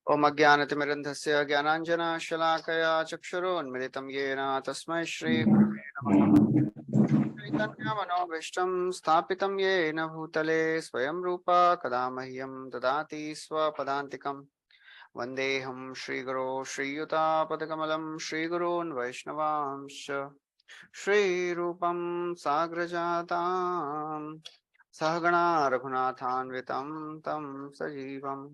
ओम अज्ञानतिमिरन्धस्य ज्ञानाञ्जनशलाकया चक्षुरोन्मिलितं येन तस्मै श्रीगुरवे नमः। चैतन्यमनोभीष्टं स्थापितं येन भूतले स्वयं रूपा कदा मह्यं ददाति स्वपदान्तिकम्। वन्देऽहं श्रीगुरो श्रीयुतापदकमलं श्रीगुरून् वैष्णवांश्च श्रीरूपं साग्रजातां सहगणा रघुनाथान्वितं तं सजीवम्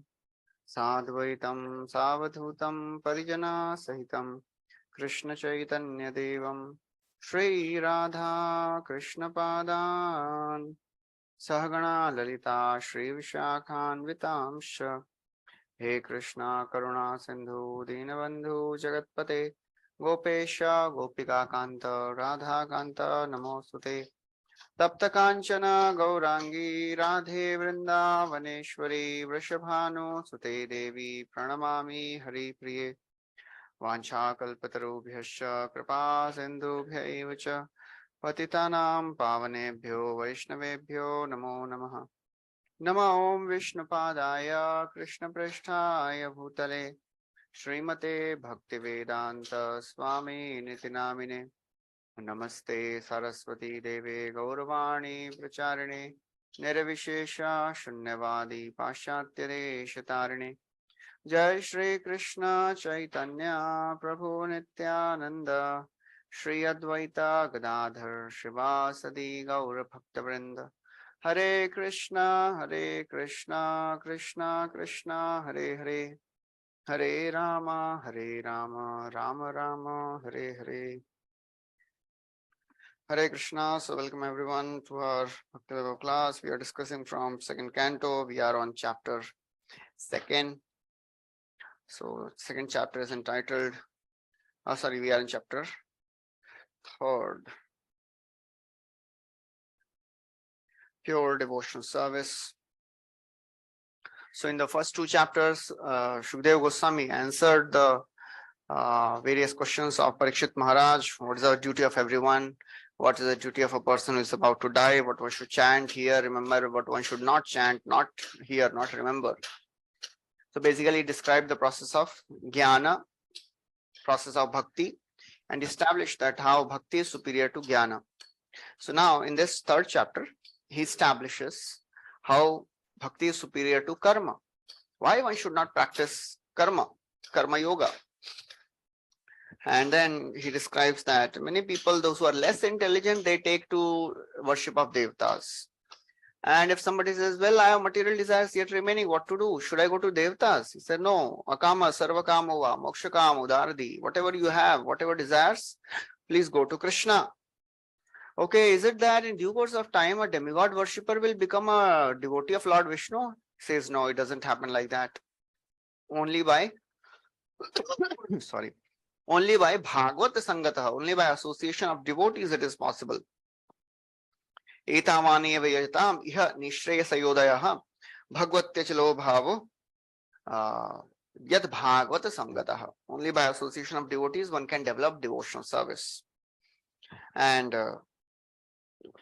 साद्वैतं सावधूतं परिजना सहितं कृष्ण चैतन्य देवं श्री राधा कृष्ण पादान् सहगणा ललिता श्री विशाखान्वितांश्च हे कृष्णा करुणा सिंधु दीनबंधु जगत्पते गोपेश गोपिका कांत राधा कांत नमोस्तुते तप्त कांचन गौरांगी राधे वृंदावनेश्वरी वृषभानुसुते देवी प्रणमामि हरिप्रिये वाञ्छाकल्पतरुभ्यश्च कृपा सिन्धुभ्यैव च पतितानां पावनेभ्यो वैष्णवेभ्यो नमो नमः। नमो ॐ विष्णुपादाय कृष्णप्रेष्ठाय भूतले श्रीमते भक्तिवेदान्त स्वामिनिति नामिने नमस्ते सरस्वती देवे गौरवाणी प्रचारिणे निर्विशेष शून्यवादी पाश्चात्य देशतारिणे जय श्री कृष्ण चैतन्य प्रभु नित्यानंद श्री अद्वैता गदाधर शिवासदि गौर भक्तवृंद हरे Krishna Krishna Krishna Hare Hare Hare Ram Ram Ram Hare Hare Hare Krishna. So welcome everyone to our Bhakti Vaibhav class. We are discussing from second canto. We are on chapter 2. So second chapter is entitled, we are in chapter 3. Pure devotional service. So in the first 2 chapters, Shukdev Goswami answered the various questions of Parikshit Maharaj. What is the duty of everyone? What is the duty of a person who is about to die? What one should chant, hear, remember, what one should not chant, not hear, not remember. So basically describe the process of jnana, process of bhakti, and establish that how bhakti is superior to jnana. So now in this 3rd chapter, he establishes how bhakti is superior to karma. Why one should not practice karma yoga. And then he describes that many people, those who are less intelligent, they take to worship of devatas. And if somebody says, well, I have material desires yet remaining, what to do? Should I go to devatas? He said, no, akama, sarvakama va, mokshakam, udardi, whatever you have, whatever desires, please go to Krishna. Okay, is it that in due course of time, a demigod worshipper will become a devotee of Lord Vishnu? He says, no, it doesn't happen like that. Only by only by Bhagavata Sangataha, only by association of devotees it is possible. Etamani vayatam iha nishraya sayodayaha bhagavatyachalo bhavo yad Bhagavata Sangataha. Only by association of devotees one can develop devotional service. And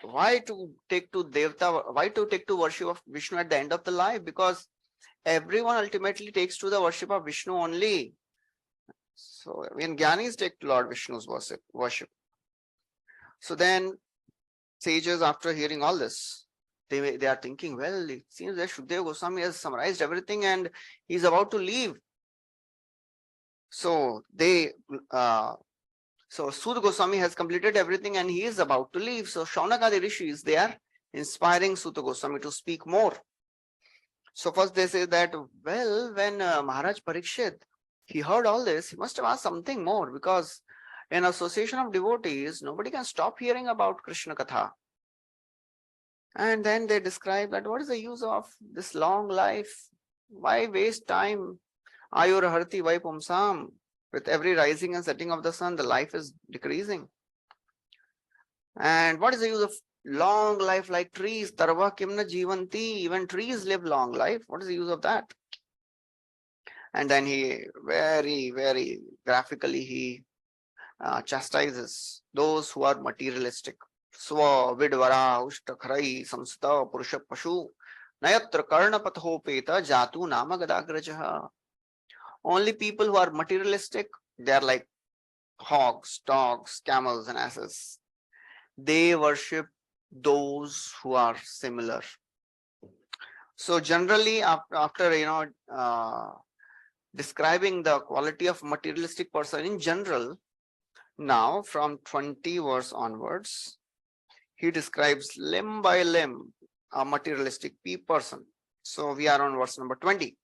why to take to Devta, why to take to worship of Vishnu at the end of the life? Because everyone ultimately takes to the worship of Vishnu only. So when Jnanis take to Lord Vishnu's worship. So then sages, after hearing all this, they are thinking, well, it seems that Shukdev Goswami has summarized everything and he is about to leave. So Sud Goswami has completed everything and he is about to leave. So Shaunakadi Rishis, they are inspiring Suta Goswami to speak more. So first they say that, well, when Maharaj Parikshit, he heard all this, he must have asked something more, because in association of devotees, nobody can stop hearing about Krishna Katha. And then they describe that what is the use of this long life? Why waste time? Ayur harti vai pumsam. With every rising and setting of the sun, the life is decreasing. And what is the use of long life like trees? Tarva kimna jivanti. Even trees live long life. What is the use of that? And then he very, very graphically he chastises those who are materialistic. Swa vidvara ushtakharai samsta purusha pashu nayatra karna pathopeta jatu nama gadagrajaha. Only people who are materialistic, they are like hogs, dogs, camels, and asses. They worship those who are similar. So generally, after describing the quality of materialistic person in general, now from 20 verse onwards, he describes limb by limb a materialistic person. So we are on verse number 20.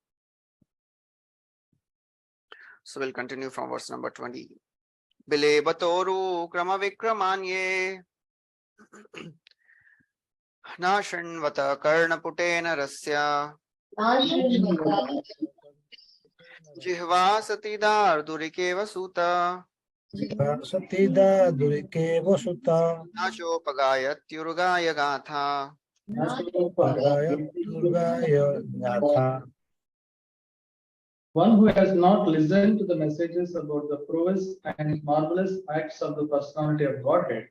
So we'll continue from verse number 20. Bile batoru krama vikramanye na shanvata karna putena rasya jihva satidar durikeva suta Satida durikeva sutta nacho pagayatyurgaya gatha. Durgaya Gatha. One who has not listened to the messages about the prowess and marvelous acts of the personality of Godhead,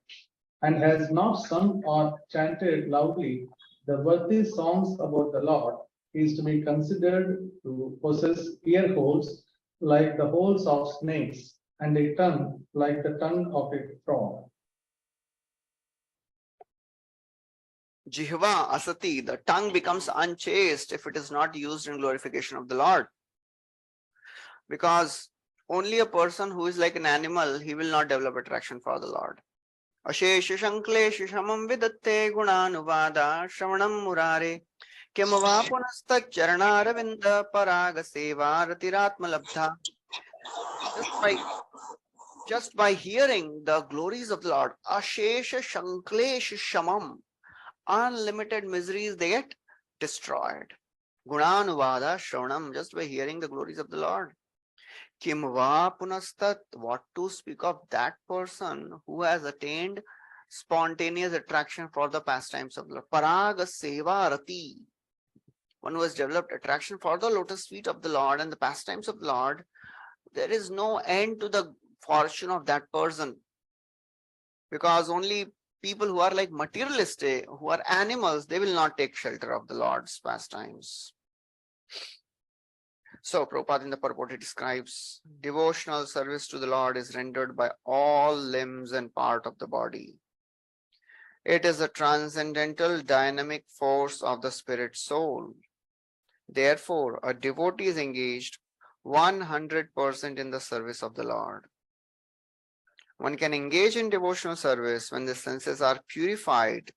and has not sung or chanted loudly the worthy songs about the Lord, is to be considered to possess ear holes like the holes of snakes, and a tongue like the tongue of a frog. Jihva asati, the tongue becomes unchaste if it is not used in glorification of the Lord. Because only a person who is like an animal, he will not develop attraction for the Lord. Ashesha shanklesh shamam vidatte gunanuvada shravanam murare kyamava punastak charanaravindha paraga seva ratiratma labdha. Just by hearing the glories of the Lord, ashesha shanklesh shamam, unlimited miseries, they get destroyed. Gunanuvada shravanam, just by hearing the glories of the Lord. Kimva punastat, what to speak of that person who has attained spontaneous attraction for the pastimes of the Lord. Paraga seva rati, one who has developed attraction for the lotus feet of the Lord and the pastimes of the Lord. There is no end to the fortune of that person, because only people who are like materialistic, who are animals, they will not take shelter of the Lord's pastimes. So Prabhupada in the purport he describes devotional service to the Lord is rendered by all limbs and part of the body. It is a transcendental dynamic force of the spirit soul. Therefore, a devotee is engaged 100% in the service of the Lord. One can engage in devotional service when the senses are purified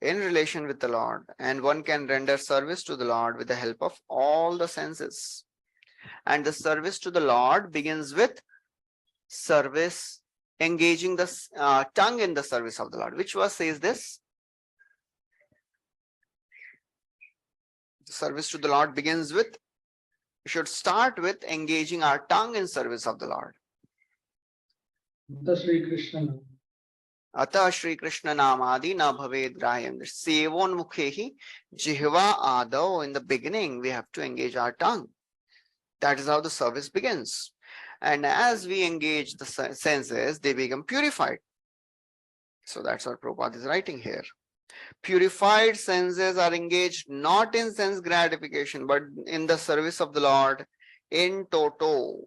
in relation with the Lord, and one can render service to the Lord with the help of all the senses. And the service to the Lord begins with service, engaging the tongue in the service of the Lord. Which verse says this? The service to the Lord begins with, we should start with engaging our tongue in service of the Lord. Ata Shri Krishna Namadi na bhaved graham. Sevon mukhehi jihva adau. In the beginning, we have to engage our tongue. That is how the service begins. And as we engage the senses, they become purified. So that's what Prabhupada is writing here. Purified senses are engaged not in sense gratification, but in the service of the Lord in toto.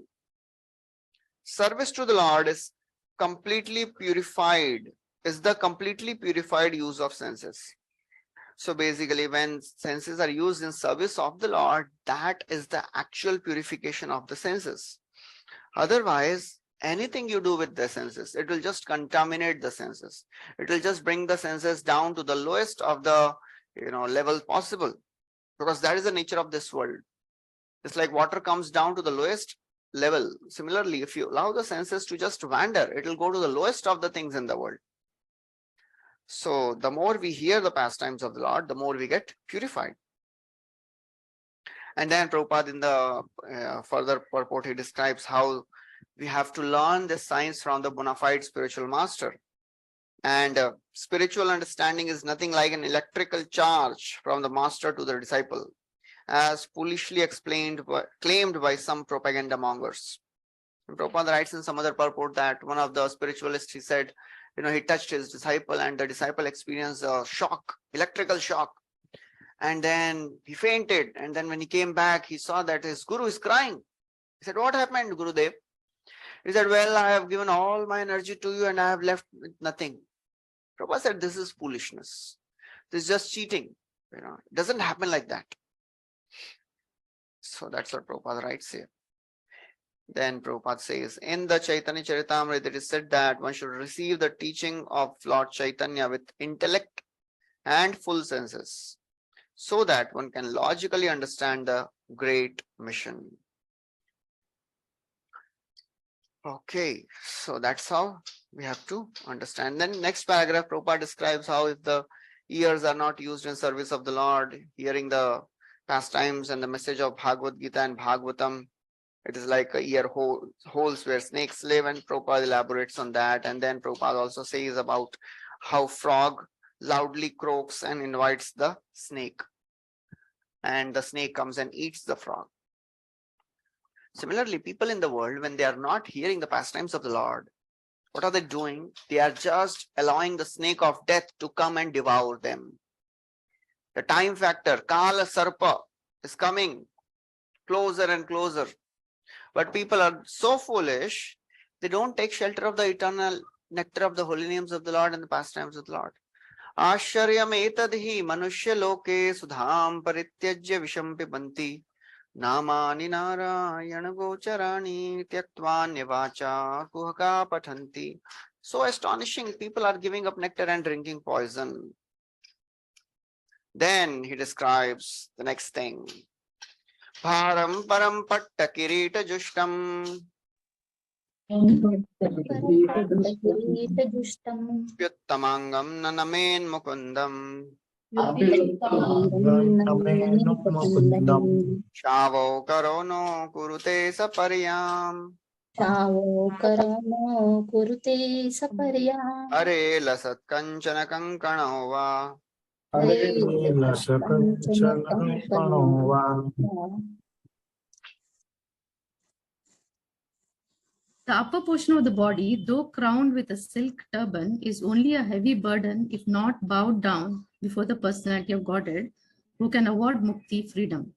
Service to the Lord is completely purified, is the completely purified use of senses. So basically, when senses are used in service of the Lord, that is the actual purification of the senses. Otherwise, anything you do with the senses, it will just contaminate the senses. It will just bring the senses down to the lowest of the level possible, because that is the nature of this world. It's like water comes down to the lowest level. Similarly, if you allow the senses to just wander, it will go to the lowest of the things in the world. So the more we hear the pastimes of the Lord, the more we get purified. And then Prabhupada in the further purport, he describes how we have to learn this science from the bona fide spiritual master. And spiritual understanding is nothing like an electrical charge from the master to the disciple, as foolishly claimed by some propaganda mongers. And Prabhupada writes in some other purport that one of the spiritualists, he said, he touched his disciple and the disciple experienced a shock, electrical shock. And then he fainted. And then when he came back, he saw that his guru is crying. He said, what happened, Gurudev? He said, well, I have given all my energy to you and I have left with nothing. Prabhupada said, this is foolishness. This is just cheating. It doesn't happen like that. So that's what Prabhupada writes here. Then Prabhupada says, in the Chaitanya Charitamrita, it is said that one should receive the teaching of Lord Chaitanya with intellect and full senses, so that one can logically understand the great mission. Okay, so that's how we have to understand. Then next paragraph, Prabhupada describes how if the ears are not used in service of the Lord, hearing the pastimes and the message of Bhagavad Gita and Bhagavatam, it is like a ear holes where snakes live, and Prabhupada elaborates on that. And then Prabhupada also says about how frog loudly croaks and invites the snake, and the snake comes and eats the frog. Similarly, people in the world, when they are not hearing the pastimes of the Lord, what are they doing? They are just allowing the snake of death to come and devour them. The time factor, Kala Sarpa, is coming closer and closer. But people are so foolish, they don't take shelter of the eternal nectar of the holy names of the Lord and the pastimes of the Lord. Asharyam etadhi manushya loke sudham parityajya visham pibanti namani narayana gocharani tyaktvanyevacha kuhaka pathanti. So astonishing, people are giving up nectar and drinking poison. Then he describes the next thing. Bharam param patta kirita jushtam Pyuttamangam nanamen mukundam Shavo karono kurute saparyam Are lasat kanchana kankano va The upper portion of the body, though crowned with a silk turban, is only a heavy burden if not bowed down before the personality of Godhead, who can award mukti, freedom.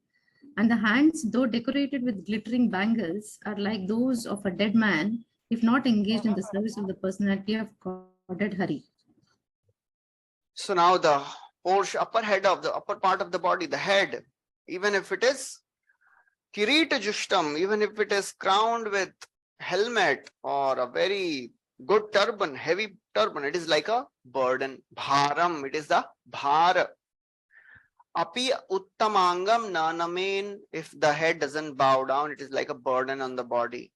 And the hands, though decorated with glittering bangles, are like those of a dead man if not engaged in the service of the personality of Godhead Hari. So now the upper head of the upper part of the body, the head, even if it is kirita jushtam, even if it is crowned with helmet or a very good turban, heavy turban, it is like a burden. Bharam, it is the bhara. Api uttamangam nanamen, if the head doesn't bow down, it is like a burden on the body.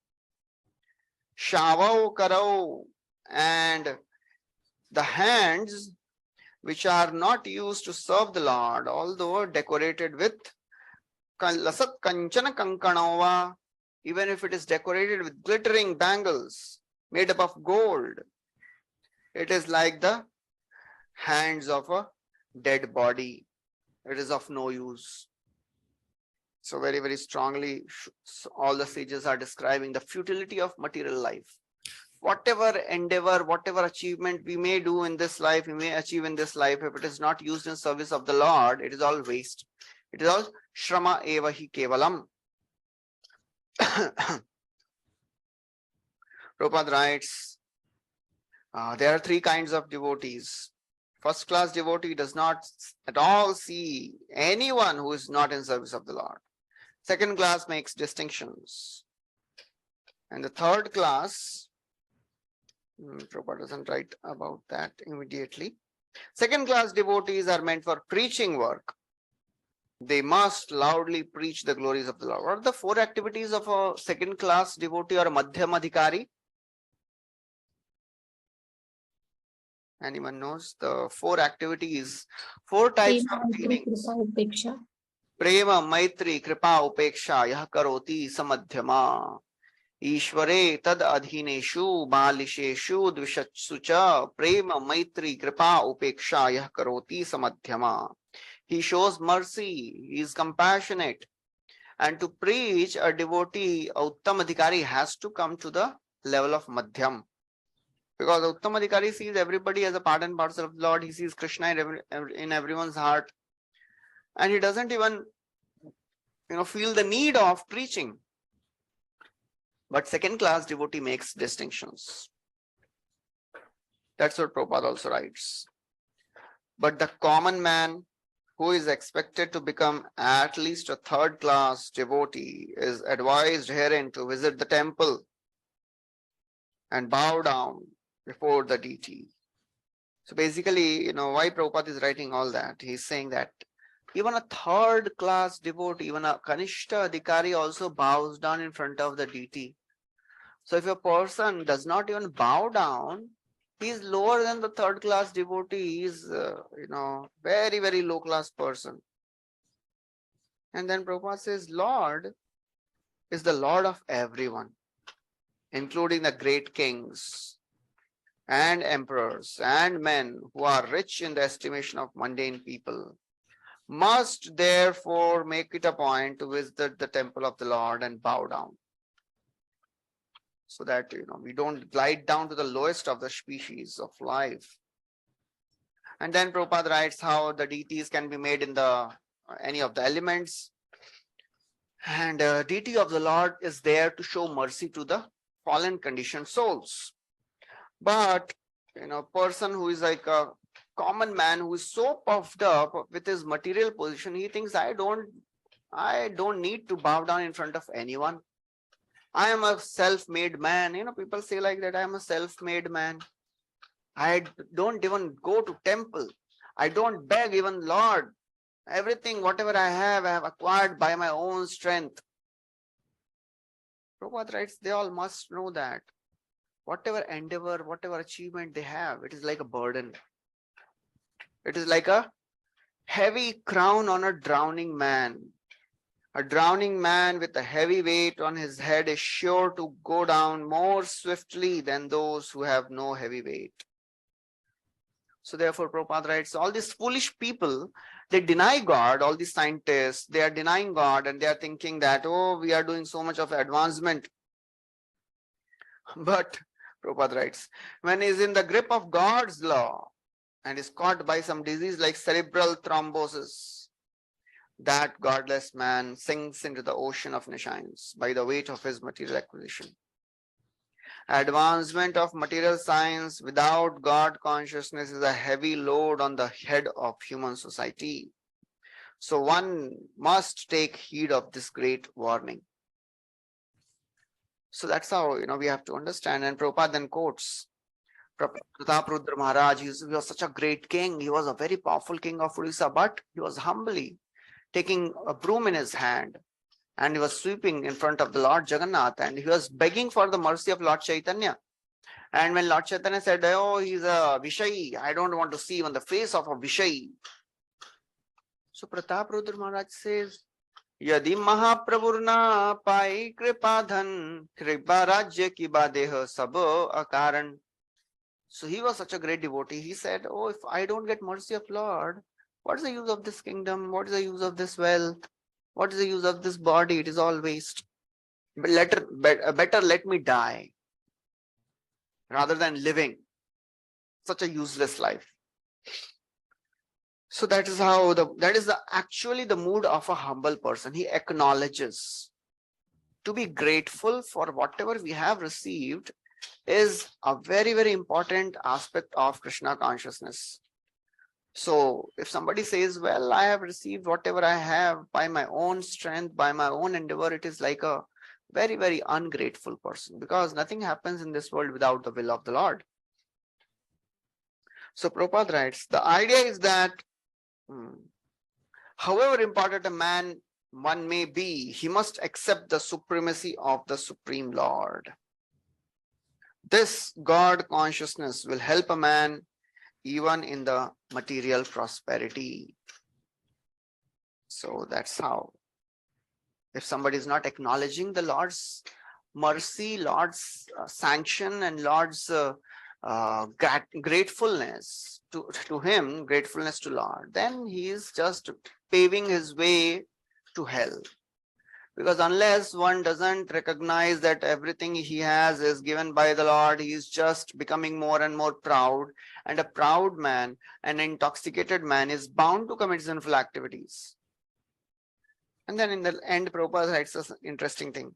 Shavau karau, and the hands which are not used to serve the Lord, although decorated with lasat kanchana kankanova, even if it is decorated with glittering bangles made up of gold, it is like the hands of a dead body. It is of no use. So very, very strongly, all the sages are describing the futility of material life. Whatever endeavor, whatever achievement we may do in this life, we may achieve in this life, if it is not used in service of the Lord, it is all waste. It is all shrama eva hi kevalam. Prabhupada writes, there are three kinds of devotees. First class devotee does not at all see anyone who is not in service of the Lord. Second class makes distinctions. And the third class, Prabhupada doesn't write about that immediately. Second class devotees are meant for preaching work. They must loudly preach the glories of the Lord. What are the four activities of a second class devotee or a madhyam adhikari? Anyone knows the four activities, four types of feelings? Prema, Maitri, Kripa, Upeksha, Yah Karoti, Samadhyama. Ishvare tad adhineshu balisheshu dvishatsucha prema maitri kripa upeksha yah karoti samadhyama. He shows mercy, he is compassionate. And to preach, a devotee, a Uttam Adhikari, has to come to the level of Madhyam. Because Uttam Adhikari sees everybody as a part and parcel of the Lord. He sees Krishna in everyone's heart. And he doesn't even feel the need of preaching. But second class devotee makes distinctions. That's what Prabhupada also writes. But the common man who is expected to become at least a third class devotee is advised herein to visit the temple and bow down before the deity. So basically, why Prabhupada is writing all that? He's saying that even a third class devotee, even a Kanishta Adhikari also bows down in front of the deity. So if a person does not even bow down, he is lower than the third class devotee. He is, very, very low class person. And then Prabhupada says, Lord is the Lord of everyone, including the great kings and emperors and men who are rich in the estimation of mundane people, must therefore make it a point to visit the temple of the Lord and bow down. So that, we don't glide down to the lowest of the species of life. And then Prabhupada writes how the deities can be made in any of the elements. And deity of the Lord is there to show mercy to the fallen conditioned souls. But, person who is like a common man who is so puffed up with his material position, he thinks, I don't need to bow down in front of anyone. I am a self-made man. People say like that, I am a self-made man. I don't even go to temple. I don't beg even Lord. Everything, whatever I have acquired by my own strength. Prabhupada writes, they all must know that whatever endeavor, whatever achievement they have, it is like a burden. It is like a heavy crown on a drowning man. A drowning man with a heavy weight on his head is sure to go down more swiftly than those who have no heavy weight. So therefore, Prabhupada writes, all these foolish people, they deny God, all these scientists, they are denying God and they are thinking that, oh, we are doing so much of advancement. But Prabhupada writes, when he is in the grip of God's law and is caught by some disease like cerebral thrombosis, that godless man sinks into the ocean of nescience by the weight of his material acquisition. Advancement of material science without God consciousness is a heavy load on the head of human society. So one must take heed of this great warning. So that's how, we have to understand. And Prabhupada then quotes Pratap Maharaj. He was such a great king. He was a very powerful king of Odisha, but he was humbly taking a broom in his hand and he was sweeping in front of the Lord Jagannath and he was begging for the mercy of Lord Chaitanya. And when Lord Chaitanya said, oh, he's a Vishayi, I don't want to see even the face of a Vishayi. So Pratap Rudra Maharaj says, Yadi Mahaprabhurna Pai Kripadhan Kripa Rajya Ki Badeha Sabo Akaran. So he was such a great devotee. He said, oh, if I don't get mercy of Lord, what is the use of this kingdom? What is the use of this wealth? What is the use of this body? It is all waste. But better let me die rather than living such a useless life. So that is how actually the mood of a humble person. He acknowledges. To be grateful for whatever we have received is a very, very important aspect of Krishna consciousness. So if somebody says, well, I have received whatever I have by my own strength, by my own endeavor, it is like a very, very ungrateful person, because nothing happens in this world without the will of the Lord. So Prabhupada writes, the idea is that however important a one may be, he must accept the supremacy of the Supreme Lord. This God consciousness will help a man even in the material prosperity. So that's how. If somebody is not acknowledging the Lord's mercy, Lord's sanction, and Lord's gratefulness to him, gratefulness to Lord, then he is just paving his way to hell. Because unless one doesn't recognize that everything he has is given by the Lord, he is just becoming more and more proud. And a proud man, an intoxicated man, is bound to commit sinful activities. And then in the end, Prabhupada writes an interesting thing.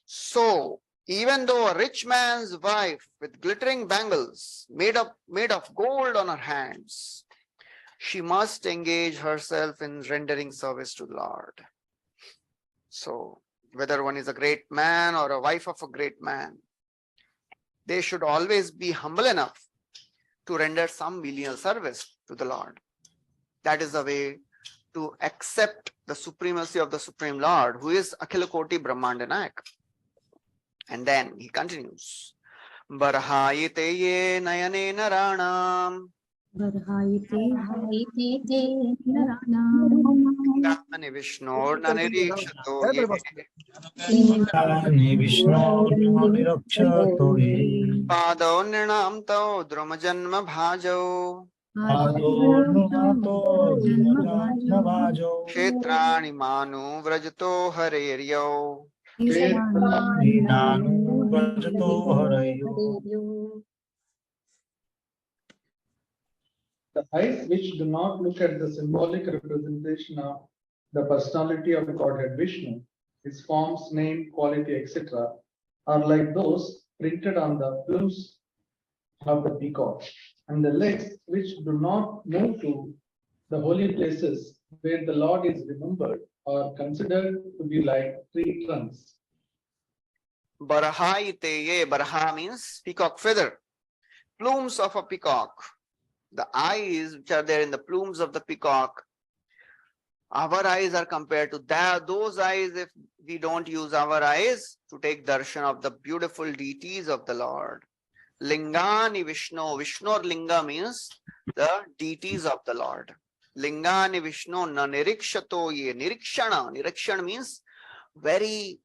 So, even though a rich man's wife with glittering bangles made of gold on her hands, she must engage herself in rendering service to the Lord. So, whether one is a great man or a wife of a great man, they should always be humble enough to render some menial service to the Lord. That is the way to accept the supremacy of the Supreme Lord, who is Akhilakoti Brahmanda Nayak. And then he continues, Barhayite ye nayane naranam Gani Vishnu Nanirikshato ye Ni Vishnu Nirakshato ye Pado Nirnam Tau Dramajanma Bhajo Ado Numato Navajo Kshetrani Manu Vrajato Hareryo. Nanu Vajato Harayo. The eyes which do not look at the symbolic representation of the personality of Godhead Vishnu, his forms, name, quality, etc., are like those printed on the plumes of the peacock. And the legs which do not move to the holy places where the Lord is remembered are considered to be like tree trunks. Barhaite ye, Barha means peacock feather, plumes of a peacock. The eyes which are there in the plumes of the peacock, our eyes are compared to that, those eyes if we don't use our eyes to take darshan of the beautiful deities of the Lord. Lingani Vishnu, Vishnu or Linga means the deities of the Lord. Lingani Vishnu na nirikshato ye, nirikshana, nirikshana means very,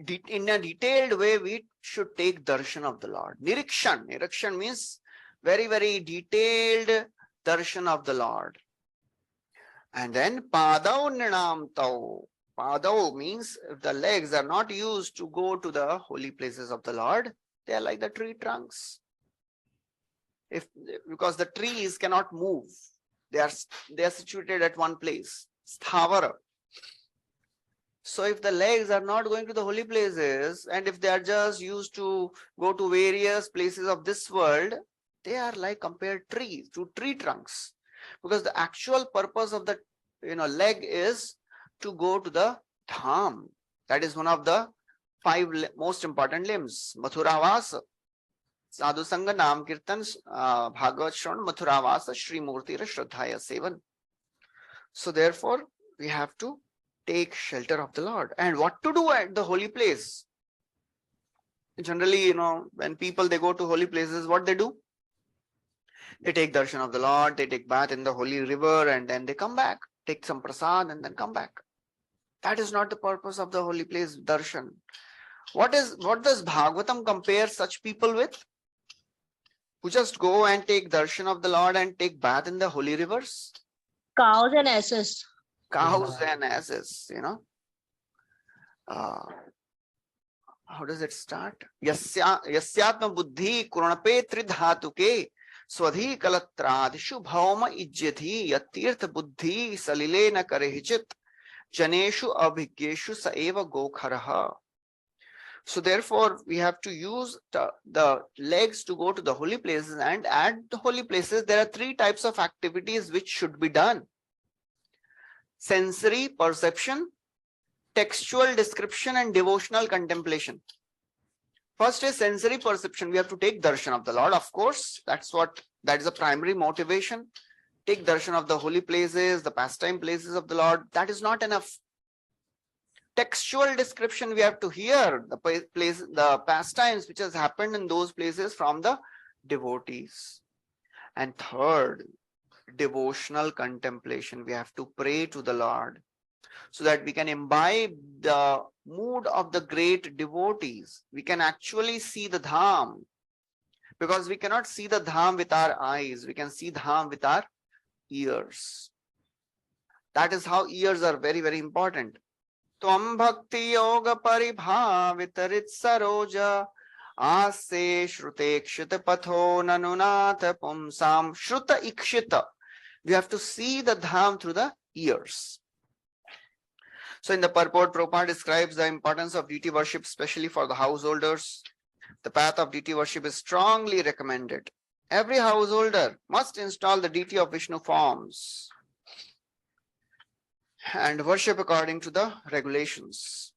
in a detailed way, we should take darshan of the Lord. Nirikshan, nirikshan means very, very detailed darshan of the Lord. And then Padau Nirnam Tau. Padau means if the legs are not used to go to the holy places of the Lord, they are like the tree trunks. Because the trees cannot move. They are situated at one place. Sthavara. So if the legs are not going to the holy places, and if they are just used to go to various places of this world, they are like compared trees to tree trunks. Because the actual purpose of the leg is to go to the dham. That is one of the 5 most important limbs. Mathuravasa, Sadhu Sangha, Nam Kirtan, Bhagavat Shravan, Mathuravasa, Shri Murti Shraddhaya Sevan. So therefore, we have to take shelter of the Lord. And what to do at the holy place? Generally, when people, they go to holy places, what they do? They take darshan of the Lord, they take bath in the holy river, and then they come back, take some prasad and then come back. That is not the purpose of the holy place darshan. What does Bhagavatam compare such people with? Who just go and take darshan of the Lord and take bath in the holy rivers? Cows and asses. Cows and asses, how does it start? Yasyatma buddhi kurunape tridhatuke swadhi kalatradishu bhauma ijyati yatirtha buddhi salile na karehichit janeshu abhigyeshu saeva gokharaha. So therefore, we have to use the legs to go to the holy places, and at the holy places, there are 3 types of activities which should be done. Sensory perception, textual description, and devotional contemplation. First is sensory perception. We have to take darshan of the Lord, of course. That is the primary motivation. Take darshan of the holy places, the pastime places of the Lord. That is not enough. Textual description, we have to hear the pastimes which has happened in those places from the devotees. And third, devotional contemplation. We have to pray to the Lord so that we can imbibe the mood of the great devotees. We can actually see the dham, because we cannot see the dham with our eyes. We can see dham with our ears. That is how ears are very, very important. Tvam bhakti yoga paribhavitarit saroja ase shrute ikshita patho nanunatha pumsam shruta ikshita. We have to see the dham through the ears. So in the purport, Prabhupada describes the importance of deity worship, especially for the householders. The path of deity worship is strongly recommended. Every householder must install the deity of Vishnu forms and worship according to the regulations.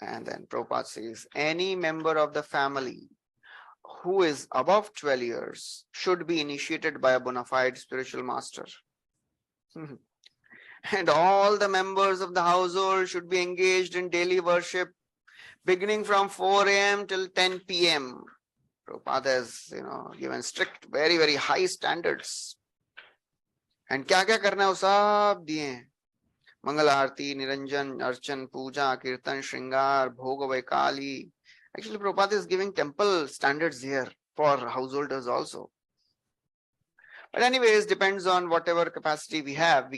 And then Prabhupada says, any member of the family who is above 12 years should be initiated by a bona fide spiritual master. And all the members of the household should be engaged in daily worship beginning from 4 a.m. till 10 p.m. Prabhupada has, given strict, very, very high standards. And kya karna hai, wo sab diye hain. Mangal Aarti, Niranjan, Archan, Puja, Kirtan, Shringar, Bhoga, Vaikali. Actually, Prabhupada is giving temple standards here for householders also. But anyways, depends on whatever capacity we have,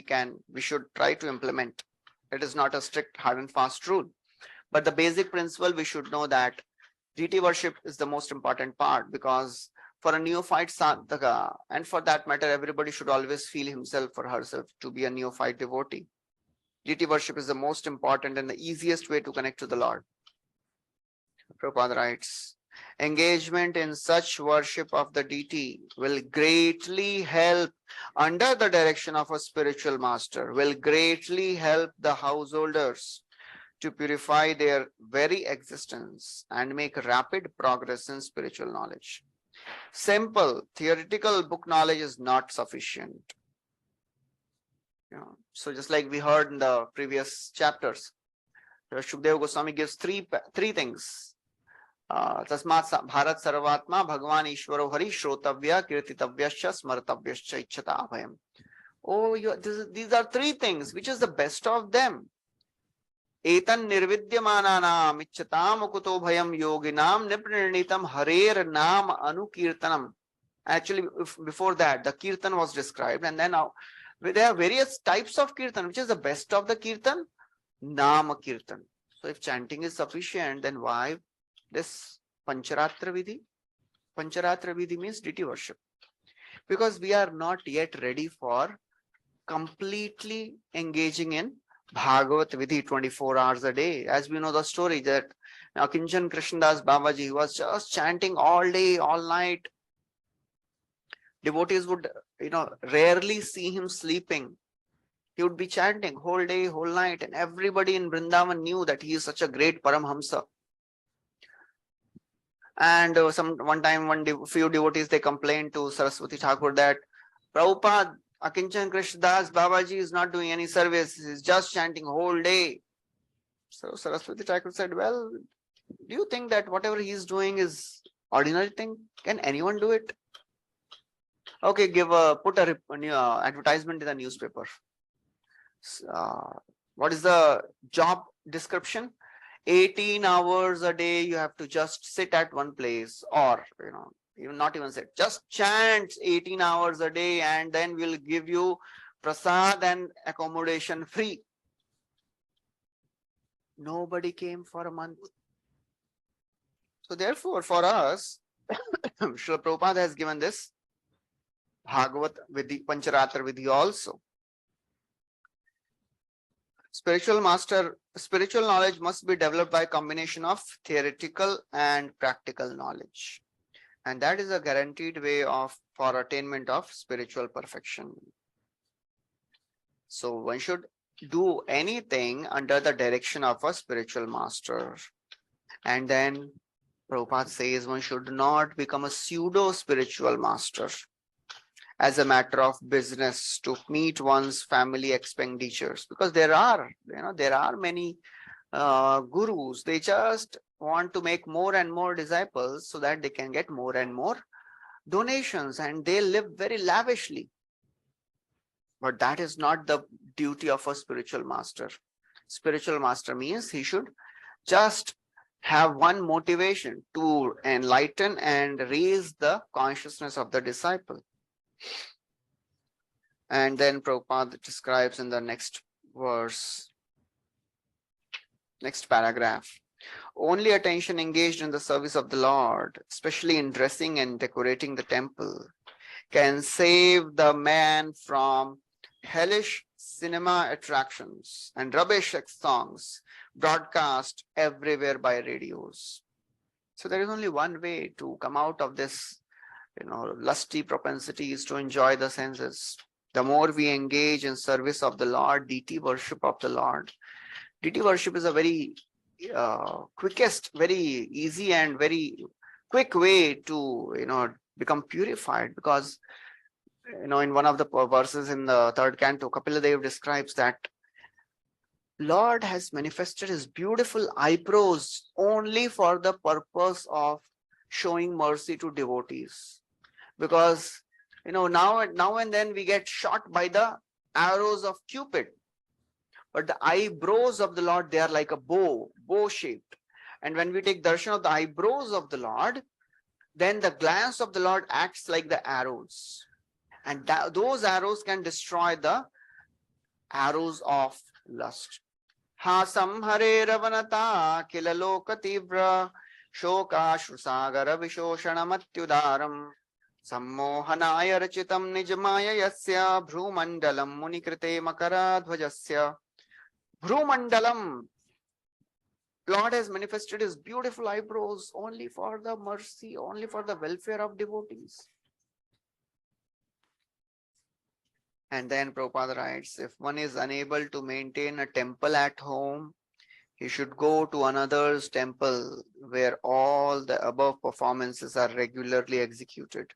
we should try to implement. It is not a strict hard and fast rule. But the basic principle, we should know that deity worship is the most important part, because for a neophyte sadhaka, and for that matter, everybody should always feel himself or herself to be a neophyte devotee. Deity worship is the most important and the easiest way to connect to the Lord. Prabhupada writes, engagement in such worship of the deity will greatly help, under the direction of a spiritual master, will greatly help the householders to purify their very existence and make rapid progress in spiritual knowledge. Simple theoretical book knowledge is not sufficient. So just like we heard in the previous chapters, Shukadeva Goswami gives three things. Tasmat Bharat Sarvatma Bhagwan Ishvaro Hari Shrotavya Kirtitavyascha Smartavyascha Ichchata Abhayam. Oh, these are three things. Which is the best of them? Etan nirvidyamananam ichchatam ukuto bhayam yoginam nipraninitam harer nam anukirtanam. Actually, before that, the kirtan was described, and then now there are various types of kirtan. Which is the best of the kirtan? Nama kirtan. So if chanting is sufficient, then why this Pancharatra Vidhi? Pancharatra Vidhi means deity worship. Because we are not yet ready for completely engaging in Bhagavat Vidhi 24 hours a day. As we know the story that Akinchan Krishnadas Babaji was just chanting all day, all night. Devotees would, rarely see him sleeping. He would be chanting whole day, whole night, and everybody in Vrindavan knew that he is such a great Paramhamsa. And one time, few devotees, they complained to Saraswati Thakur that Prabhupada, Akinchan Krishnadas Babaji is not doing any service, he's just chanting whole day. So Saraswati Thakur said, well, do you think that whatever he is doing is ordinary thing? Can anyone do it? Okay, put a advertisement in the newspaper. What is the job description? 18 hours a day you have to just sit at one place, or even not even sit, just chant 18 hours a day, and then we'll give you prasad and accommodation free. Nobody came for a month. So therefore, for us, Srila Prabhupada has given this Bhagavat Vidhi, Pancharatra Vidhi also. Spiritual knowledge must be developed by a combination of theoretical and practical knowledge. And that is a guaranteed way for attainment of spiritual perfection. So one should do anything under the direction of a spiritual master. And then Prabhupada says one should not become a pseudo-spiritual master as a matter of business to meet one's family expenditures, because there are many gurus. They just want to make more and more disciples so that they can get more and more donations, and they live very lavishly. But that is not the duty of a spiritual master. Spiritual master means he should just have one motivation to enlighten and raise the consciousness of the disciple. And then Prabhupada describes in the next verse, next paragraph, only attention engaged in the service of the Lord, especially in dressing and decorating the temple, can save the man from hellish cinema attractions and rubbish sex songs broadcast everywhere by radios. So there is only one way to come out of this, lusty propensities to enjoy the senses. The more we engage in service of the Lord, deity worship of the Lord. Deity worship is a very quickest, very easy and very quick way to, become purified, because in one of the verses in the third canto, Kapiladev describes that Lord has manifested his beautiful eyebrows only for the purpose of showing mercy to devotees. Because now and then we get shot by the arrows of Cupid. But the eyebrows of the Lord, they are like a bow shaped. And when we take darshan of the eyebrows of the Lord, then the glance of the Lord acts like the arrows. And those arrows can destroy the arrows of lust. Ha samhare ravanata kilaloka tibra shoka shrusagara vishoshanamatyudaram sammohanaya rachitam nijmaya yasya bhrumandalam munikrite makaradhvajasya. Bhrumandalam, Lord has manifested his beautiful eyebrows only for the mercy, only for the welfare of devotees. And then Prabhupada writes, if one is unable to maintain a temple at home, he should go to another's temple where all the above performances are regularly executed.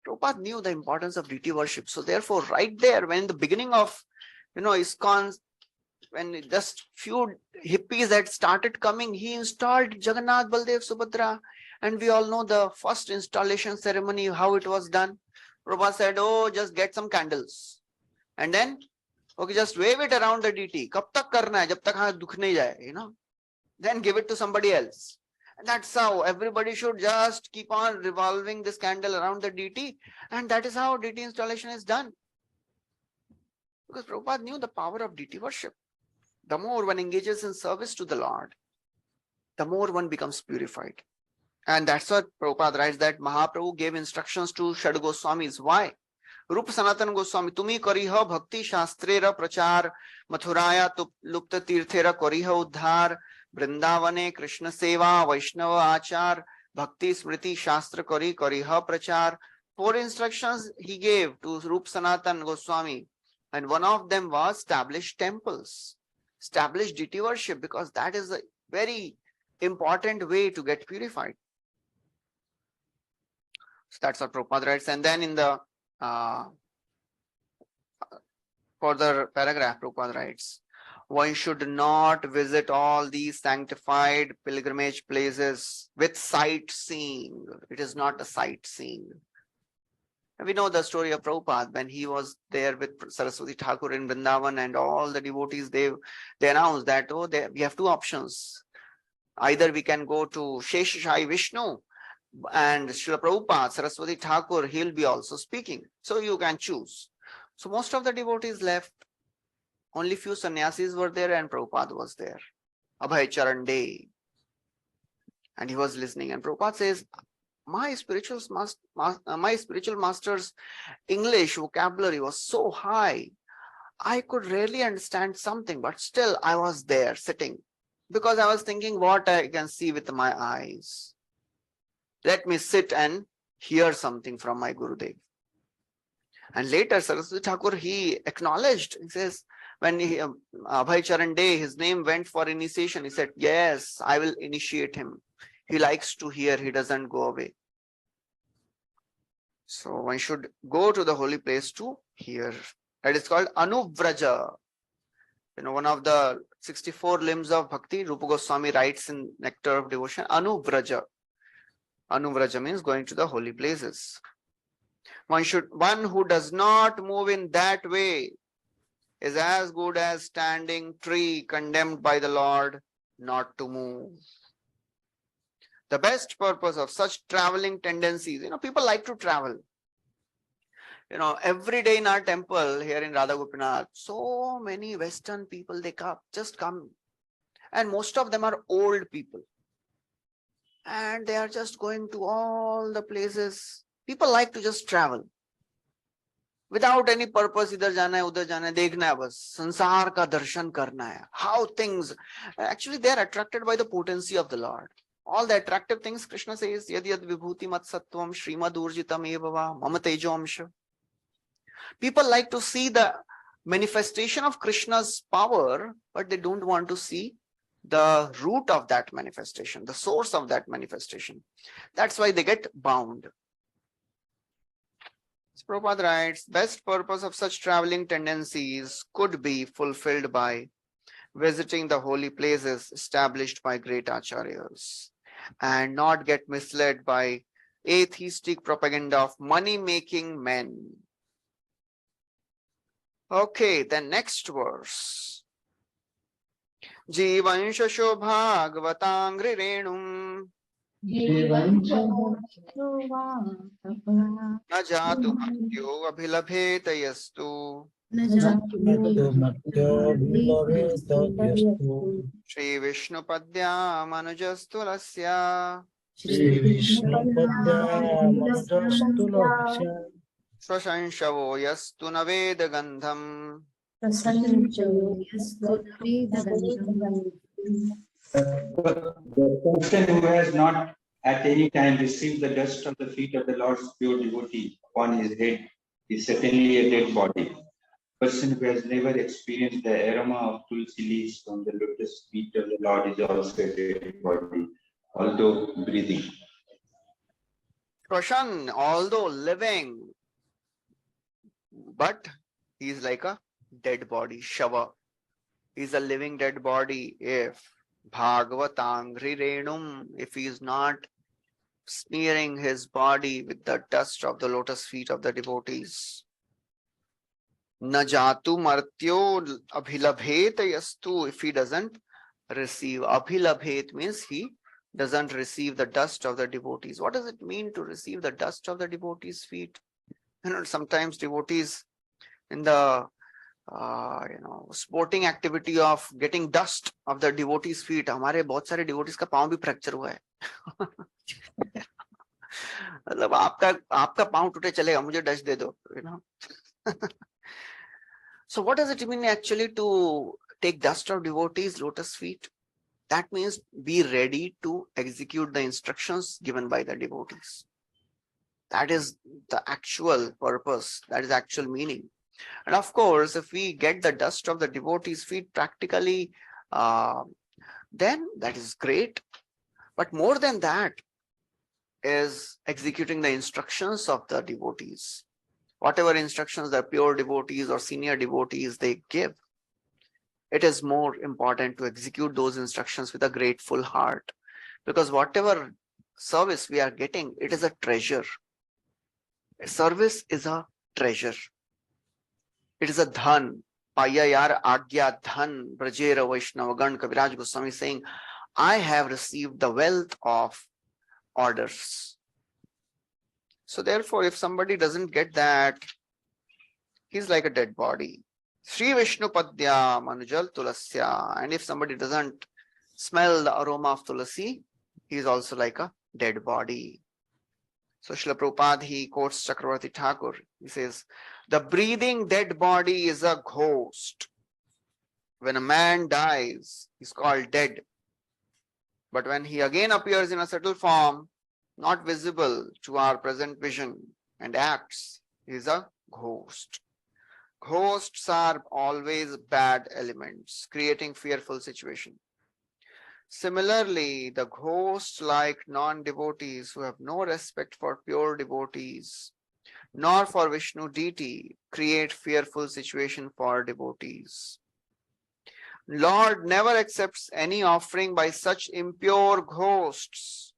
Prabhupada knew the importance of deity worship. So therefore, right there, when in the beginning of, ISKCON, when just few hippies had started coming, he installed Jagannath, Baldev, Subhadra. And we all know the first installation ceremony, how it was done. Prabhupada said, oh, just get some candles. And then, okay, just wave it around the deity. Kab tak karna hai, jab tak haan dukh nahi jaye, Then give it to somebody else. And that's how everybody should just keep on revolving this candle around the deity. And that is how deity installation is done. Because Prabhupada knew the power of deity worship. The more one engages in service to the Lord, the more one becomes purified. And that's what Prabhupada writes, that Mahaprabhu gave instructions to Shad Goswamis. Why? Rupa Sanatana Goswami, Tumi kariha bhakti shastrera prachar, Mathuraya lupta tirthera kariha uddhar, Vrindavane Krishna seva, Vaishnava achar, Bhakti smriti shastra kariha prachar. 4 instructions he gave to Rupa Sanatana Goswami. And one of them was establish temples, establish deity worship, because that is a very important way to get purified. So that's what Prabhupada writes. And then in the further paragraph, Prabhupada writes, one should not visit all these sanctified pilgrimage places with sightseeing. It is not a sightseeing. And we know the story of Prabhupada when he was there with Saraswati Thakur in Vrindavan, and all the devotees, they announced that, we have 2 options. Either we can go to Sheshashai Vishnu, and Srila Prabhupada, Saraswati Thakur, he'll be also speaking. So you can choose. So most of the devotees left. Only few sannyasis were there, and Prabhupada was there. Abhay Charan Day. And he was listening. And Prabhupada says, my spiritual master's English vocabulary was so high, I could rarely understand something, but still I was there sitting, because I was thinking what I can see with my eyes. Let me sit and hear something from my Gurudev. And later Saraswati Thakur, he acknowledged, he says, when Abhay Charan Day, his name went for initiation, he said, yes, I will initiate him. He likes to hear, he doesn't go away. So one should go to the holy place to hear. That is called Anuvraja. One of the 64 limbs of Bhakti, Rupa Goswami writes in Nectar of Devotion, Anuvraja. Anuvraja means going to the holy places. One who does not move in that way is as good as standing tree condemned by the Lord not to move. The best purpose of such traveling tendencies, people like to travel. Every day in our temple here in Radha Gopinath, so many Western people, they just come. And most of them are old people. And they are just going to all the places. People like to just travel. Without any purpose, इधर जाना है उधर जाना है, देखना है बस, संसार का दर्शन करना है. How things, actually they are attracted by the potency of the Lord. All the attractive things, Krishna says, yad yad vibhuti mat sattvam srimad urjitam evava mama tejo amsha. People like to see the manifestation of Krishna's power, but they don't want to see the root of that manifestation, the source of that manifestation. That's why they get bound. Prabhupada writes, best purpose of such traveling tendencies could be fulfilled by visiting the holy places established by great acharyas and not get misled by atheistic propaganda of money-making men. Okay, then next verse. Jivanshasho bhagvatangri renum na jatu bhaktyo abhilabhet yastu Shri Vishnu Padya Manujastu Lasya Swashanshavo Yastu Naveda Gandham. The person who has not at any time received the dust of the feet of the Lord's pure devotee upon his head is certainly a dead body. Person who has never experienced the aroma of tulsi leaves from the lotus feet of the Lord is also a dead body, although breathing. Prashan, although living, but he is like a dead body, Shava. He is a living dead body if Bhagavatangri Renum, if he is not smearing his body with the dust of the lotus feet of the devotees. Najatu martyo abhilabhet yastu, if he doesn't receive. Abhilabhet means he doesn't receive the dust of the devotees. What does it mean to receive the dust of the devotees' feet? Sometimes devotees in the sporting activity of getting dust of the devotees' feet. हमारे बहुत सारे devotees का पाँव भी fracture हुआ है. मतलब आपका पाँव टूटे चलेगा, मुझे dust दे दो, So what does it mean actually to take dust of devotees' lotus feet? That means be ready to execute the instructions given by the devotees. That is the actual purpose, that is actual meaning. And of course, if we get the dust of the devotees' feet practically, then that is great. But more than that is executing the instructions of the devotees. Whatever instructions the pure devotees or senior devotees they give, it is more important to execute those instructions with a grateful heart. Because whatever service we are getting, it is a treasure. A service is a treasure. It is a dhan. Payayar agya dhan brajera Vaishnavagan. Kaviraj Goswami saying, I have received the wealth of orders. So therefore, if somebody doesn't get that, he's like a dead body. Sri Vishnu Padya Manujal Tulasya. And if somebody doesn't smell the aroma of Tulasi, he is also like a dead body. So Srila Prabhupada, he quotes Chakravarti Thakur. He says, the breathing dead body is a ghost. When a man dies, he's called dead. But when he again appears in a subtle form, not visible to our present vision and acts, he is a ghost. Ghosts are always bad elements, creating fearful situation. Similarly, the ghosts like non-devotees who have no respect for pure devotees, nor for Vishnu deity, create fearful situation for devotees. Lord never accepts any offering by such impure ghosts.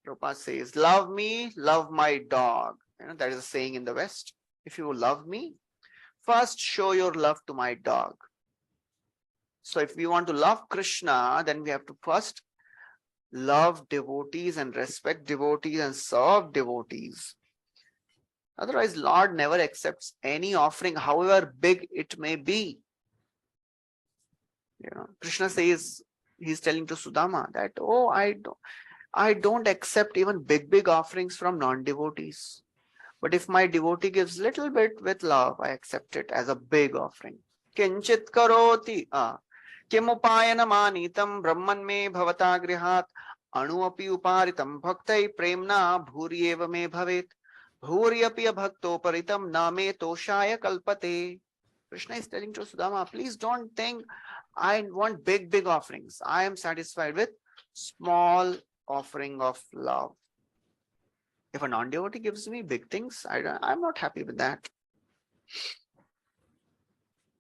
Prabhupada says, love me, love my dog. That is a saying in the West. If you love me, first show your love to my dog. So if we want to love Krishna, then we have to first love devotees and respect devotees and serve devotees. Otherwise, Lord never accepts any offering, however big it may be. Krishna says, he's telling to Sudama that, oh, I don't accept even big offerings from non-devotees. But if my devotee gives little bit with love, I accept it as a big offering. Kinchit karoti kimupayanam manitam brahman me bhavata grihat anuapi uparitam bhaktai premna bhuryeva me bhavet bhuryapi bhakto paritam name toshaya kalpate. Krishna is telling to Sudama, please don't think I want big offerings. I am satisfied with small offering of love. If a non-devotee gives me big things, I'm not happy with that.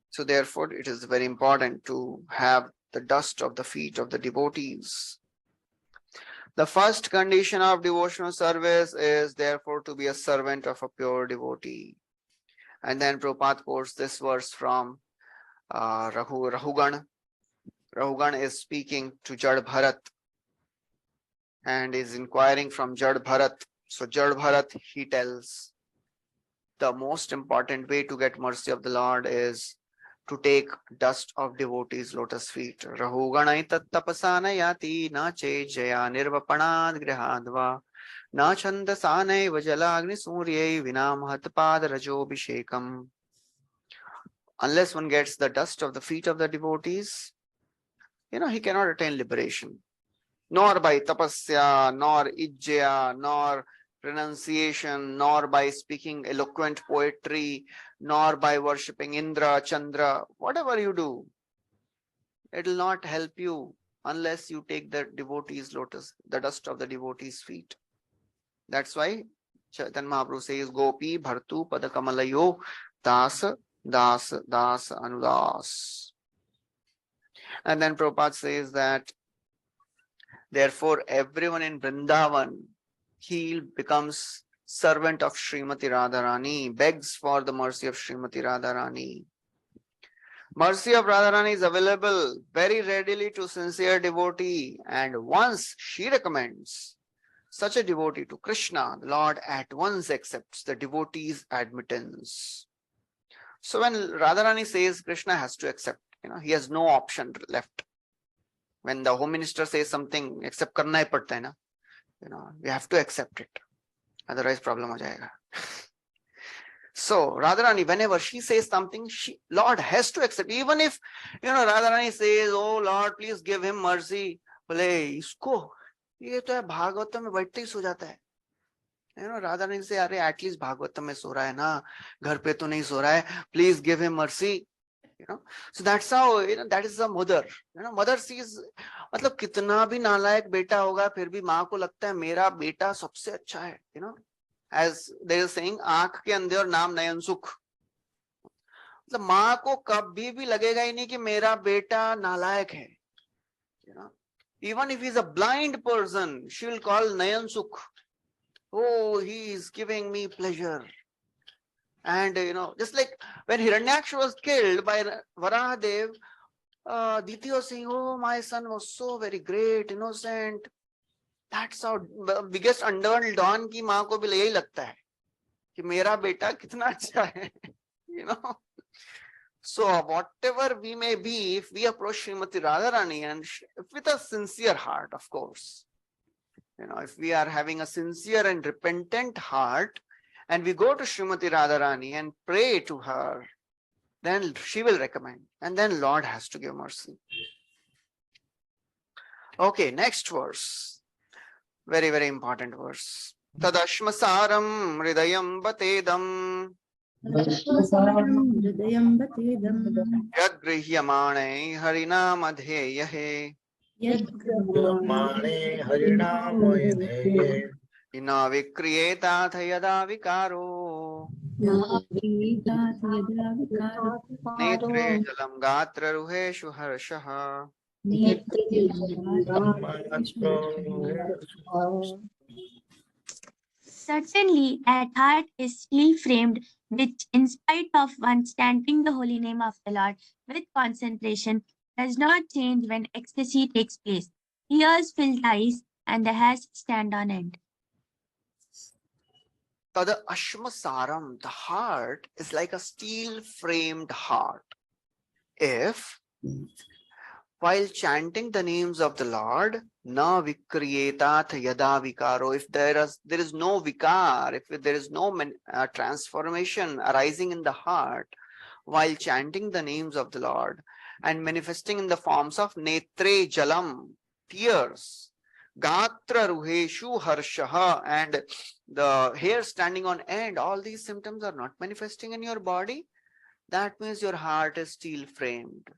So therefore, it is very important to have the dust of the feet of the devotees. The first condition of devotional service is therefore to be a servant of a pure devotee. And then Prabhupada quotes this verse from Rahugan. Rahugan is speaking to Jad Bharat and is inquiring from Jad Bharat. So Jad Bharat, he tells, the most important way to get mercy of the Lord is to take dust of devotees' lotus feet. Rahuganai tattapasana yati na che jaya nirvapanad grihadva na chandasanai vajala agni suryai vinam hatpad rajobhishekam. Unless one gets the dust of the feet of the devotees, he cannot attain liberation. Nor by tapasya, nor ijjaya, nor renunciation, nor by speaking eloquent poetry, nor by worshipping Indra, Chandra, whatever you do, it will not help you unless you take the devotee's lotus, the dust of the devotee's feet. That's why Chaitanya Mahaprabhu says, Gopi Bhartu Padakamalayo Das Das Das Anudas. And then Prabhupada says that therefore everyone in Vrindavan, he becomes servant of Srimati Radharani, begs for the mercy of Srimati Radharani. Mercy of Radharani is available very readily to sincere devotee, and once she recommends such a devotee to Krishna, the Lord at once accepts the devotee's admittance. So when Radharani says Krishna has to accept, he has no option left. When the home minister says something, accept karna hi padta hai na. We have to accept it. Otherwise problem ho jayega. So Radharani, whenever she says something, Lord has to accept. Even if, Radharani says, oh Lord, please give him mercy. Bole, isko, ye to hai Bhagavatam mein baithte hi so jata hai. Radharani say, Arey, at least Bhagavatam mein so raha hai na, ghar pe to nahi so raha hai, please give him mercy. So that's how, that is the mother. Mother sees, मतलब कितना भी नालायक बेटा होगा फिर भी माँ को लगता है मेरा बेटा सबसे अच्छा है. As they are saying, आंख के अंधे और नाम नयन सुख. मतलब माँ को कभी भी लगेगा ही नहीं कि मेरा बेटा नालायक है. Even if he's a blind person, she will call Nayan Sukh. Oh, he is giving me pleasure. And just like when Hiranyaksha was killed by Varahadev, Diti was saying, oh, my son was so very great, innocent. That's how biggest underworld Don ki maa ko bhi yahi lagta hai कि मेरा बेटा कितना अच्छा है. So whatever we may be, if we approach Srimati Radharani and with a sincere heart, of course, if we are having a sincere and repentant heart, and we go to Srimati Radharani and pray to her, then she will recommend, and then Lord has to give mercy. Okay, next verse. Very, very important verse. Tadashmasaram hridayam batedam yad grihyamane harinamadheyahe Mane harinamaye ina vikriyeta yada vikaro netre jalam gatra ruheshu harshaha. Certainly, that heart is steel framed, which, in spite of one chanting the holy name of the Lord with concentration, does not change when ecstasy takes place. Ears fill the eyes, and the hairs stand on end. Tada ashmasaram, the heart is like a steel framed heart. If while chanting the names of the Lord, Na vikriyetat yada vikaro. If there is no vikar, if there is no transformation arising in the heart while chanting the names of the Lord and manifesting in the forms of netre jalam, tears, gatra ruheshu harshaha, and the hair standing on end, all these symptoms are not manifesting in your body, that means your heart is steel framed.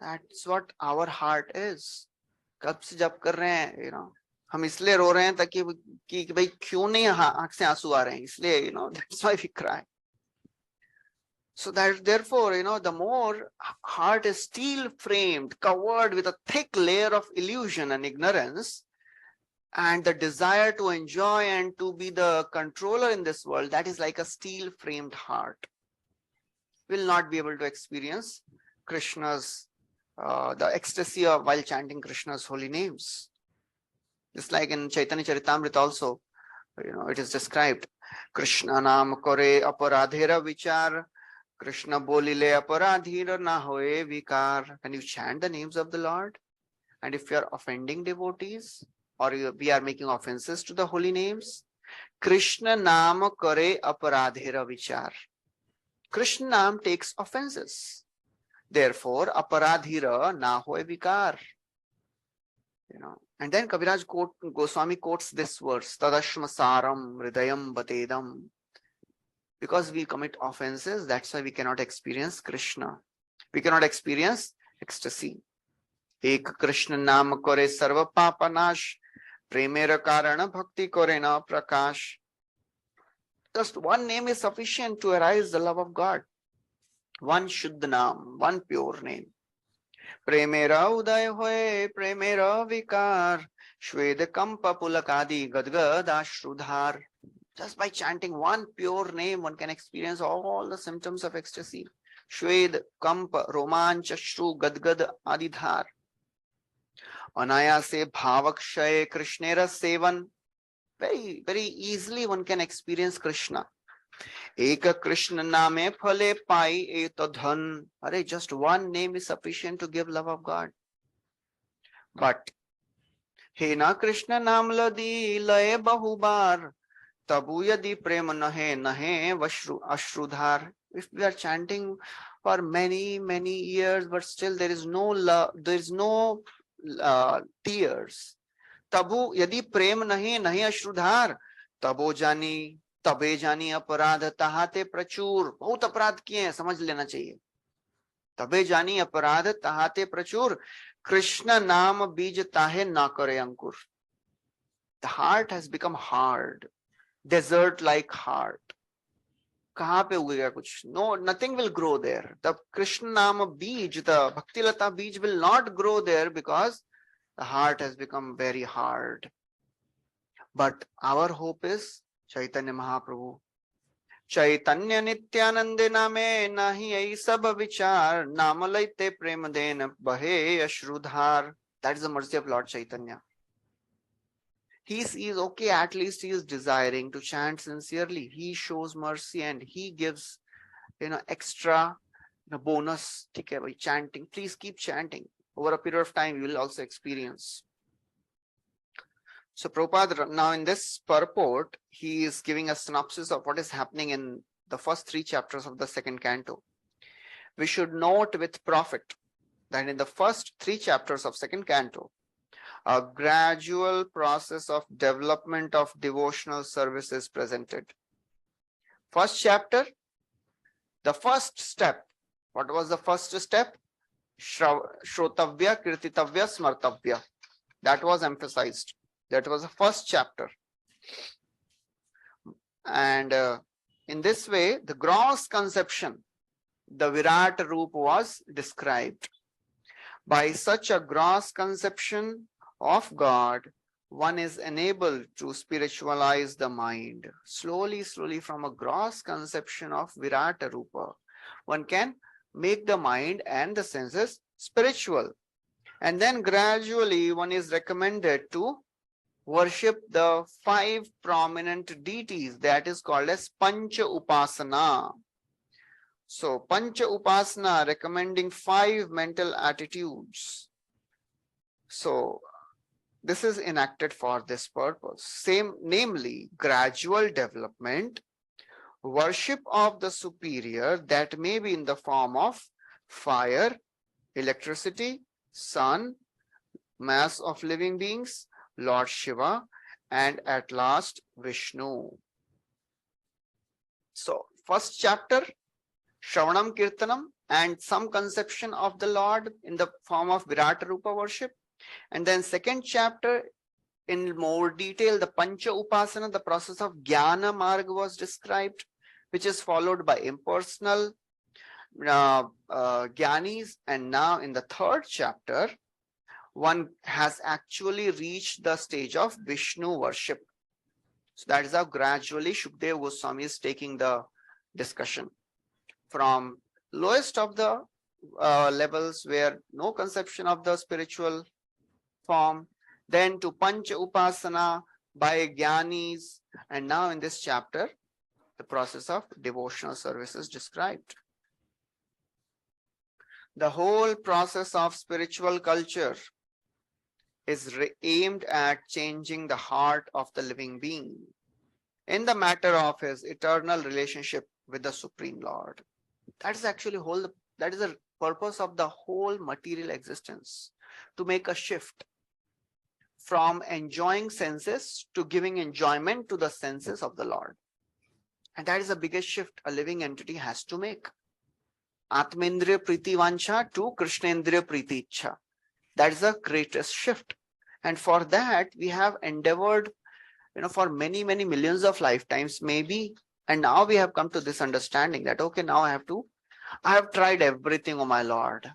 That's what our heart is. कब से जब कर रहे हैं, हम इसलिए रो रहे हैं ताकि कि भाई क्यों नहीं आंख से आंसू आ रहे हैं, इसलिए that's why we cry. So that therefore, the more heart is steel framed, covered with a thick layer of illusion and ignorance, and the desire to enjoy and to be the controller in this world, that is like a steel framed heart, will not be able to experience Krishna's the ecstasy of while chanting Krishna's holy names. Just like in Chaitanya Charitamrita also, it is described. Krishna naam kore aparadhera vichar, Krishna bolile aparadhera na hoye vikar. When you chant the names of the Lord, and if you are offending devotees, or we are making offenses to the holy names, Krishna naam kore aparadhera vichar. Krishna naam takes offenses. Therefore, aparadhira na hoy vikar. And then Kaviraj Goswami quotes this verse, Tadashmasaram Hridayam Batedam. Because we commit offenses, that's why we cannot experience Krishna. We cannot experience ecstasy. Ek Krishna Nam Kore Sarva Papanash, Premera Karana Bhakti Kore na Prakash. Just one name is sufficient to arise the love of God. One Shuddha Naam, one pure name. Premera uday hoye, premera vikar, Shved kampa pulakadi gadgad ashrudhar. Just by chanting one pure name, one can experience all the symptoms of ecstasy. Shved kampa romancha shru gadgad adidhar. Anayase bhavakshaye krishnera sevan. Very, very easily one can experience Krishna. Eka Krishna name phale pai eto dhan. Just one name is sufficient to give love of God. But he na Krishna naam ladi laye bahubar, tabu yadi prem nahe nahe vashru ashrudhar. If we are chanting for many, many years, but still there is no love, there is no tears. Tabu yadi prem nahe nahe ashrudhar, tabo jani तबे जानी अपराध तहाते प्रचुर. बहुत अपराध किए हैं, समझ लेना चाहिए. तबे जानी अपराध तहाते प्रचुर, कृष्ण नाम बीज ताहे ना करे अंकुर. The heart has become hard, desert like heart. कहाँ पे उगेगा कुछ? No, nothing will grow there. The Krishna नाम बीज, the Bhakti Lata बीज will not grow there because the heart has become very hard. But our hope is Chaitanya Mahaprabhu. Chaitanya Nityanande name nahi ai sab vichar, namalaite prem den bahe ashrudhar. That is the mercy of Lord Chaitanya. He is okay, at least he is desiring to chant sincerely. He shows mercy and he gives, extra bonus. Okay, by chanting, please keep chanting. Over a period of time, you will also experience. So Prabhupada, now in this purport, he is giving a synopsis of what is happening in the first 3 chapters of the second canto. We should note with profit that in the first 3 chapters of second canto, a gradual process of development of devotional service is presented. First chapter, the first step. What was the first step? Shrotavya, Kirtitavya, Smartavya. That was emphasized. That was the first chapter. And in this way, the gross conception, the Virat Roop was described. By such a gross conception of God, one is enabled to spiritualize the mind. Slowly, slowly, from a gross conception of Virata Rupa, one can make the mind and the senses spiritual. And then gradually one is recommended to worship the 5 prominent deities, that is called as Pancha Upasana. So Pancha Upasana recommending 5 mental attitudes. So this is enacted for this purpose. Same, namely, gradual development, worship of the superior that may be in the form of fire, electricity, sun, mass of living beings, Lord Shiva, and at last Vishnu. So, first chapter, Shravanam Kirtanam, and some conception of the Lord in the form of Virat Rupa worship. And then second chapter, in more detail, the Pancha Upasana, the process of Jnana Marg was described, which is followed by impersonal Jnanis. And now in the third chapter, one has actually reached the stage of Vishnu worship. So that is how gradually Shukdev Goswami is taking the discussion from lowest of the levels where no conception of the spiritual form, then to Pancha Upasana by Jnanis, and now in this chapter, the process of devotional service is described. The whole process of spiritual culture is aimed at changing the heart of the living being in the matter of his eternal relationship with the Supreme Lord. That is actually that is the purpose of the whole material existence, to make a shift from enjoying senses to giving enjoyment to the senses of the Lord. And that is the biggest shift a living entity has to make. Atmendriya Priti Vancha to Krishnendriya Priti Ichha. That is the greatest shift. And for that, we have endeavored, for many, many millions of lifetimes, maybe. And now we have come to this understanding that, okay, now I have tried everything, oh my Lord.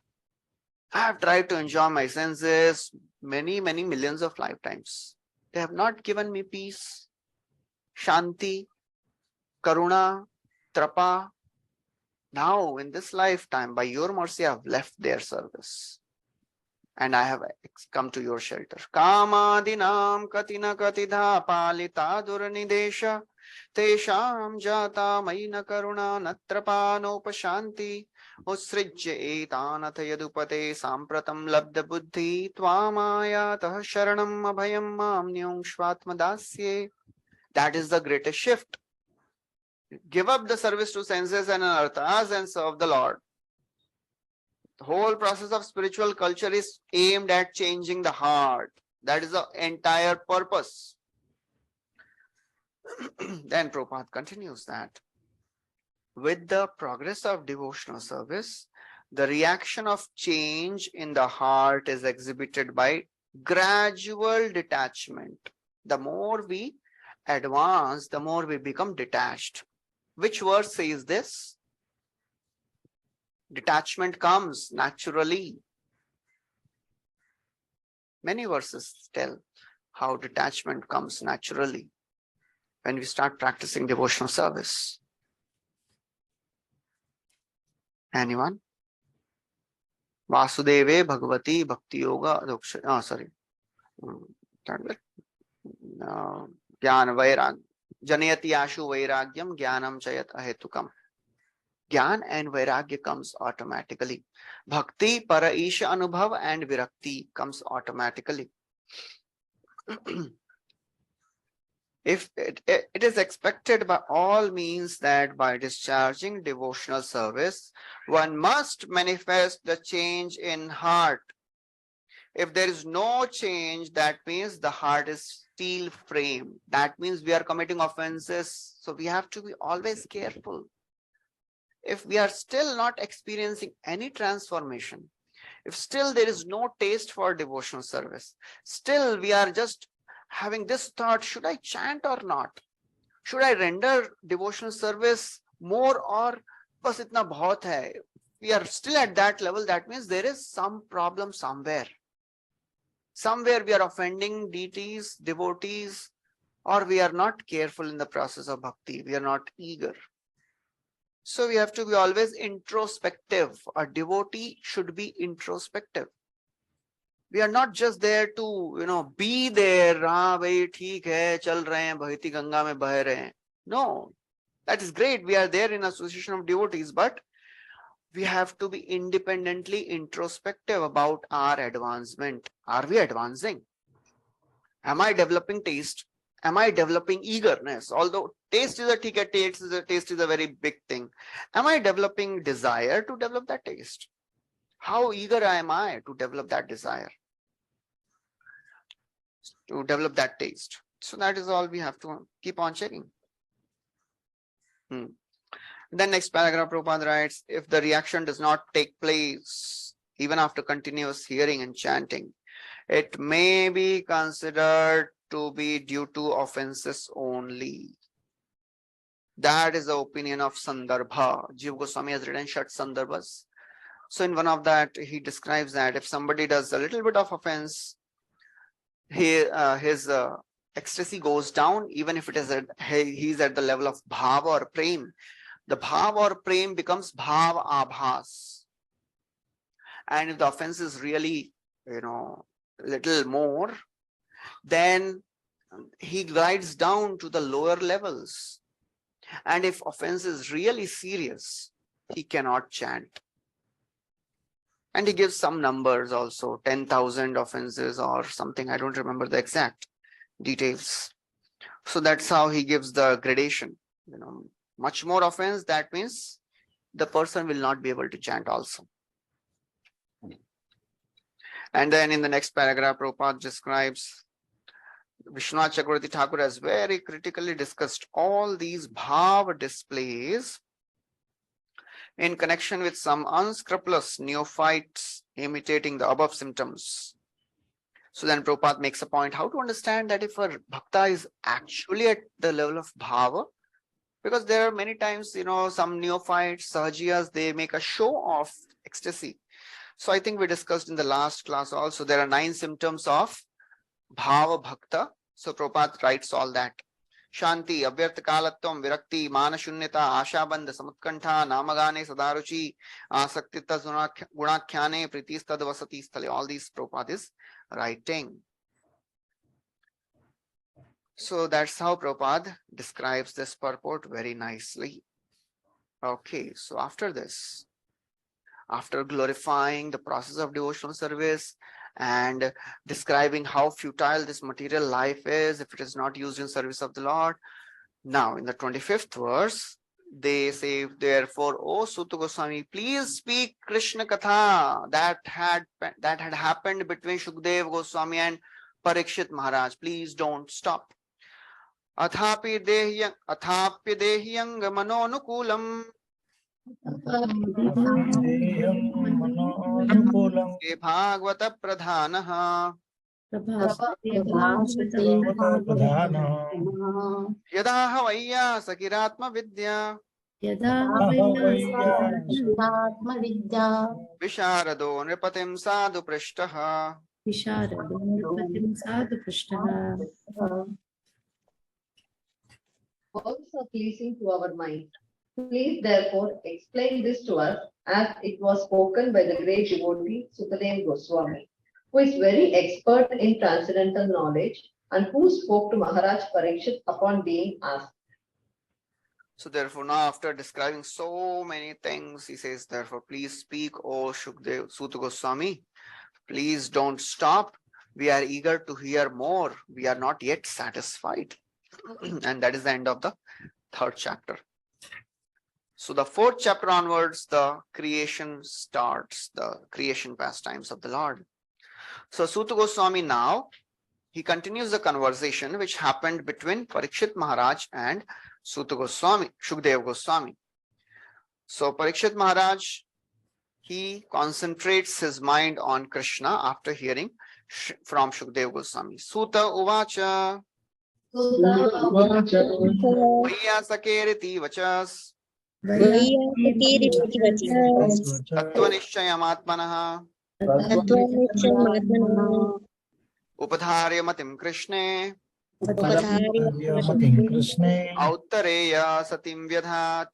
I have tried to enjoy my senses many, many millions of lifetimes. They have not given me peace, Shanti, Karuna, Trapa. Now, in this lifetime, by your mercy, I have left their service. And I have come to your shelter. Kamadinam katina katidha palita duranidesha tesham jata maina karuna natrapa nopashanti usrijya etanatha yadupate sampratam labda buddhi tvamayatah sharanam abhayam mam nyongshvatmadasye. That is the greatest shift. Give up the service to senses and anarthas and serve the Lord. The whole process of spiritual culture is aimed at changing the heart. That is the entire purpose. Then Prabhupada continues that with the progress of devotional service, the reaction of change in the heart is exhibited by gradual detachment. The more we advance, the more we become detached. Which verse says this? Detachment comes naturally. Many verses tell how detachment comes naturally when we start practicing devotional service. Anyone? Vasudeve Bhagavati Bhakti Yoga. Jnana Vairag. Janayati Ashu Vairagyam Jnanam Chayat Ahetukam. Gyan and Vairagya comes automatically. Bhakti, Paraisha Anubhav and Virakti comes automatically. If it is expected by all means that by discharging devotional service, one must manifest the change in heart. If there is no change, that means the heart is steel frame. That means we are committing offenses. So we have to be always careful. If we are still not experiencing any transformation, if still there is no taste for devotional service, still we are just having this thought, should I chant or not? Should I render devotional service more or bas itna bahut hai? We are still at that level. That means there is some problem somewhere. Somewhere we are offending deities, devotees, or we are not careful in the process of bhakti. We are not eager. So we have to be always introspective. A devotee should be introspective. We are not just there to, be there. हाँ भाई ठीक है, चल रहे हैं, बहती गंगा में बह रहे हैं. No, that is great. We are there in association of devotees, but we have to be independently introspective about our advancement. Are we advancing? Am I developing taste? Am I developing eagerness? Although taste is a very big thing. Am I developing desire to develop that taste? How eager am I to develop that desire? To develop that taste. So that is all we have to keep on checking. Then next paragraph, Prabhupada writes, if the reaction does not take place even after continuous hearing and chanting, it may be considered to be due to offenses only. That is the opinion of Sandarbha. Jiva Goswami has written Shat Sandarbhas. So in one of that, he describes that if somebody does a little bit of offense, his ecstasy goes down, even if it is he's at the level of bhava or prem. The bhava or prem becomes bhava abhas. And if the offense is really, little more, then he glides down to the lower levels. And if offense is really serious, he cannot chant. And he gives some numbers also, 10,000 offenses or something. I don't remember the exact details. So that's how he gives the gradation. Much more offense, that means the person will not be able to chant also. And then in the next paragraph, Prabhupada describes Vishwanath Chakravarti Thakur has very critically discussed all these bhava displays in connection with some unscrupulous neophytes imitating the above symptoms. So then Prabhupada makes a point how to understand that if a bhakta is actually at the level of bhava, because there are many times, some neophytes, sahajiyas, they make a show of ecstasy. So I think we discussed in the last class also, there are 9 symptoms of bhava bhakta. So Prabhupada writes all that. Shanti, Avyartha Kalatvam, Virakti, Manashunyata, Ashabandha, Samutkantha, Namagane, Sadaruchi, Asaktita, Gunakhyane, Pritistad, Vasati Sthale. All these Prabhupada is writing. So that's how Prabhupada describes this purport very nicely. Okay, so after this, after glorifying the process of devotional service and describing how futile this material life is if it is not used in service of the Lord, now in the 25th verse, they say, therefore, O Suta Goswami, please speak Krishna Katha that had happened between Shukdev Goswami and Parikshit Maharaj. Please don't stop. Athapi dehyang manonukulam Bhagavata Pradhanaha Yada Havaya Sakiratma Vidya Visharado Nripatim Sadhu Prishtaha. Also pleasing to our mind. Please therefore explain this to us as it was spoken by the great devotee Sukadeva Goswami, who is very expert in transcendental knowledge and who spoke to Maharaj Parikshit upon being asked. So therefore now after describing so many things, he says, therefore please speak, O Shukdev Suta Goswami. Please don't stop. We are eager to hear more. We are not yet satisfied. And that is the end of the 3rd chapter. So the 4th chapter onwards, the creation starts, the creation pastimes of the Lord. So Suta Goswami now, he continues the conversation which happened between Parikshit Maharaj and Suta Goswami, Shukdev Goswami. So Parikshit Maharaj, he concentrates his mind on Krishna after hearing from Shukdev Goswami. Suta Uvacha Vayyasakeriti Vachas Tattvanishchayamatmanaha Upadharya Matim Krishne Auttareya Satim Vyadhat.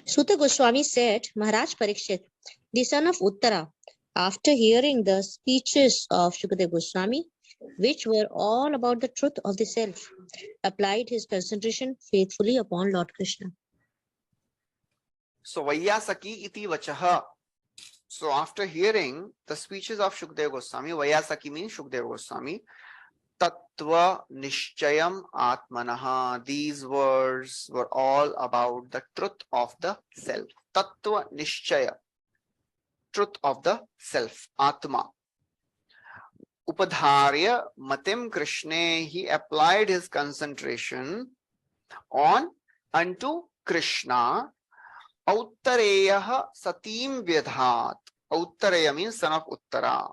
Suta Goswami said, Maharaj Parikshit, the son of Uttara, after hearing the speeches of Shukadeva Goswami, which were all about the truth of the self, applied his concentration faithfully upon Lord Krishna. So Vaiyasaki iti vachaha. So after hearing the speeches of Shukadeva Goswami, Vaiyasaki means Shukadeva Goswami, Tattva Nishchayam Atmanaha. These words were all about the truth of the self. Tattva Nishchaya, truth of the self, Atma. Upadharya Matim Krishne, he applied his concentration on unto Krishna. Auttareyaha Satim Vyadhat. Auttareya means son of Uttara.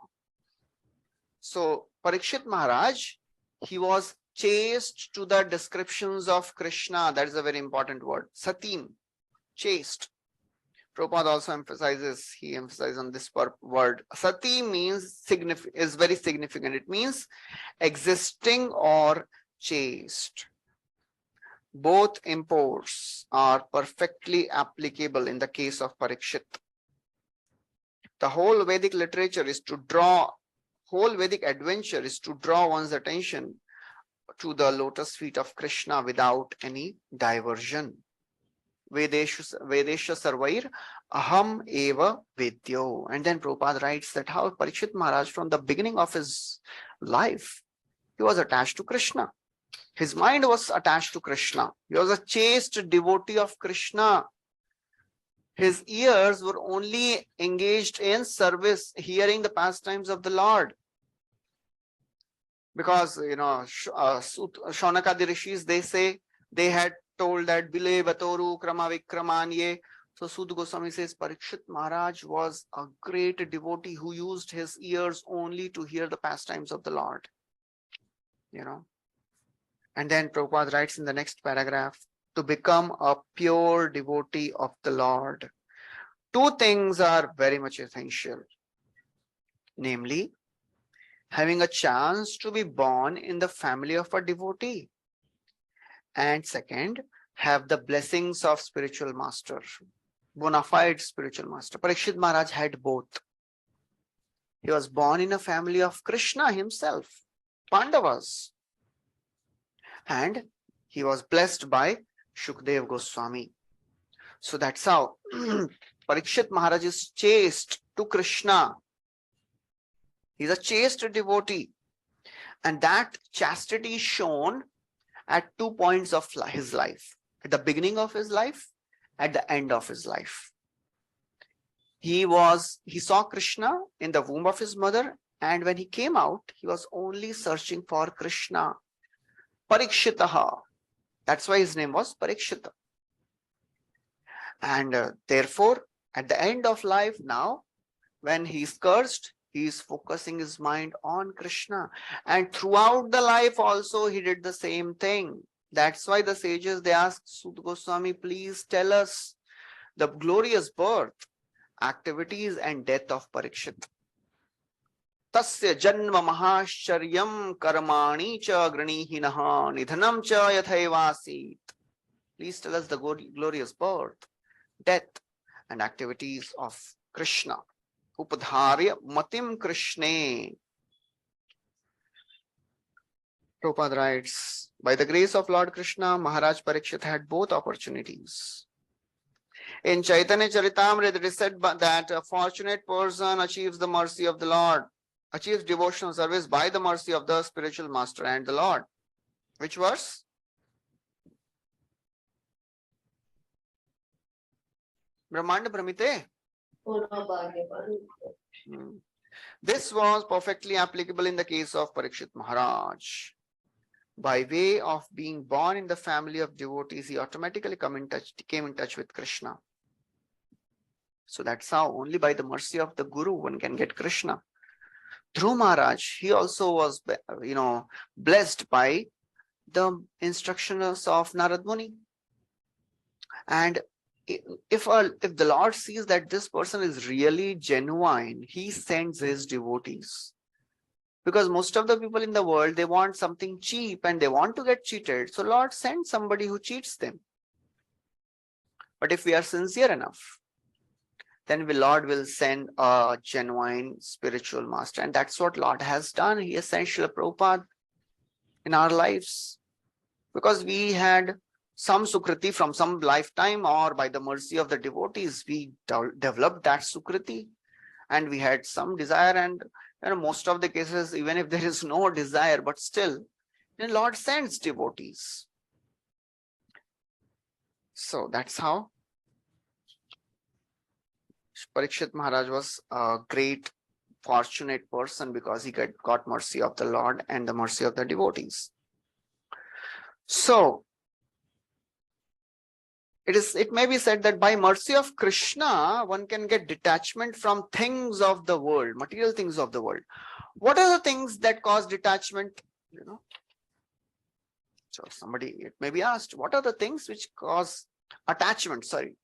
So Parikshit Maharaj, he was chaste to the descriptions of Krishna. That is a very important word. Satim, chaste. Prabhupada also emphasizes on this word. Sati means is very significant. It means existing or chaste. Both imports are perfectly applicable in the case of Parikshit. The whole Vedic literature is to draw, whole Vedic adventure is to draw one's attention to the lotus feet of Krishna without any diversion. Vedesha Sarvair Aham Eva Vedyo. And then Prabhupada writes that how Parikshit Maharaj from the beginning of his life, he was attached to Krishna. His mind was attached to Krishna. He was a chaste devotee of Krishna. His ears were only engaged in service, hearing the pastimes of the Lord. Because, Shaunakadi Rishis, they say, they had told that Bile Batoru Krama Vikramanye. So Sud Goswami says Parikshit Maharaj was a great devotee who used his ears only to hear the pastimes of the Lord. And then Prabhupada writes in the next paragraph, to become a pure devotee of the Lord, two things are very much essential. Namely, having a chance to be born in the family of a devotee. And second, have the blessings of spiritual master, bona fide spiritual master. Parikshit Maharaj had both. He was born in a family of Krishna himself, Pandavas. And he was blessed by Shukadeva Goswami. So that's how Parikshit Maharaj is chaste to Krishna. He's a chaste devotee. And that chastity is shown at 2 points of his life. At the beginning of his life, at the end of his life. He saw Krishna in the womb of his mother, and when he came out, he was only searching for Krishna. Parikshitaha. That's why his name was Parikshita. And therefore, at the end of life now, when he's cursed, he is focusing his mind on Krishna. And throughout the life also, he did the same thing. That's why the sages, they asked Sud Goswami, please tell us the glorious birth, activities and death of Parikshit. Tasya janma mahascharyam karmani cha granihinaha nidhanam cha yathaivasit. Please tell us the glorious birth, death and activities of Krishna. Upadharya matim Krishne. Prabhupada writes, by the grace of Lord Krishna, Maharaj Parikshit had both opportunities. In Chaitanya Charitamrita, it is said that a fortunate person achieves the mercy of the Lord, achieves devotional service by the mercy of the spiritual master and the Lord. Which verse? Brahmanda Brahmite. This was perfectly applicable in the case of Parikshit Maharaj. By way of being born in the family of devotees, he automatically came in touch with Krishna. So that's how only by the mercy of the Guru one can get Krishna. Dhruv Maharaj, he also was, blessed by the instructions of Narad Muni. And if the Lord sees that this person is really genuine, he sends his devotees. Because most of the people in the world, they want something cheap and they want to get cheated. So Lord sends somebody who cheats them. But if we are sincere enough, then the Lord will send a genuine spiritual master. And that's what Lord has done. He has sent Srila Prabhupada in our lives. Because we had some Sukriti from some lifetime, or by the mercy of the devotees, we developed that Sukriti and we had some desire. And most of the cases, even if there is no desire, but still, the Lord sends devotees. So that's how Parikshit Maharaj was a great, fortunate person, because he got mercy of the Lord and the mercy of the devotees. So it may be said that by mercy of Krishna, one can get detachment from things of the world, material things of the world. What are the things that cause detachment? So it may be asked, what are the things which cause attachment? Sorry.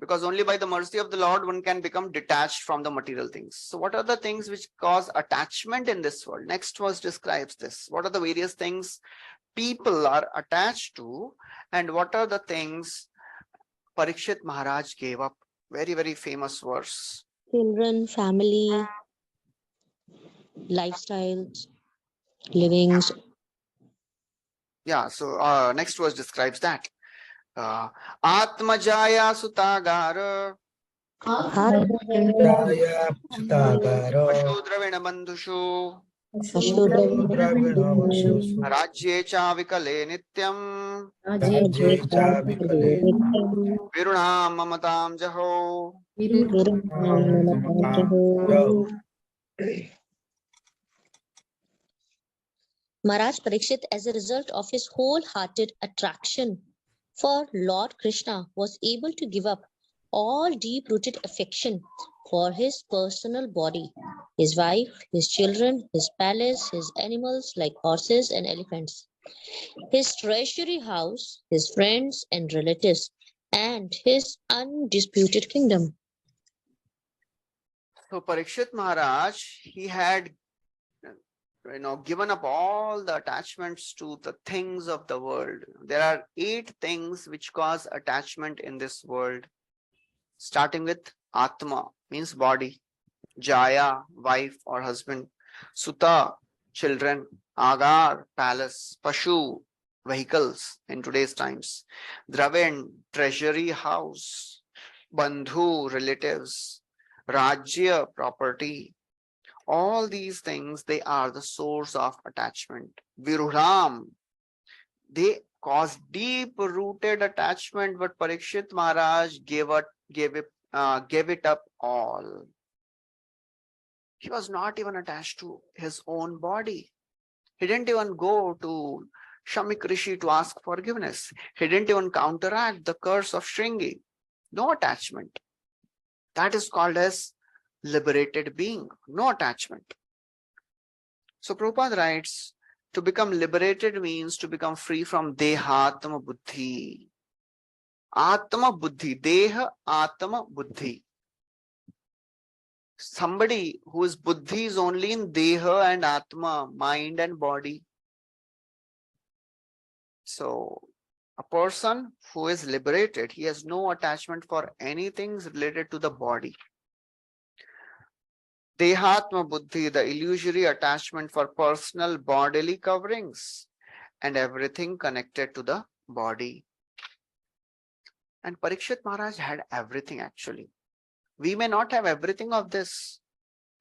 Because only by the mercy of the Lord one can become detached from the material things. So what are the things which cause attachment in this world? Next verse describes this. What are the various things people are attached to, and what are the things Parikshit Maharaj gave up? Very, very famous verse. Children, family, lifestyles, livings. Yeah, so next verse describes that. Atmajaya Sutagara Jaya Sutagaro Ashudravina Bandhushu Shudravino Rajye Cha Vikale Nityam Rajye Cha Vikale Virunam Mamatam Jaho. Maharaj Parikshit, as a result of his wholehearted attraction for Lord Krishna, was able to give up all deep-rooted affection for his personal body, his wife, his children, his palace, his animals like horses and elephants, his treasury house, his friends and relatives, and his undisputed kingdom. So Parikshit Maharaj, he had given up all the attachments to the things of the world. There are 8 things which cause attachment in this world. Starting with Atma, means body. Jaya, wife or husband. Suta, children. Agar, palace. Pashu, vehicles in today's times. Draven, treasury house. Bandhu, relatives. Rajya, property. All these things, they are the source of attachment. Viruham, they cause deep-rooted attachment, but Parikshit Maharaj gave it up all. He was not even attached to his own body. He didn't even go to Shamik Rishi to ask forgiveness. He didn't even counteract the curse of Shringi. No attachment. That is called as liberated being. No attachment. So Prabhupada writes, to become liberated means to become free from Dehatma Buddhi. Atma Buddhi. Deha Atma Buddhi. Somebody whose Buddhi is only in Deha and Atma, mind and body. So a person who is liberated, he has no attachment for anything related to the body. Dehatma Buddhi, the illusory attachment for personal bodily coverings and everything connected to the body. And Parikshit Maharaj had everything actually. We may not have everything of this.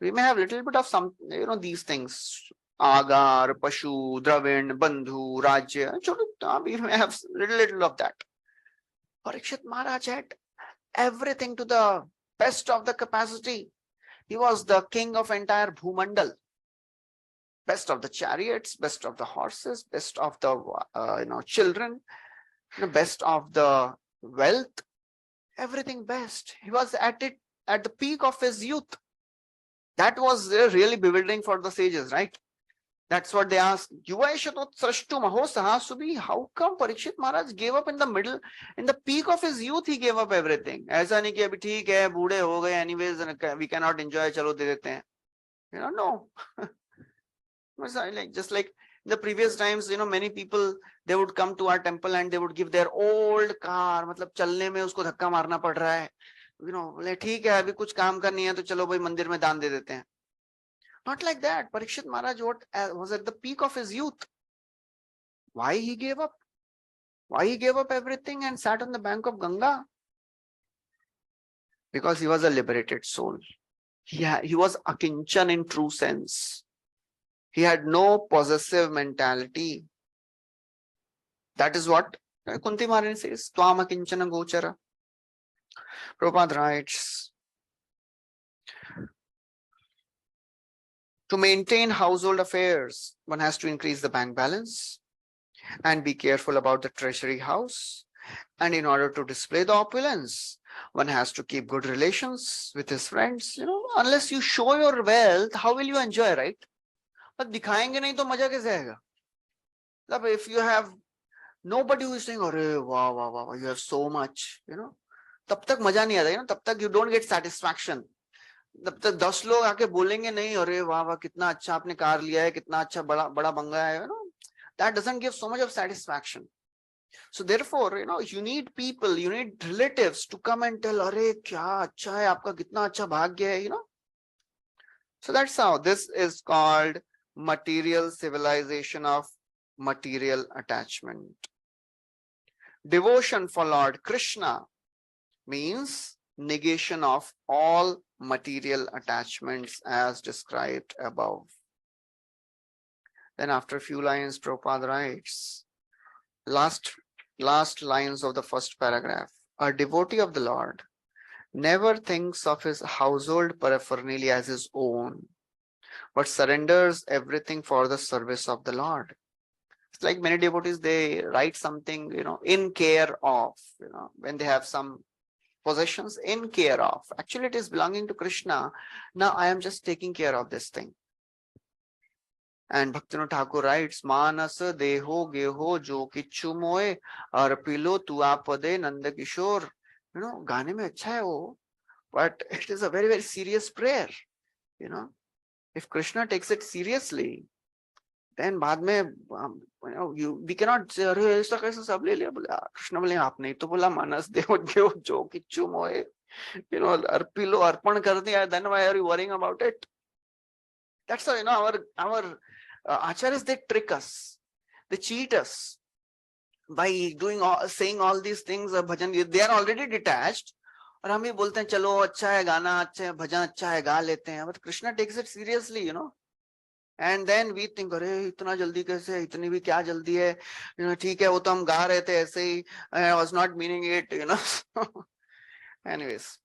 We may have a little bit of some, these things. Agar, Pashu, Dravin, Bandhu, Rajya. We may have little of that. Parikshit Maharaj had everything to the best of the capacity. He was the king of entire Bhumandal. Best of the chariots, best of the horses, best of the children, best of the wealth, everything best. He was at the peak of his youth. That was really bewildering for the sages, right? That's what they asked. How come Parikshit Maharaj gave up in the peak of his youth, he gave up everything. Aisa nahi ki abhi theek hai, boode ho gaye, anyways, we cannot enjoy, chalo de dete hain. No. Just like in the previous times, many people, they would come to our temple and they would give their old car, matlab chalne mein usko dhakka marna pad raha hai. ठीक है अभी कुछ काम करनी है तो चलो भाई मंदिर में दान दे देते हैं. Not like that. Parikshit Maharaj was at the peak of his youth. Why he gave up? Why he gave up everything and sat on the bank of Ganga? Because he was a liberated soul. He was akinchan in true sense. He had no possessive mentality. That is what Kunti Maharani says, Tvam akinchana gochara. Prabhupada writes, to maintain household affairs, one has to increase the bank balance and be careful about the treasury house. And in order to display the opulence, one has to keep good relations with his friends. Unless you show your wealth, how will you enjoy, right? But दिखाएंगे नहीं तो मजा कैसे आएगा? If you have nobody who is saying, "Arey, wow, wow, wow, you have so much," तब तक मजा नहीं आता, तब तक you don't get satisfaction. तब तक 10 लोग आके बोलेंगे नहीं, अरे वाह वाह कितना अच्छा आपने कार लिया है, कितना अच्छा बड़ा बंगला है, that doesn't give so much of satisfaction. So therefore, you need people, you need relatives to come and tell, अरे क्या अच्छा है आपका, कितना अच्छा भाग्य है, So that's how this is called material civilization of material attachment. Devotion for Lord Krishna means negation of all material attachments as described above. Then after a few lines, Prabhupada writes, last lines of the first paragraph, a devotee of the Lord never thinks of his household paraphernalia as his own, but surrenders everything for the service of the Lord. It's like many devotees, they write something, in care of, when they have some possessions, in care of. Actually, it is belonging to Krishna. Now I am just taking care of this thing. And Bhaktivinoda Thakur writes, Manas deho geho jo kichu moe arpilo tuapade nanda kishore. Gaane mein acha hai wo, but it is a very, very serious prayer. If Krishna takes it seriously, then बाद में we cannot say, अरे ऐसा कैसे सब ले लिया, बोले कृष्ण बोले आपने ही तो बोला मानस देव जो किच्छु मोए, अर्पिलो अर्पण कर दिया, then why are you worrying about it? That's how our acharyas, they trick us, they cheat us by saying all these things. Bhajan, they are already detached, और हम ही बोलते हैं चलो अच्छा है गाना, अच्छा है भजन, अच्छा है गा लेते हैं. But Krishna takes it seriously, And then we think, अरे इतना जल्दी कैसे, इतनी भी क्या जल्दी है, ठीक है वो तो हम गा रहे थे ऐसे ही, I was not meaning it, Anyways,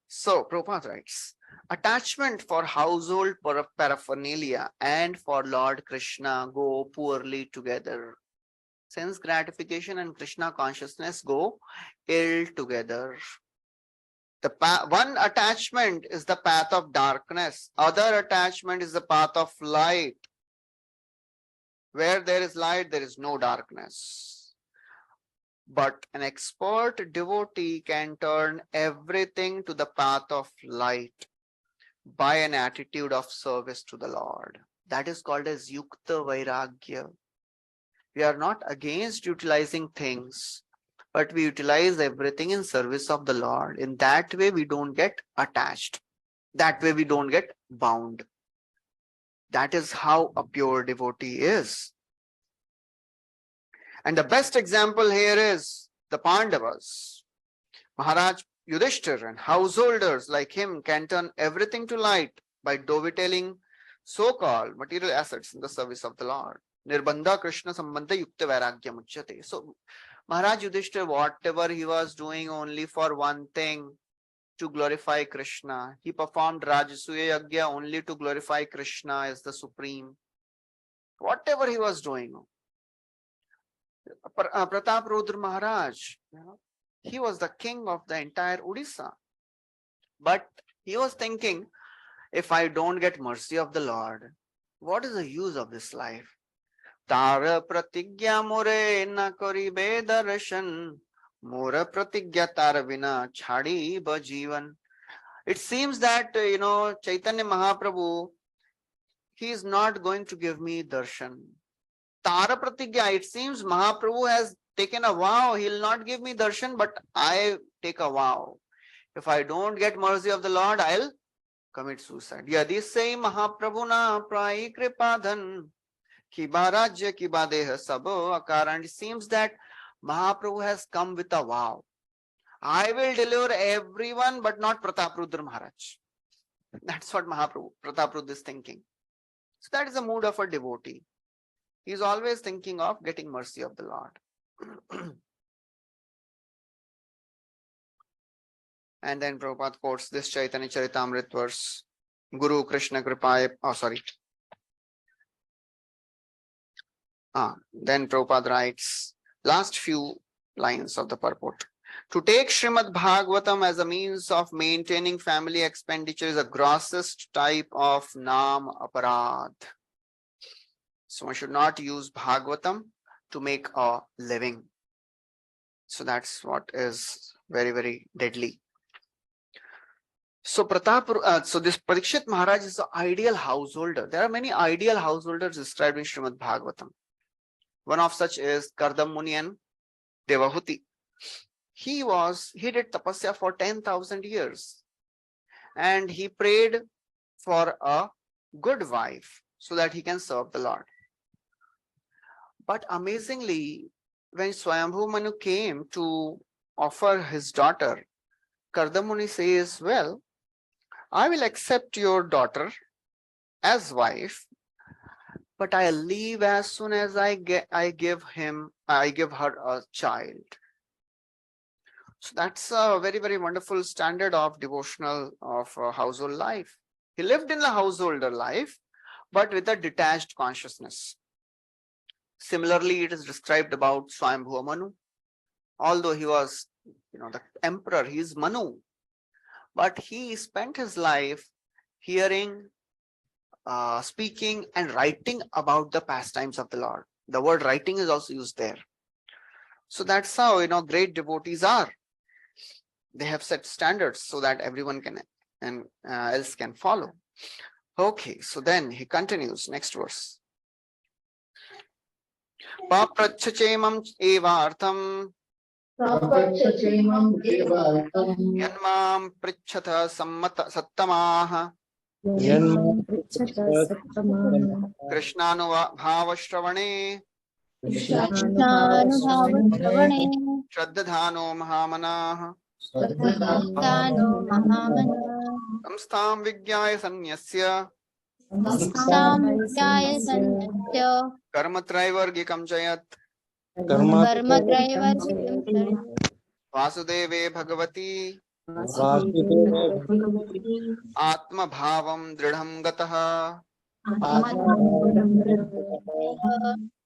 so Prabhupada writes, attachment for household paraphernalia and for Lord Krishna go poorly together. Sense gratification and Krishna consciousness go ill together. One attachment is the path of darkness. Other attachment is the path of light. Where there is light, there is no darkness. But an expert devotee can turn everything to the path of light by an attitude of service to the Lord. That is called as Yukta Vairagya. We are not against utilizing things, but we utilize everything in service of the Lord. In that way, we don't get attached. That way, we don't get bound. That is how a pure devotee is. And the best example here is the Pandavas. Maharaj Yudhishthir and householders like him can turn everything to light by dovetailing so-called material assets in the service of the Lord. Nirbandha Krishna Sambandha Yukta Vairagya Muchyate. So, Maharaj Yudhishthir, whatever he was doing only for one thing, to glorify Krishna. He performed Rajasuya Yagya only to glorify Krishna as the Supreme. Whatever he was doing. Pratap Rudra Maharaj, he was the king of the entire Odisha. But he was thinking, if I don't get mercy of the Lord, what is the use of this life? Tara pratigya more na karibe darshan, more pratigya tara vina chhadi bajivan. It seems that, Chaitanya Mahaprabhu, he is not going to give me darshan. Tara pratigya, it seems Mahaprabhu has taken a vow, he will not give me darshan, but I take a vow. If I don't get mercy of the Lord, I'll commit suicide. Yadi say Mahaprabhu na prai kripadhan. Kiba rajya kiba deha sabo akaran. It seems that Mahaprabhu has come with a vow. I will deliver everyone, but not Prataprudra Maharaj. That's what Prataprudra is thinking. So that is the mood of a devotee. He is always thinking of getting mercy of the Lord. And then Prabhupada quotes this Chaitanya Charitamrita verse. Guru Krishna Kripaya. Oh, sorry. Then Prabhupada writes, last few lines of the purport. To take Srimad Bhagvatam as a means of maintaining family expenditure is the grossest type of Nam Aparad. So one should not use Bhagvatam to make a living. So that's what is very, very deadly. So this Parikshit Maharaj is the ideal householder. There are many ideal householders described in Srimad Bhagavatam. One of such is Kardam Muni and Devahuti. He did tapasya for 10,000 years and he prayed for a good wife so that he can serve the Lord. But amazingly, when Swayambhu Manu came to offer his daughter, Kardam Muni says, well, I will accept your daughter as wife, but I'll leave as soon as I give her a child. So that's a very, very wonderful standard of household life. He lived in a householder life, but with a detached consciousness. Similarly, it is described about Swayambhu Manu. Although he was, the emperor, he is Manu, but he spent his life hearing, speaking and writing about the pastimes of the Lord. The word writing is also used there. So that's how, great devotees are. They have set standards so that everyone can and else can follow. Okay, so then he continues, next verse. Paprachachemam evartham yanmam prichata sattamaha Krishnanu bhavashravane Shraddhadhano Mahamanaha Samstam Vigyaya Sanyasya Karmatraivargikam Jayat Vasudeve Bhagavati Atma Bhavam Dridham Gataha.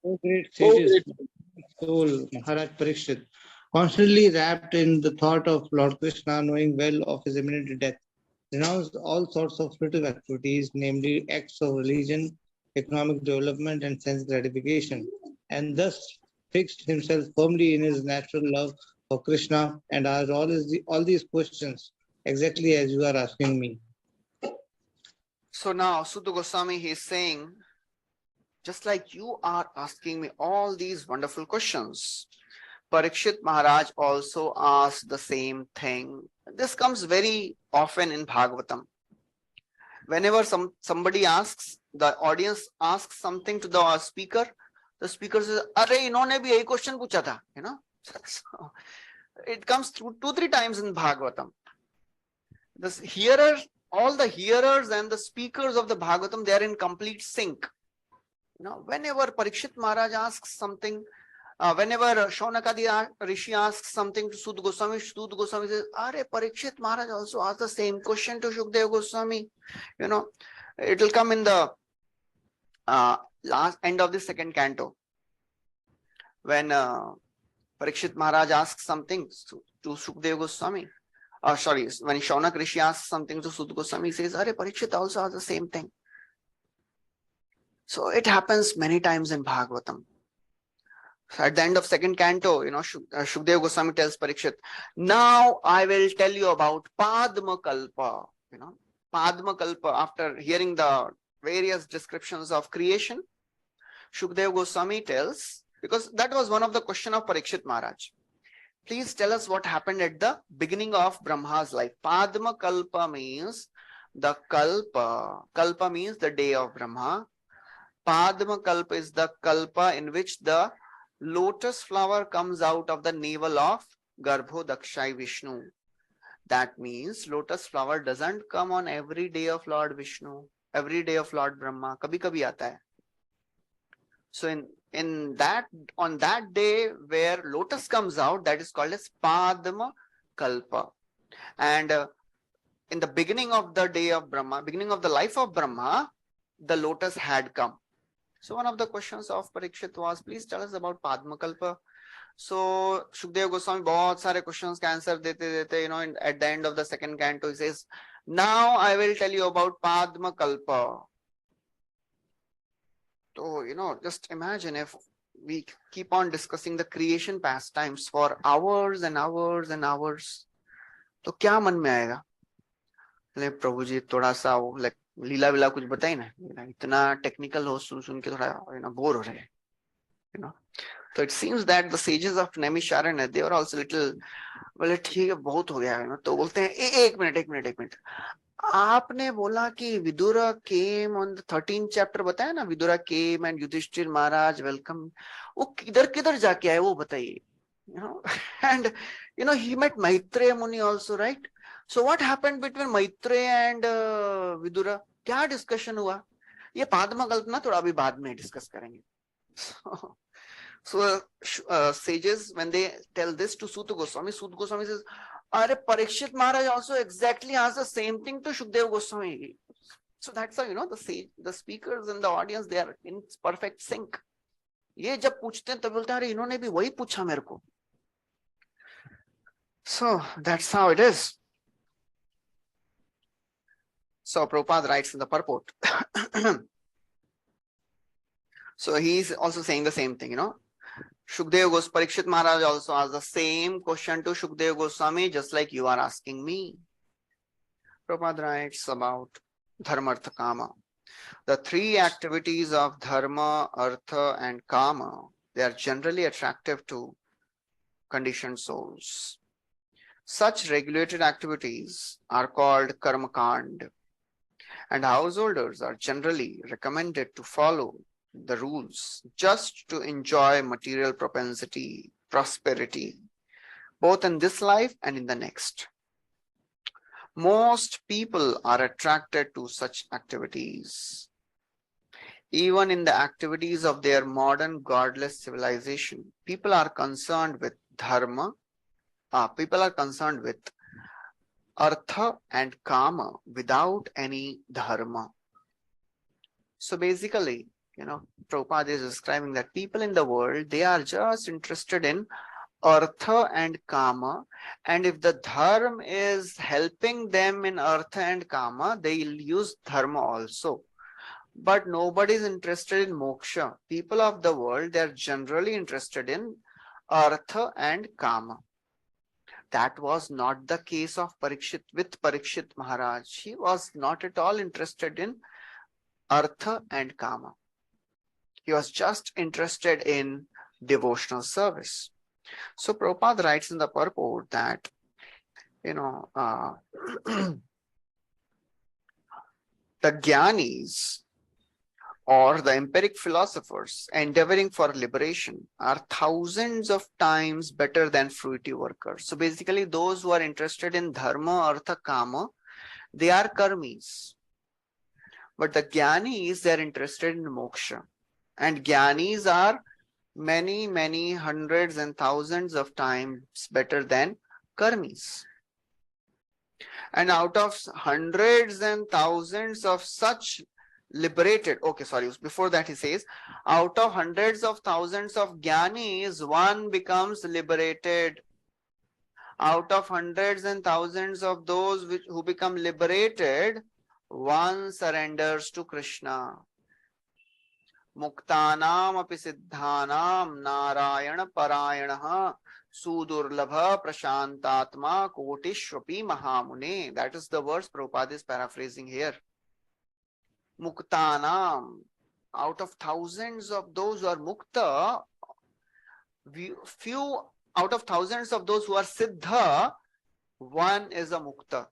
O great sages, soul, Maharaj Parikshit, constantly wrapped in the thought of Lord Krishna, knowing well of his imminent death, renounced all sorts of spiritual activities, namely acts of religion, economic development, and sense gratification, and thus fixed himself firmly in his natural love for Krishna and asked all these questions exactly as you are asking me. So now Sutta Goswami, he is saying, just like you are asking me all these wonderful questions, Parikshit Maharaj also asked the same thing. This comes very often in Bhagavatam. Whenever somebody asks, the audience asks something to the speaker says, "Arey, inhone bhi yahi question pucha tha," So it comes through 2-3 times in Bhagavatam. All the hearers and the speakers of the Bhagavatam, they are in complete sync. Whenever Parikshit Maharaj asks something, whenever Shaunakadi Rishi asks something to Sutta Goswami says, "Arey, Parikshit Maharaj also asked the same question to Shukdev Goswami." It will come in the last end of the second canto. When Parikshit Maharaj asks something to Shukdev Goswami, when Shaunak Rishi asks something to Sutta Goswami, he says, "Arey, Parikshit also has the same thing." So it happens many times in Bhagavatam. So at the end of second canto, Shukdev Goswami tells Parikshit, "Now I will tell you about Padma Kalpa." Padma Kalpa, after hearing the various descriptions of creation, Shukdev Goswami tells, because that was one of the questions of Parikshit Maharaj. Please tell us what happened at the beginning of Brahma's life. Padma Kalpa means the Kalpa. Kalpa means the day of Brahma. Padma Kalpa is the Kalpa in which the lotus flower comes out of the navel of Garbhodakshai Vishnu. That means lotus flower doesn't come on every day of Lord Vishnu, every day of Lord Brahma. Kabhi kabhi aata hai. So in that, on that day where lotus comes out, that is called as Padma Kalpa. And in the beginning of the day of Brahma, beginning of the life of Brahma, the lotus had come. So one of the questions of Parikshit was, please tell us about Padma Kalpa. So Shukdev Goswami बहुत सारे questions का answer देते देते, at the end of the second canto, he says, now I will tell you about Padma Kalpa. So, just imagine if we keep on discussing the creation pastimes for hours and hours and hours. तो क्या मन में आएगा? प्रभु जी थोड़ा सा वो लीला villa कुछ बताइए ना, इतना टेक्निकल हो सुन के थोड़ा बोर हो रहे हैं. So it seems that the sages of Naimisharanya, they were also little, बोले ठीक है बहुत हो गया, तो बोलते हैं एक मिनट, आपने बोला कि Vidura came on the 13th chapter, बताया ना, Vidura came and Yudhishthir Maharaj welcome, वो किधर किधर जाके आए वो बताइए. And he met Maitreya Muni also, right? So what happened between Maitreya and Vidura? क्या discussion हुआ? ये पादमा कल्पना थोड़ा अभी बाद में discuss करेंगे. So sages, when they tell this to Suta Goswami says, Are Parikshit Maharaj also exactly asked the same thing to Shukdev Goswami. So that's how, the speakers and the audience, they are in perfect sync. ये जब पूछते हैं तब बोलते हैं अरे इन्होंने भी वही पूछा मेरे को. So that's how it is. So Prabhupada writes in the purport. So he's also saying the same thing, Shukdev Goswami, Parikshit Maharaj also asked the same question to Shukdev Goswami, just like you are asking me. Prabhupada writes about Dharma, Artha, Kama. The three activities of Dharma, Artha and Kama, they are generally attractive to conditioned souls. Such regulated activities are called Karma Kand, and householders are generally recommended to follow the rules just to enjoy material prosperity, both in this life and in the next. Most people are attracted to such activities. Even in the activities of their modern godless civilization, people are concerned with dharma, people are concerned with artha and kama without any dharma. So basically, Prabhupada is describing that people in the world, they are just interested in artha and kama, and if the dharma is helping them in artha and kama, they'll use dharma also. But nobody is interested in moksha. People of the world, they are generally interested in artha and kama. That was not the case of Parikshit with Parikshit Maharaj. He was not at all interested in artha and kama. He was just interested in devotional service. So Prabhupada writes in the purport that, the Gyanis or the empiric philosophers endeavoring for liberation are thousands of times better than fruitive workers. So basically those who are interested in dharma, artha, kama, they are karmis. But the Gyanis, they are interested in moksha. And Gyanis are many, many hundreds and thousands of times better than karmis. And out of hundreds and thousands of such liberated, before that he says, out of hundreds of thousands of Gyanis, one becomes liberated. Out of hundreds and thousands of those who become liberated, one surrenders to Krishna. Muktanam api siddhanam narayana parayanaha sudurlabha prashantatma kotishvapi mahamune. That is the verse Prabhupada is paraphrasing here. Muktanam, out of thousands of those who are mukta, few out of thousands of those who are siddha, one is a mukta.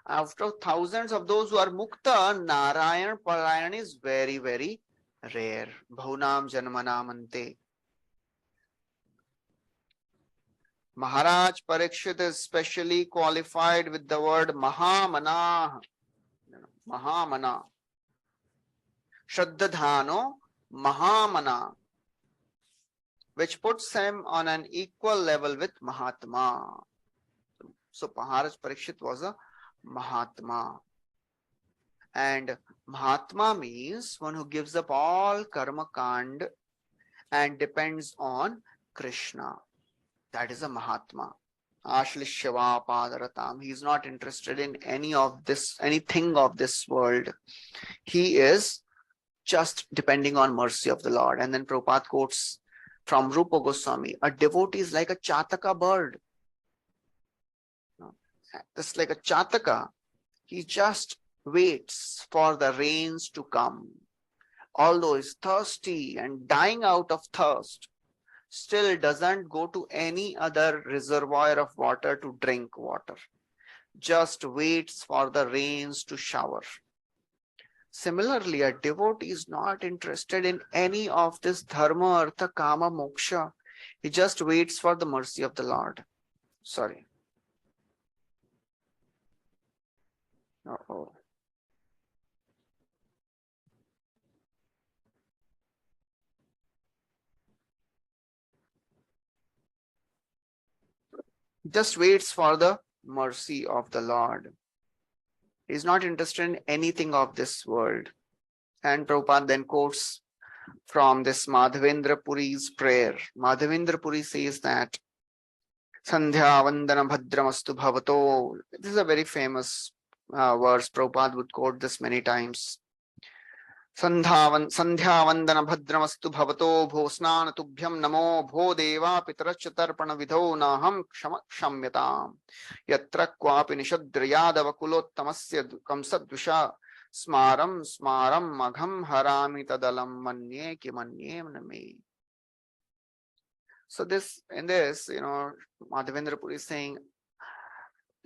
Out of thousands of those who are mukta, Narayan Parayan is very, very rare. Bhaunam Janmanam Ante. Maharaj Parikshit is specially qualified with the word Mahamana. Mahamana. Shraddhadhano Mahamana, which puts him on an equal level with Mahatma. So Maharaj Parikshit was a Mahatma. And Mahatma means one who gives up all karma kand and depends on Krishna. That is a Mahatma. Ashlishava Padaratam. He is not interested in anything of this world. He is just depending on mercy of the Lord. And then Prabhupada quotes from Rupa Goswami, a devotee is like a chataka bird. Just like a chataka, he just waits for the rains to come. Although he's thirsty and dying out of thirst, still doesn't go to any other reservoir of water to drink water. Just waits for the rains to shower. Similarly, a devotee is not interested in any of this dharma, artha, kama, moksha. He just waits for the mercy of the Lord. Sorry. Uh-oh. Just waits for the mercy of the Lord. He is not interested in anything of this world. And Prabhupada then quotes from this Madhavendra Puri's prayer. Madhavendra Puri says that Sandhya Vandana Bhadramastu Bhavato. This is a very famous verse. Prabhupada would quote this many times. Sandhya Vandana Bhadramastu Bhavato Bhosnana Tubhyam Namo Bho Deva Pitaracchatarpana Vidho Naham Kshamyatam Yatra Kwapi Nishadrayadava Kulottamasya Kamsadvisha Smaram Magham Harami Tadalam Manye Ki Manye Name. So in this, Madhavendra Puri is saying,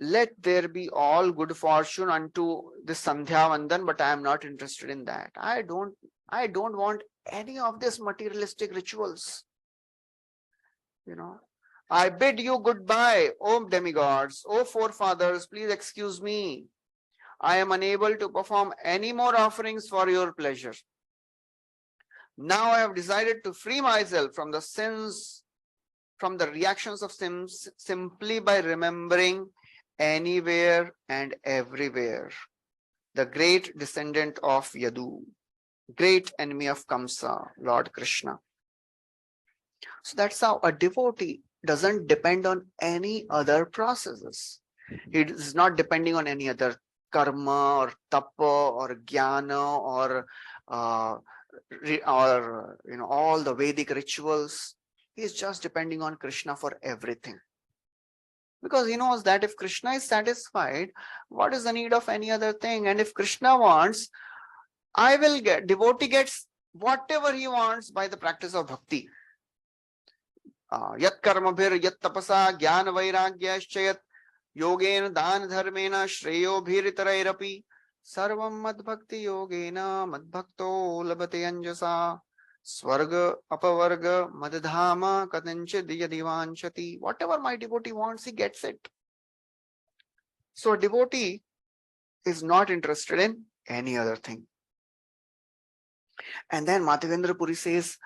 let there be all good fortune unto this Sandhya Vandan, but I am not interested in that. I don't want any of these materialistic rituals. I bid you goodbye, O demigods, O forefathers, please excuse me. I am unable to perform any more offerings for your pleasure. Now I have decided to free myself from the sins, from the reactions of sins, simply by remembering anywhere and everywhere the great descendant of Yadu, great enemy of Kamsa, Lord Krishna. So that's how a devotee doesn't depend on any other processes. He is not depending on any other karma or tapa or jnana or all the Vedic rituals. He is just depending on Krishna for everything. Because he knows that if Krishna is satisfied, what is the need of any other thing? And if Krishna wants, devotee gets whatever he wants by the practice of bhakti. Yat karmabhir, yat tapasa, jnana vairagyaschayat, yogena dan dharmena, shreyo bhiritarairapi, sarvam mad bhakti yogena, mad bhakto labate anjasa. Swarga, apavarga, madhama, katanchid yadivanchati. Whatever my devotee wants, he gets it. So a devotee is not interested in any other thing. And then Madhavendra Puri says,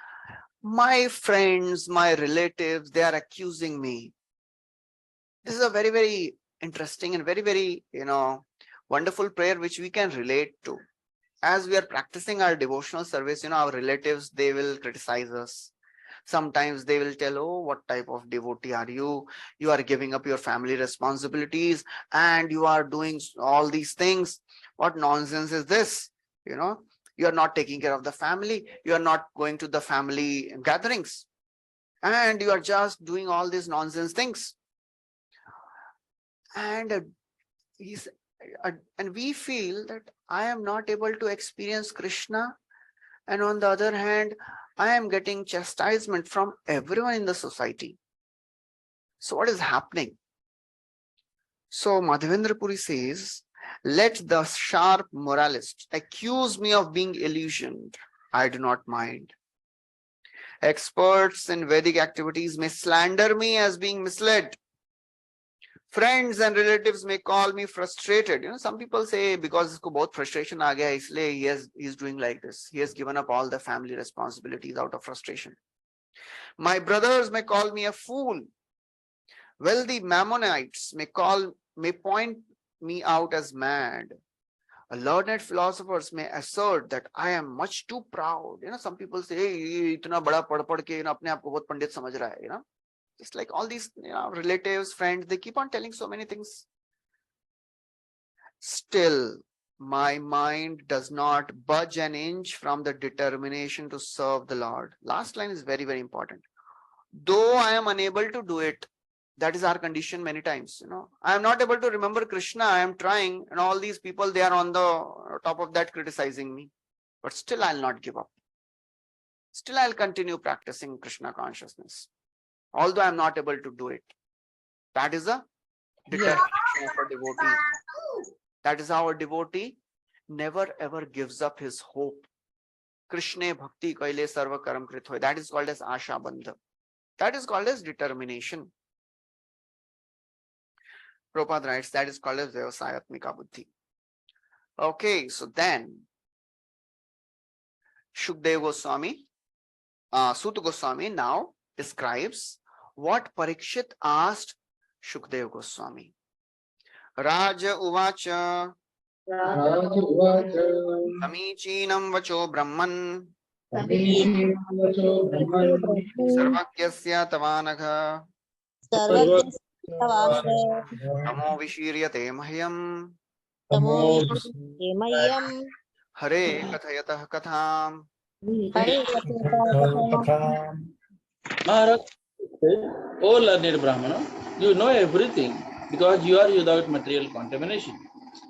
my friends, my relatives, they are accusing me. This is a very, very interesting and very, very, wonderful prayer which we can relate to. As we are practicing our devotional service, our relatives, they will criticize us. Sometimes they will tell, oh, what type of devotee are you? You are giving up your family responsibilities and you are doing all these things. What nonsense is this? You are not taking care of the family. You are not going to the family gatherings. And you are just doing all these nonsense things. And we feel that I am not able to experience Krishna, and on the other hand, I am getting chastisement from everyone in the society. So what is happening? So Madhavendra Puri says, let the sharp moralist accuse me of being illusioned. I do not mind. Experts in Vedic activities may slander me as being misled. Friends and relatives may call me frustrated. Some people say because isko bahut frustration aa gaya, isliye he's doing like this. He has given up all the family responsibilities out of frustration. My brothers may call me a fool. Wealthy Mammonites may point me out as mad. Learned philosophers may assert that I am much too proud. Some people say, hey, ye itna bada pad ke apne aap ko bahut pandit samajh raha hai. Just like all these relatives, friends, they keep on telling so many things. Still, my mind does not budge an inch from the determination to serve the Lord. Last line is very, very important. Though I am unable to do it, that is our condition many times. I am not able to remember Krishna. I am trying, and all these people, they are on the top of that criticizing me. But still, I'll not give up. Still, I'll continue practicing Krishna consciousness, although I'm not able to do it. That is a determination of a devotee. That is how a devotee never ever gives up his hope. Krishna bhakti kaile sarva karam krit hoy. That is called as asha bandha. That is called as determination. Prabhupada writes that is called as vyavasayatmika buddhi. Okay, so then Shukdev Goswami, Suta Goswami now describes what Parikshit asked Shukdev Goswami. Raja Uvacha Samichinam Vacho Brahman Sarvakyasya Tavanagha Tamo Vishiryate Mahyam Hare Kathayatah Katham. Maharaj, O learned Brahmana, you know everything because you are without material contamination.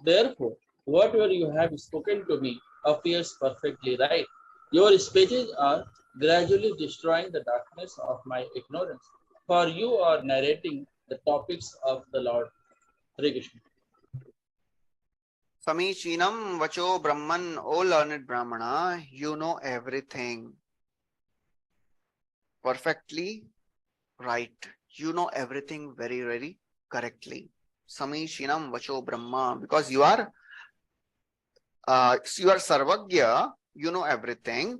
Therefore, whatever you have spoken to me appears perfectly right. Your speeches are gradually destroying the darkness of my ignorance, for you are narrating the topics of the Lord. Hare Krishna. Samichinam Vacho Brahman, O learned Brahmana, you know everything perfectly right. You know everything very, very correctly. Samichinam Vacho Brahma, because you are Sarvagya, you know everything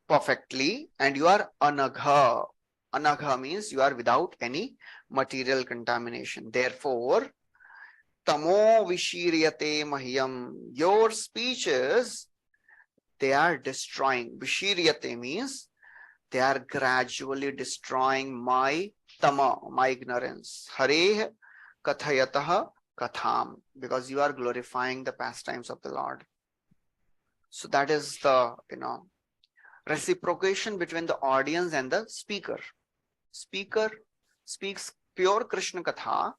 perfectly, and you are Anagha. Anagha means you are without any material contamination. Therefore, Tamo Vishiryate Mahyam, your speeches, they are destroying. Vishiryate means they are gradually destroying my tama, my ignorance. Hare Kathayatah Katham, because you are glorifying the pastimes of the Lord. So that is the, reciprocation between the audience and the speaker. Speaker speaks pure Krishna Katha,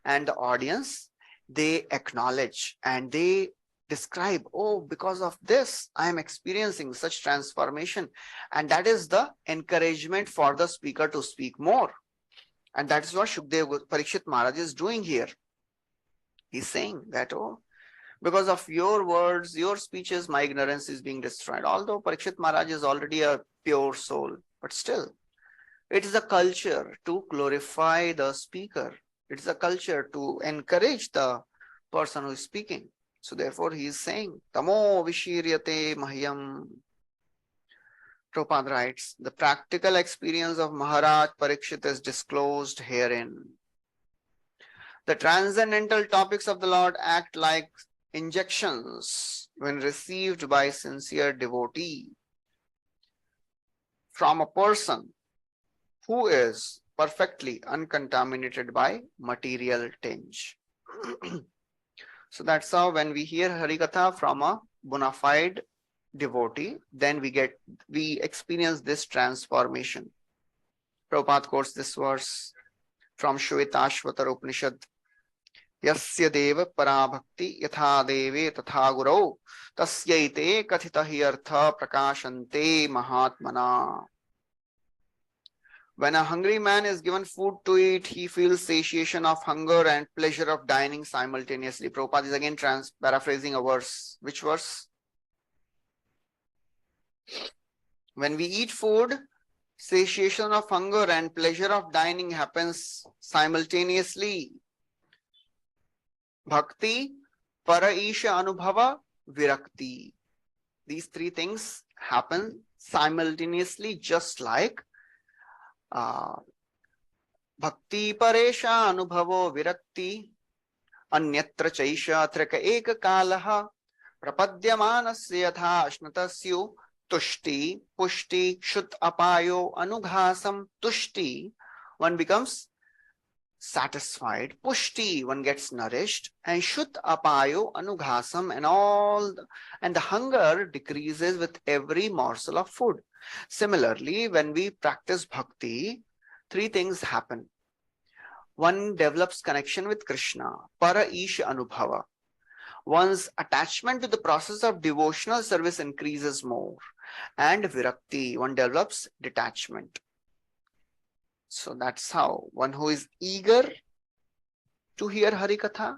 and the audience, they acknowledge and they describe, oh, because of this, I am experiencing such transformation. And that is the encouragement for the speaker to speak more. And that is what Shukdev Parikshit Maharaj is doing here. He's saying that, oh, because of your words, your speeches, my ignorance is being destroyed. Although Parikshit Maharaj is already a pure soul, but still, it is a culture to glorify the speaker. It is a culture to encourage the person who is speaking. So therefore he is saying, Tamo Vishiryate Mahyam. Prabhupada writes, the practical experience of Maharaj Parikshit is disclosed herein. The transcendental topics of the Lord act like injections when received by sincere devotee from a person who is perfectly uncontaminated by material tinge. So that's how when we hear Harikatha from a bona fide devotee, then we experience this transformation. Prabhupada quotes this verse from Shvetashvatara Upanishad. Yasya deva para bhakti yatha deve tatha gurau tasyaite kathita hi artha prakashante mahatmana. When a hungry man is given food to eat, he feels satiation of hunger and pleasure of dining simultaneously. Prabhupada is again paraphrasing a verse. Which verse? When we eat food, Satiation of hunger and pleasure of dining happens simultaneously. Bhakti, para isha anubhava, virakti. These three things happen simultaneously, just like Bhakti paresha anubhavo virakti anyatra chaisha trika eka kalaha prapadyamanasya yatha ashnatasyu tushti pushti shut apayo anughasam. Tushti, one becomes satisfied. Pushti, one gets nourished. And shut apayo anughasam, and the hunger decreases with every morsel of food. Similarly, when we practice bhakti, three things happen. One develops connection with Krishna, para isha anubhava. One's attachment to the process of devotional service increases more. And virakti, one develops detachment. So that's how one who is eager to hear Harikatha,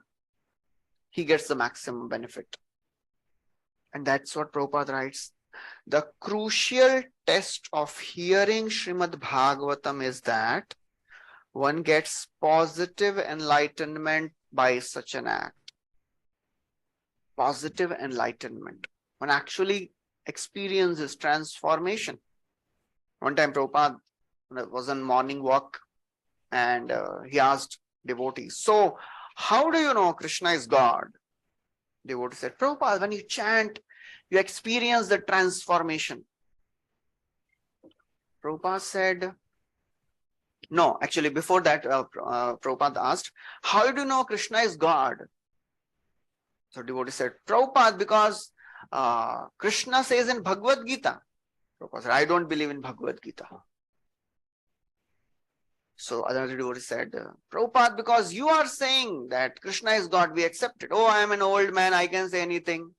he gets the maximum benefit. And that's what Prabhupada writes. The crucial test of hearing Srimad Bhagavatam is that one gets positive enlightenment by such an act. Positive enlightenment. One actually experiences transformation. One time Prabhupada was on morning walk and he asked devotees, so how do you know Krishna is God? Devotee said, Prabhupada, when you chant, you experience the transformation. Prabhupada said, no, actually before that, Prabhupada asked, how do you know Krishna is God? So devotee said, Prabhupada, because Krishna says in Bhagavad Gita. Prabhupada said, I don't believe in Bhagavad Gita. So another devotee said, Prabhupada, because you are saying that Krishna is God, we accept it. Oh, I am an old man, I can say anything.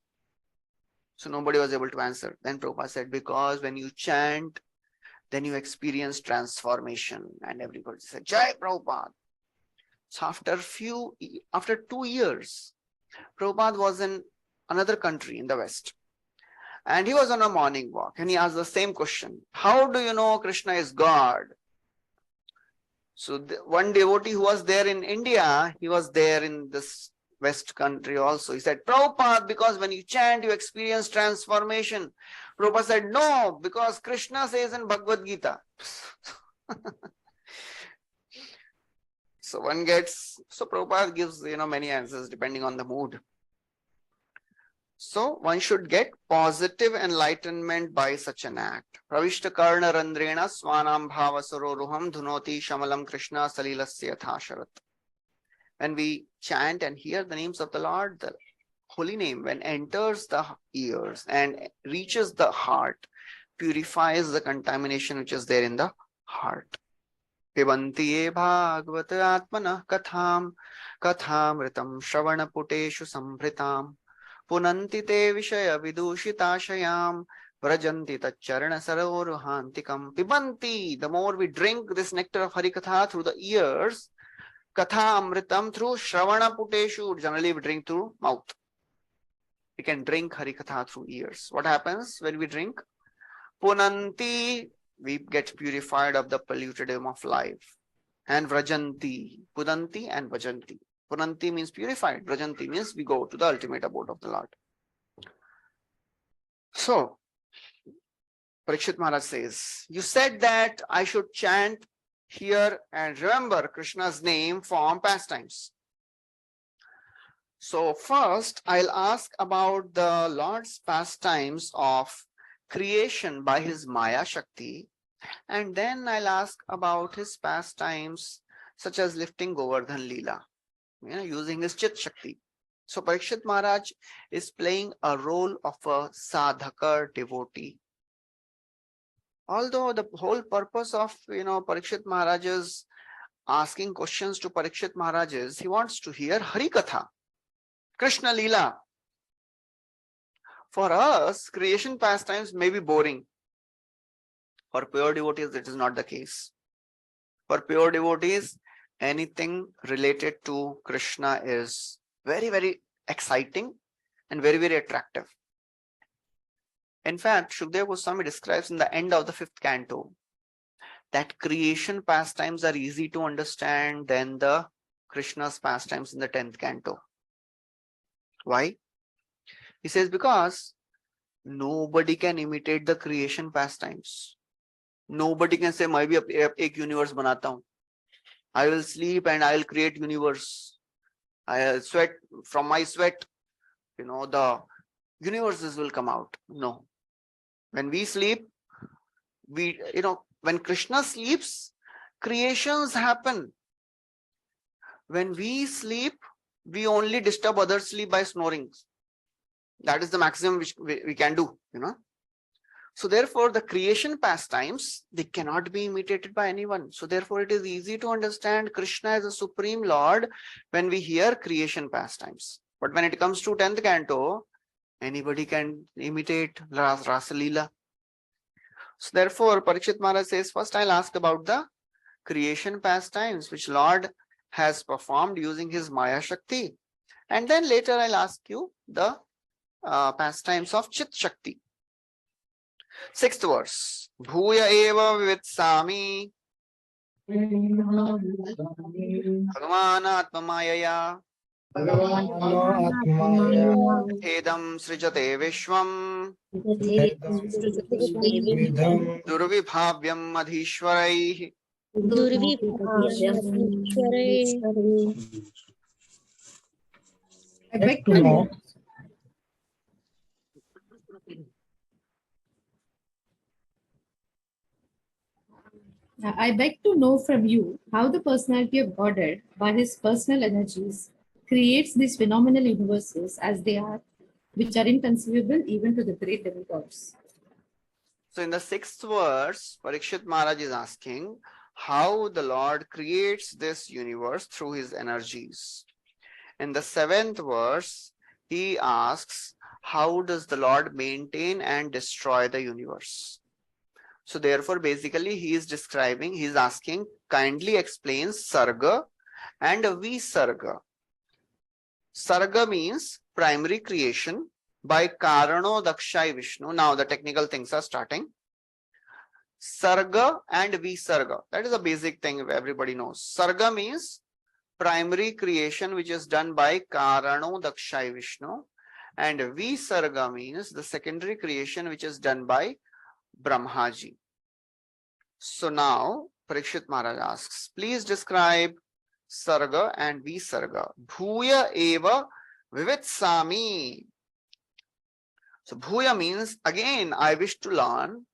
So nobody was able to answer. Then Prabhupada said, because when you chant, then you experience transformation. And everybody said, Jai Prabhupada. So after 2 years, Prabhupada was in another country in the West. And he was on a morning walk and he asked the same question. How do you know Krishna is God? So one devotee who was there in India, he was there in this West country also. He said, Prabhupada, because when you chant, you experience transformation. Prabhupada said, no, because Krishna says in Bhagavad Gita. So Prabhupada gives, many answers depending on the mood. So one should get positive enlightenment by such an act. Pravishta karna randrena swanam bhava saroruham dhunoti shamalam krishna salilasya thasharat. When we chant and hear the names of the Lord, the holy name, when enters the ears and reaches the heart, purifies the contamination which is there in the heart. Pibanti ye bhagavata atmana katham ritam shravana puteshu sambritam punanti te vishaya vidushitashayam vrajanti tacharana saroruhantikam. Pibanti, the more we drink this nectar of Harikatha through the ears, Katha Amritam through Shravana Puteshu, generally we drink through mouth. We can drink Harikatha through ears. What happens when we drink? Punanti, we get purified of the pollutedom of life. And Vrajanti, Punanti and Vajanti. Punanti means purified, Vrajanti means we go to the ultimate abode of the Lord. So, Parikshit Maharaj says, you said that I should chant, hear and remember Krishna's name, form, pastimes. So first I'll ask about the Lord's pastimes of creation by his Maya Shakti, and then I'll ask about his pastimes such as lifting Govardhan Leela, using his Chit Shakti. So Parikshit Maharaj is playing a role of a sadhaka devotee. Although the whole purpose of Parikshit Maharaj's asking questions to Parikshit Maharaj is he wants to hear Harikatha, Krishna Leela. For us, creation pastimes may be boring. For pure devotees, it is not the case. For pure devotees, anything related to Krishna is very, very exciting and very, very attractive. In fact, Shukadeva Goswami describes in the end of the 5th canto that creation pastimes are easy to understand than the Krishna's pastimes in the 10th canto. Why? He says because nobody can imitate the creation pastimes. Nobody can say, "मैं भी एक universe बनाता हूँ. I will sleep and I will create universe. I sweat from my sweat. The universes will come out." No. When we sleep, when Krishna sleeps, creations happen. When we sleep, we only disturb others' sleep by snoring. That is the maximum which we can do, So therefore, the creation pastimes, they cannot be imitated by anyone. So therefore, it is easy to understand Krishna as a supreme Lord when we hear creation pastimes. But when it comes to 10th canto, anybody can imitate Rasa Leela. So therefore, Parikshit Maharaj says, first I'll ask about the creation pastimes which Lord has performed using his Maya Shakti. And then later I'll ask you the pastimes of Chit Shakti. 6th verse. Bhuya eva vivitsami Bhagavan Atmamayaya Edam Srijate Vishwam Durvibhavyam Adhishwarai. I beg to know. I beg to know from you how the personality of Godhead, by his personal energies, creates these phenomenal universes as they are, which are inconceivable even to the great demigods. So in the 6th verse, Parikshit Maharaj is asking how the Lord creates this universe through his energies. In the 7th verse, he asks, how does the Lord maintain and destroy the universe? So therefore, basically, he is asking, kindly explains Sarga and Visarga. Sarga means primary creation by Karano Dakshai Vishnu. Now the technical things are starting. Sarga and Visarga. That is a basic thing everybody knows. Sarga means primary creation which is done by Karano Dakshai Vishnu. And Visarga means the secondary creation which is done by Brahmaji. So now Parikshit Maharaj asks, please describe Sarga and Visarga. Bhuya eva vivitsami. So Bhuya means, again, I wish to learn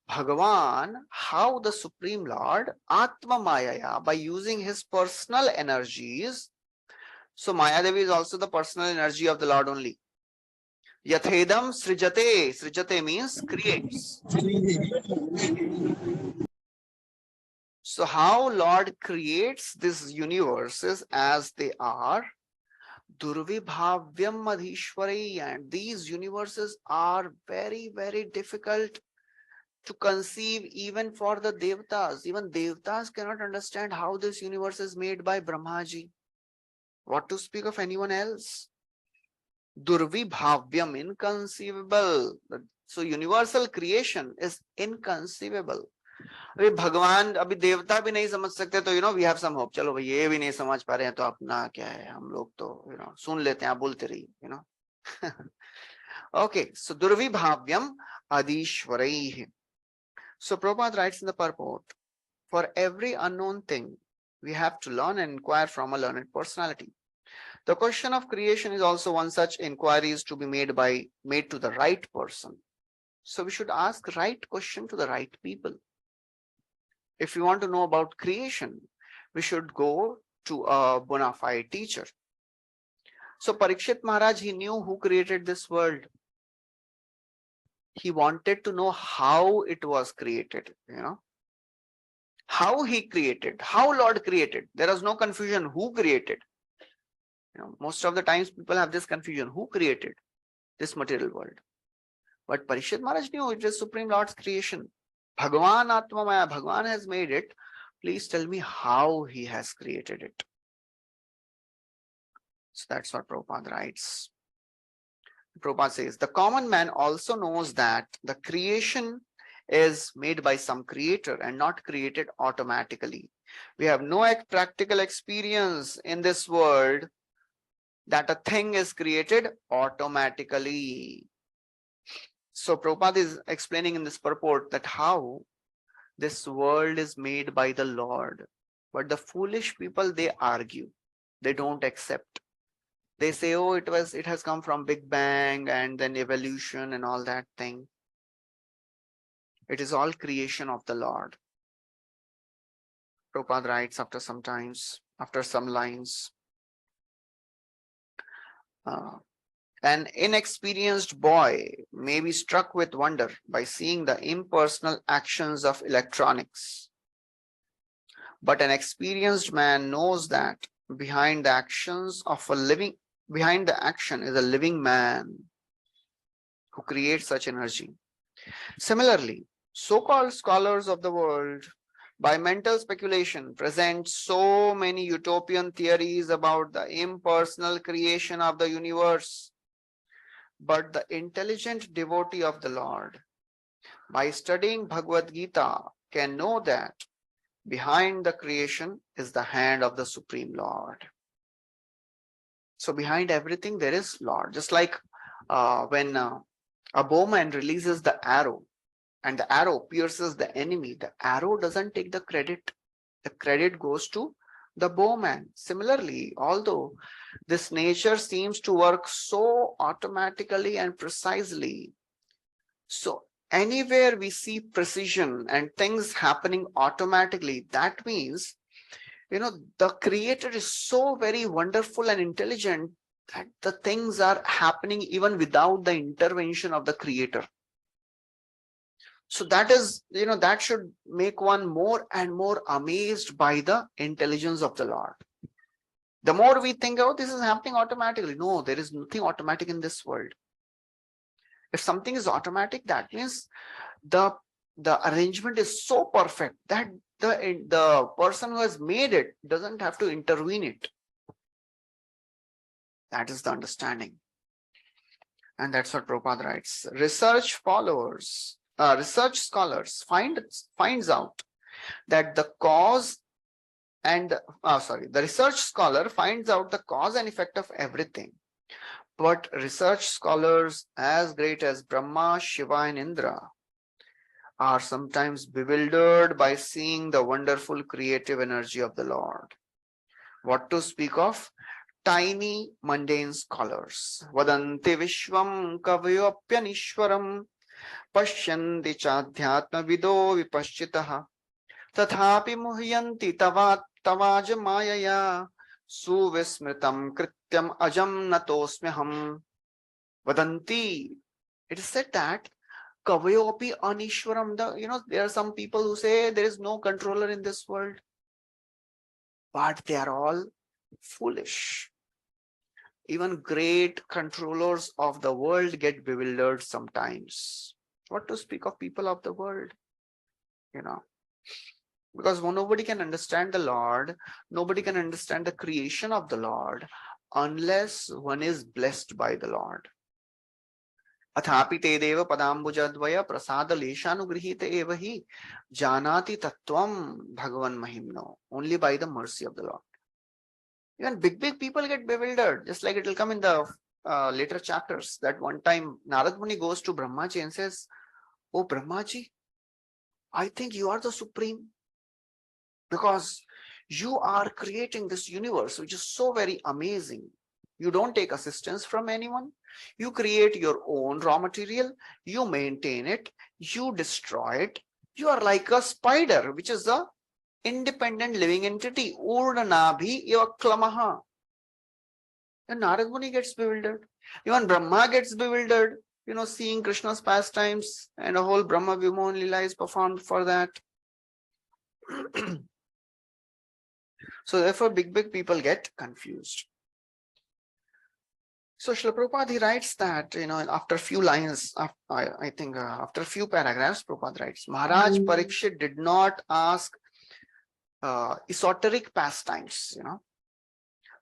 Bhagavan, how the Supreme Lord, Atma Mayaya, by using his personal energies. So Maya Devi is also the personal energy of the Lord only. Yathedam srijate. Srijate means creates. So how Lord creates these universes as they are. Durvibhavyam Madhishwarai, and these universes are very, very difficult to conceive even for the Devtas. Even Devtas cannot understand how this universe is made by Brahmaji. What to speak of anyone else? Durvibhavyam, inconceivable. So universal creation is inconceivable. अभी भगवान अभी देवता भी नहीं समझ सकते तो we have some hope. चलो भाई ये भी नहीं समझ पा रहे हैं तो अपना क्या है, हम लोग तो सुन लेते हैं, आप बोलते रहिए. Okay, so Durvibhavyam Adishwarai. So Prabhupada writes in the purport, for every unknown thing, we have to learn and inquire from a learned personality. The question of creation is also one such inquiry is to be made to the right person. So we should ask right question to the right people. If we want to know about creation, we should go to a bona fide teacher. So Parikshit Maharaj, he knew who created this world. He wanted to know how it was created, how he created, how Lord created. There was no confusion who created. Most of the times people have this confusion, who created this material world. But Parikshit Maharaj knew it is Supreme Lord's creation. Bhagavan Atma Maya, Bhagavan has made it. Please tell me how he has created it. So that's what Prabhupada writes. Prabhupada says, the common man also knows that the creation is made by some creator and not created automatically. We have no practical experience in this world that a thing is created automatically. So Prabhupada is explaining in this purport that how this world is made by the Lord. But the foolish people, they argue. They don't accept. They say, oh, it has come from Big Bang and then evolution and all that thing. It is all creation of the Lord. Prabhupada writes after some lines. An inexperienced boy may be struck with wonder by seeing the impersonal actions of electronics. But an experienced man knows that behind the action is a living man who creates such energy. Similarly, so-called scholars of the world, by mental speculation, present so many utopian theories about the impersonal creation of the universe. But the intelligent devotee of the Lord, by studying Bhagavad Gita, can know that behind the creation is the hand of the Supreme Lord. So behind everything there is Lord. Just like when a bowman releases the arrow and the arrow pierces the enemy, the arrow doesn't take the credit. The credit goes to the bowman. Similarly, although this nature seems to work so automatically and precisely, so anywhere we see precision and things happening automatically, that means, the creator is so very wonderful and intelligent that the things are happening even without the intervention of the creator. So that is, that should make one more and more amazed by the intelligence of the Lord. The more we think, oh, this is happening automatically. No, there is nothing automatic in this world. If something is automatic, that means the arrangement is so perfect that the person who has made it doesn't have to intervene it. That is the understanding. And that's what Prabhupada writes. Research scholars finds out that the research scholar finds out the cause and effect of everything. But research scholars as great as Brahma, Shiva and Indra are sometimes bewildered by seeing the wonderful creative energy of the Lord. What to speak of tiny mundane scholars? Vadanti Vishwam Kavayopyanishwaram Pashyanti Chadhyatma Vido Vipaschitaha Tathapi Muhyanti Tavaja Mayaya Suvismritam Krityam Ajam Natosmyaham. Vadanti. It is said that Kavayopi Anishwaram. There are some people who say there is no controller in this world, but they are all foolish. Even great controllers of the world get bewildered sometimes. What to speak of people of the world? Because nobody can understand the Lord, nobody can understand the creation of the Lord unless one is blessed by the Lord. Athapi te deva padambujadvaya prasada leshanugrihite evahi janati tattvam bhagavan mahimno. Only by the mercy of the Lord. Even big people get bewildered, just like it will come in the later chapters, that one time Narad Muni goes to Brahmaji and says, "Oh Brahmaji, I think you are the supreme, because you are creating this universe which is so very amazing. You don't take assistance from anyone. You create your own raw material, you maintain it, you destroy it. You are like a spider, which is a independent living entity. Urnanabhi Yavaklamaha." And Narad Muni gets bewildered. Even Brahma gets bewildered, seeing Krishna's pastimes, and a whole Brahma Vimohan Lila is performed for that. So therefore, big people get confused. So Srila Prabhupada, he writes that, after a few lines, I think after a few paragraphs, Prabhupada writes, Maharaj Parikshit did not ask esoteric pastimes,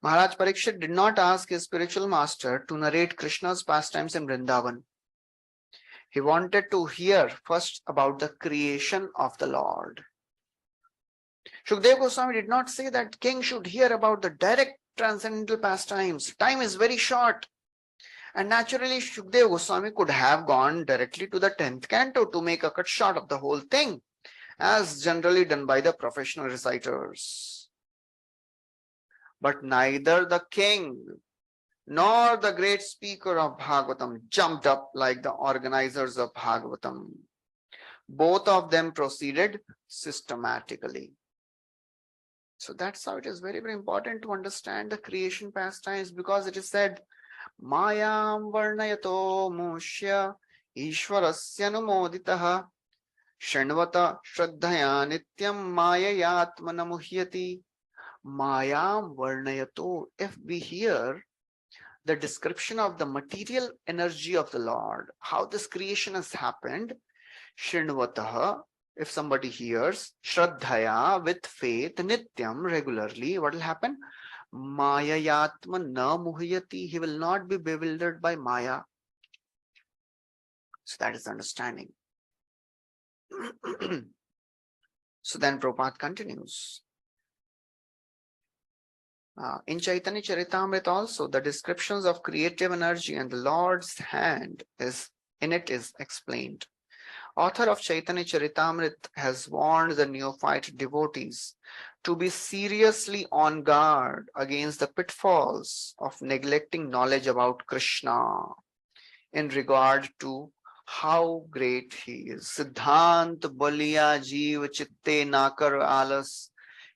Maharaj Parikshit did not ask his spiritual master to narrate Krishna's pastimes in Vrindavan. He wanted to hear first about the creation of the Lord. Shukdev Goswami did not say that king should hear about the direct transcendental pastimes. Time is very short. And naturally, Shukdev Goswami could have gone directly to the 10th canto to make a cut short of the whole thing, as generally done by the professional reciters. But neither the king nor the great speaker of Bhagavatam jumped up like the organizers of Bhagavatam. Both of them proceeded systematically. So that's how it is very, very important to understand the creation pastimes, because it is said, Mayam varnayato mushya ishwarasya numoditaha shanvata shraddhaya nityam mayayatmana muhyati. Mayam varnayato. If we hear the description of the material energy of the Lord, how this creation has happened, shanvataha, if somebody hears, shraddhaya, with faith, nityam, regularly, what will happen? Mayayatma na muhyati. He will not be bewildered by Maya. So that is the understanding. So then Prabhupada continues. In Chaitanya Charitamrita also, the descriptions of creative energy and the Lord's hand is explained. Author of Chaitanya Charitamrita has warned the neophyte devotees to be seriously on guard against the pitfalls of neglecting knowledge about Krishna in regard to how great he is. Siddhant Baliya Jeev Chitte Nakar Alas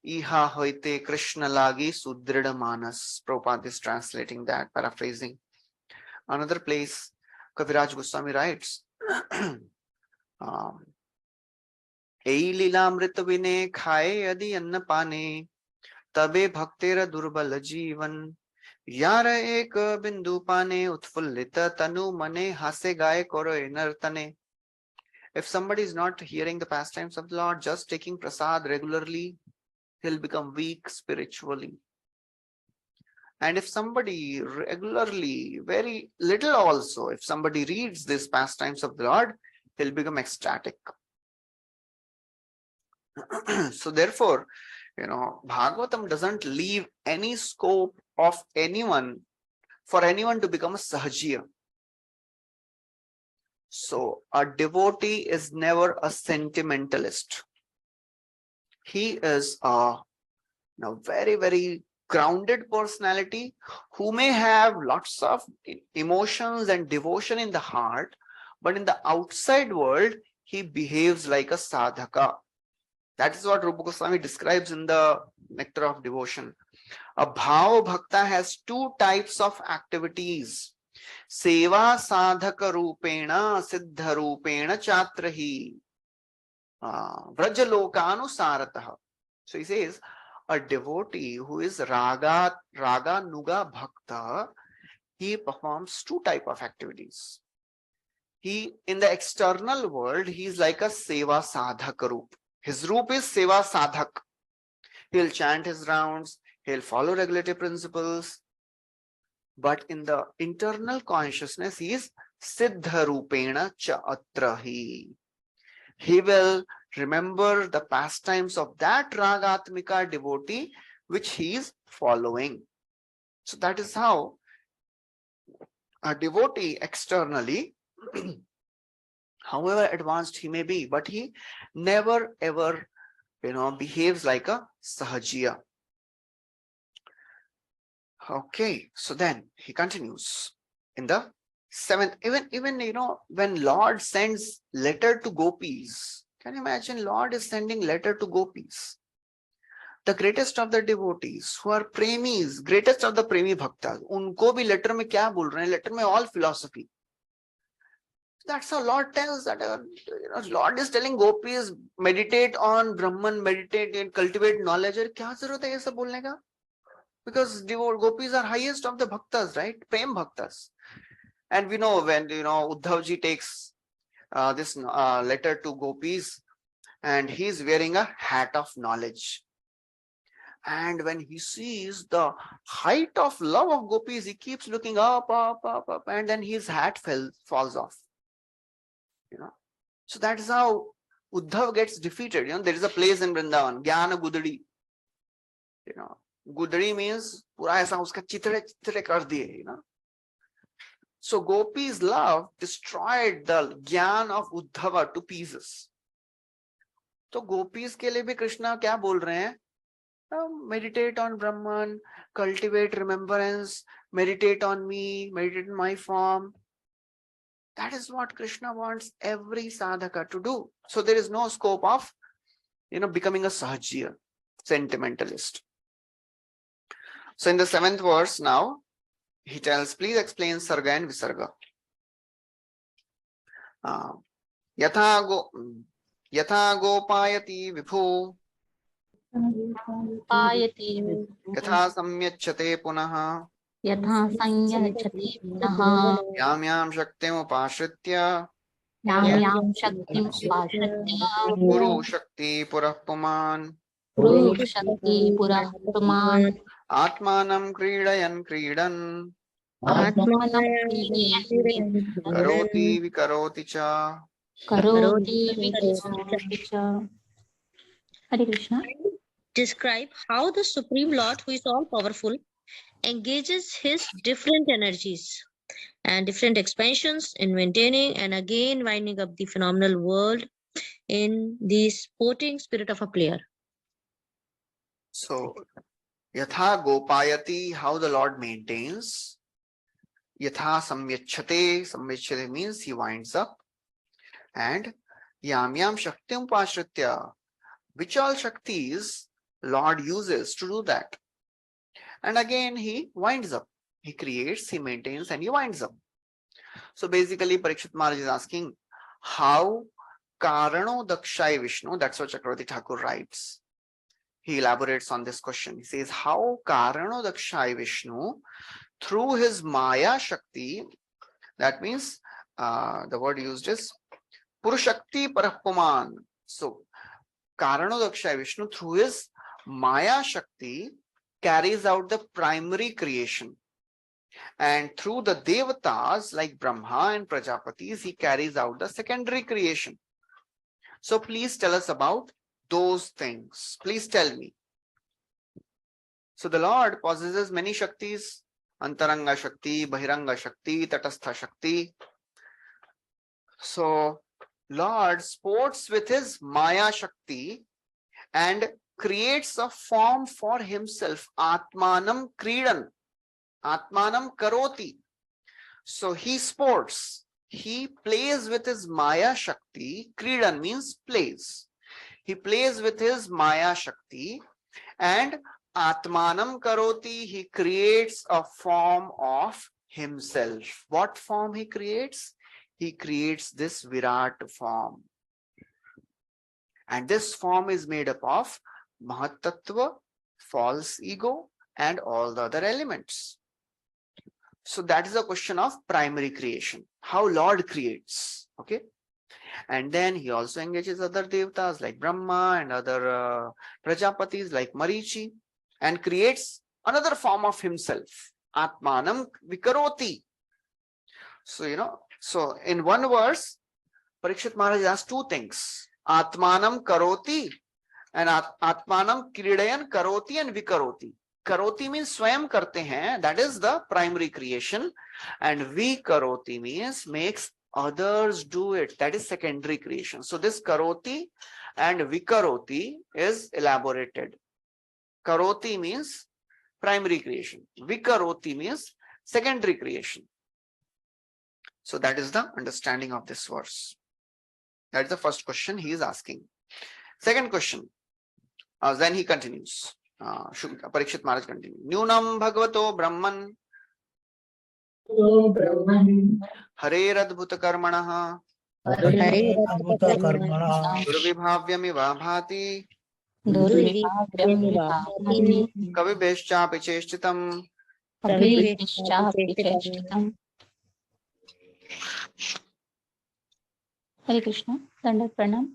Iha Hoite Krishna Lagi Sudrida Manas. Prabhupada is translating that, paraphrasing. Another place, Kaviraj Goswami writes, Ei Lilamrita Vine Khaye Adi Anna Pane Tabe Bhaktera Durbala Jeevan Yara Ek Bindu Pane Utfullita Tanu Mane Hase Gaye Koro Inartane. If somebody is not hearing the pastimes of the Lord, just taking prasad regularly, he'll become weak spiritually. And if somebody regularly, very little also, if somebody reads these pastimes of the Lord, he'll become ecstatic. So therefore, Bhagavatam doesn't leave any scope of anyone for anyone to become a sahajiya. So a devotee is never a sentimentalist. He is a very, very grounded personality who may have lots of emotions and devotion in the heart, but in the outside world, he behaves like a sadhaka. That is what Rupa Goswami describes in the Nectar of Devotion. A Bhava Bhakta has two types of activities. Seva sadhaka rupena siddha rupena chatrahi vrajaloka sarataha. So he says, a devotee who is raga nuga bhakta, he performs two types of activities. He, in the external world, he is like a seva sadhaka roop. His roop is seva sadhak. He'll chant his rounds, he'll follow regulative principles. But in the internal consciousness, he is siddha rupena cha atrahi. He will remember the pastimes of that ragatmika devotee which he is following. So that is how a devotee externally, however advanced he may be, but he never ever behaves like a sahajiya. Okay, so then he continues in the 7th, even when Lord sends letter to gopis, can you imagine Lord is sending letter to gopis? The greatest of the devotees who are premis, greatest of the premi bhaktas, unko bhi letter mein kya bol rahe hain? Letter mein all philosophy. That's how Lord tells that Lord is telling gopis, meditate on Brahman, meditate and cultivate knowledge. Kya zarurat hai ye sab bolne ka? Because gopis are highest of the bhaktas, right? Prem bhaktas. And we know when Uddhavji takes this letter to gopis, and he's wearing a hat of knowledge. And when he sees the height of love of gopis, he keeps looking up, and then his hat falls off. You know, so that is how Uddhav gets defeated. You know, there is a place in Vrindavan, Jnana Gudadi. You know, Gudadi means पूरा ऐसा उसका चितड़े चितड़े कर दिए. You know, so Gopi's love destroyed the Jnana of Uddhava to pieces. तो Gopis के लिए भी कृष्णा क्या बोल रहे हैं? Meditate on Brahman, cultivate remembrance, meditate on me, meditate in my form. That is what Krishna wants every sadhaka to do. So there is no scope of, becoming a sahajya, sentimentalist. So in the 7th verse now, he tells, please explain Sarga and Visarga. Yatha gopayati vibhu पायति यथा सम्यच्छते पुनः यथा संयच्छति पुनः यां यां शक्तिमुपाश्रित्य यां शक्तिम् उपाश्रित्य गुरु शक्ति पुरः पुमान् गुरु शक्ति पुरः पुमान् आत्मानं क्रीडयन् क्रीडन् आत्मानं करोति विकरोति च करोति विकरोति च. Hare Krishna. Describe how the Supreme Lord, who is all powerful, engages his different energies and different expansions in maintaining and again winding up the phenomenal world in the sporting spirit of a player. So, yatha gopayati, how the Lord maintains. Yatha samyachate means he winds up. And yam yam shaktim upashritya, which all shaktis Lord uses to do that. And again he winds up. He creates, he maintains, and he winds up. So basically Parikshit Maharaj is asking how Karano Dakshai Vishnu, that's what Chakravarti Thakur writes. He elaborates on this question. He says how Karano Dakshai Vishnu, through his Maya Shakti, that means the word used is Purushakti Parapuman. So Karano Dakshai Vishnu, through his Maya Shakti, carries out the primary creation. And through the Devatas like Brahma and Prajapatis, he carries out the secondary creation. So please tell us about those things. Please tell me. So the Lord possesses many Shaktis, Antaranga Shakti, Bahiranga Shakti, Tatastha Shakti. So Lord sports with his Maya Shakti and creates a form for himself. Atmanam Kridan. Atmanam Karoti. So he sports. He plays with his Maya Shakti. Kridan means plays. He plays with his Maya Shakti and Atmanam Karoti. He creates a form of himself. What form he creates? He creates this Virat form. And this form is made up of Mahatattva, false ego, and all the other elements. So that is a question of primary creation, how Lord creates. Okay. And then he also engages other devatas like Brahma and other Prajapatis like Marichi and creates another form of himself. Atmanam Vikaroti. So, so in one verse, Parikshit Maharaj has two things. Atmanam Karoti and Atmanam Kridayan Karoti and Vikaroti. Karoti means Swayam Karte hain, that is the primary creation. And Vikaroti means makes others do it, that is secondary creation. So this Karoti and Vikaroti is elaborated. Karoti means primary creation. Vikaroti means secondary creation. So that is the understanding of this verse. That is the first question he is asking. Second question, then he continues. Parikshit Maharaj continues. Nyunam Bhagavato Brahman Hareradbhuta Karmanaha Durvibhavyamiva Bhati Kavibheshchapi Cheshtitam. Hare Krishna, Dandavat Pranam.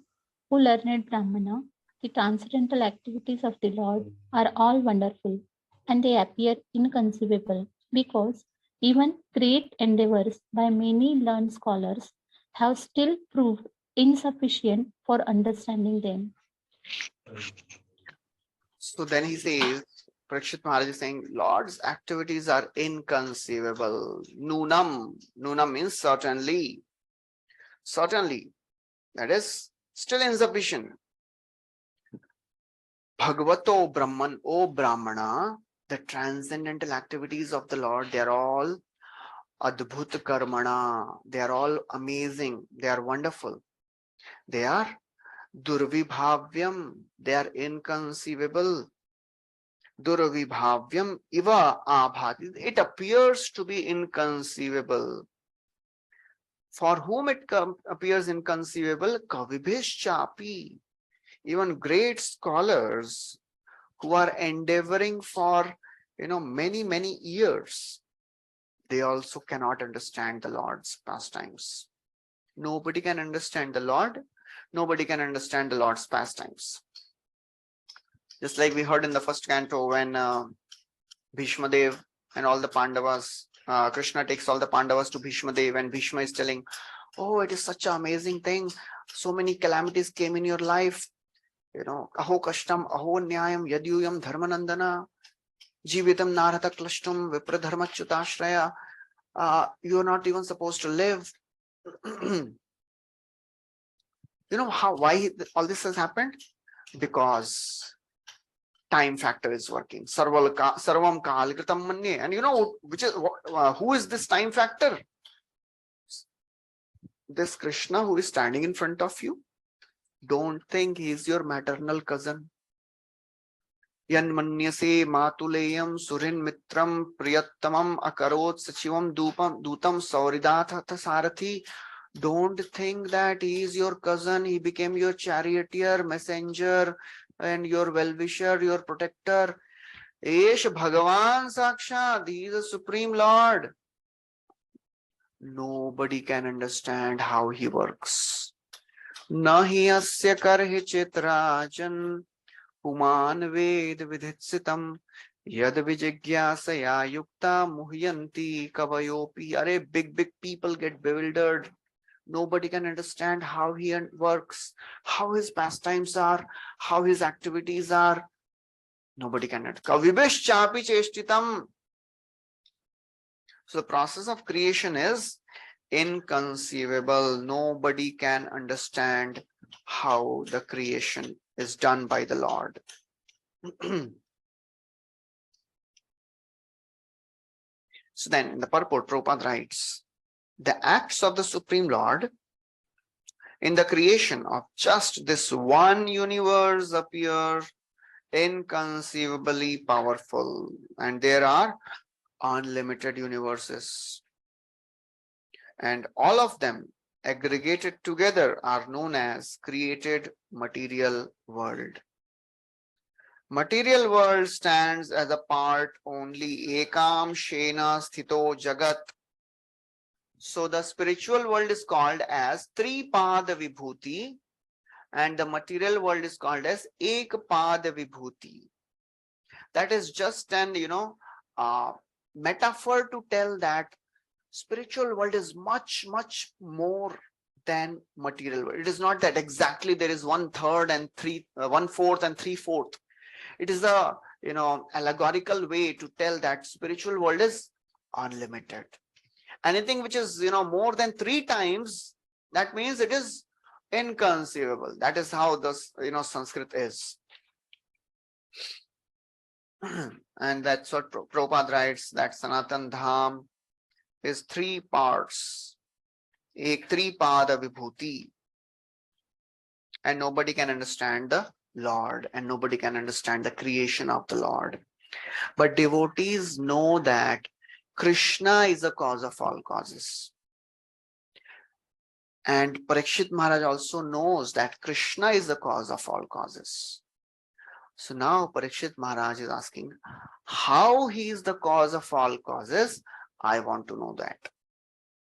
O learned Brahmana, the transcendental activities of the Lord are all wonderful and they appear inconceivable because even great endeavors by many learned scholars have still proved insufficient for understanding them. So then he says, Parikshit Maharaj is saying, Lord's activities are inconceivable. Nunam. Nunam means certainly. Certainly. That is still insufficient. Bhagavato Brahman, O Brahmana, the transcendental activities of the Lord, they are all Adbhuta Karmana. They are all amazing. They are wonderful. They are Durvibhavyam. They are inconceivable. Durvibhavyam iva abhati. It appears to be inconceivable. For whom it appears inconceivable, Kavibhishchapi. Even great scholars who are endeavoring for many years, they also cannot understand the Lord's pastimes. Nobody can understand the Lord. Nobody can understand the Lord's pastimes. Just like we heard in the first canto when Bhishma Dev and all the Pandavas, Krishna takes all the Pandavas to Bhishma Dev, and Bhishma is telling, oh, it is such an amazing thing. So many calamities came in your life. Aho kashtam, aho nyayam, yadyuyam dharmanandana, jivitam narhata klashtam, vipra dharmachyutashraya. You are not even supposed to live. Why all this has happened? Because time factor is working. Sarvam kalikritam manye. And who is this time factor? This Krishna who is standing in front of you. Don't think he is your maternal cousin. Yan manyase matuleyam surin mitram priyattamam akarot sachivam dutam sauridatha sarathi. Don't think that he is your cousin. He became your charioteer, messenger, and your well-wisher, your protector. Esh Bhagavan Sakshat. He is the Supreme Lord. Nobody can understand how he works. Nahi asya karhi chitrajan human ved vidhitsitam yad vijigyasaya yukta muhyanti kavayopi. Are big people get bewildered. Nobody can understand how he works, how his pastimes are, how his activities are. Nobody can understand. Kavibish chapi cheshtitam. So the process of creation is inconceivable. Nobody can understand how the creation is done by the Lord. So then in the purport, Prabhupada writes, the acts of the Supreme Lord in the creation of just this one universe appear inconceivably powerful, and there are unlimited universes, and all of them aggregated together are known as created material world. Material world stands as a part only ekam shena sthito jagat. So the spiritual world is called as Tripada Vibhuti, and the material world is called as Ekpada Vibhuti. That is just an metaphor to tell that spiritual world is much more than material world. It is not that exactly there is 1/3 and 1/4 and 3/4. It is a allegorical way to tell that spiritual world is unlimited. Anything which is more than 3 times, that means it is inconceivable. That is how this Sanskrit is. And that's what Prabhupada writes, that Sanatan Dham is 3 parts, ek Tripada Vibhuti, and nobody can understand the Lord, and nobody can understand the creation of the Lord. But devotees know that Krishna is the cause of all causes. And Parikshit Maharaj also knows that Krishna is the cause of all causes. So now Parikshit Maharaj is asking, how he is the cause of all causes? I want to know that.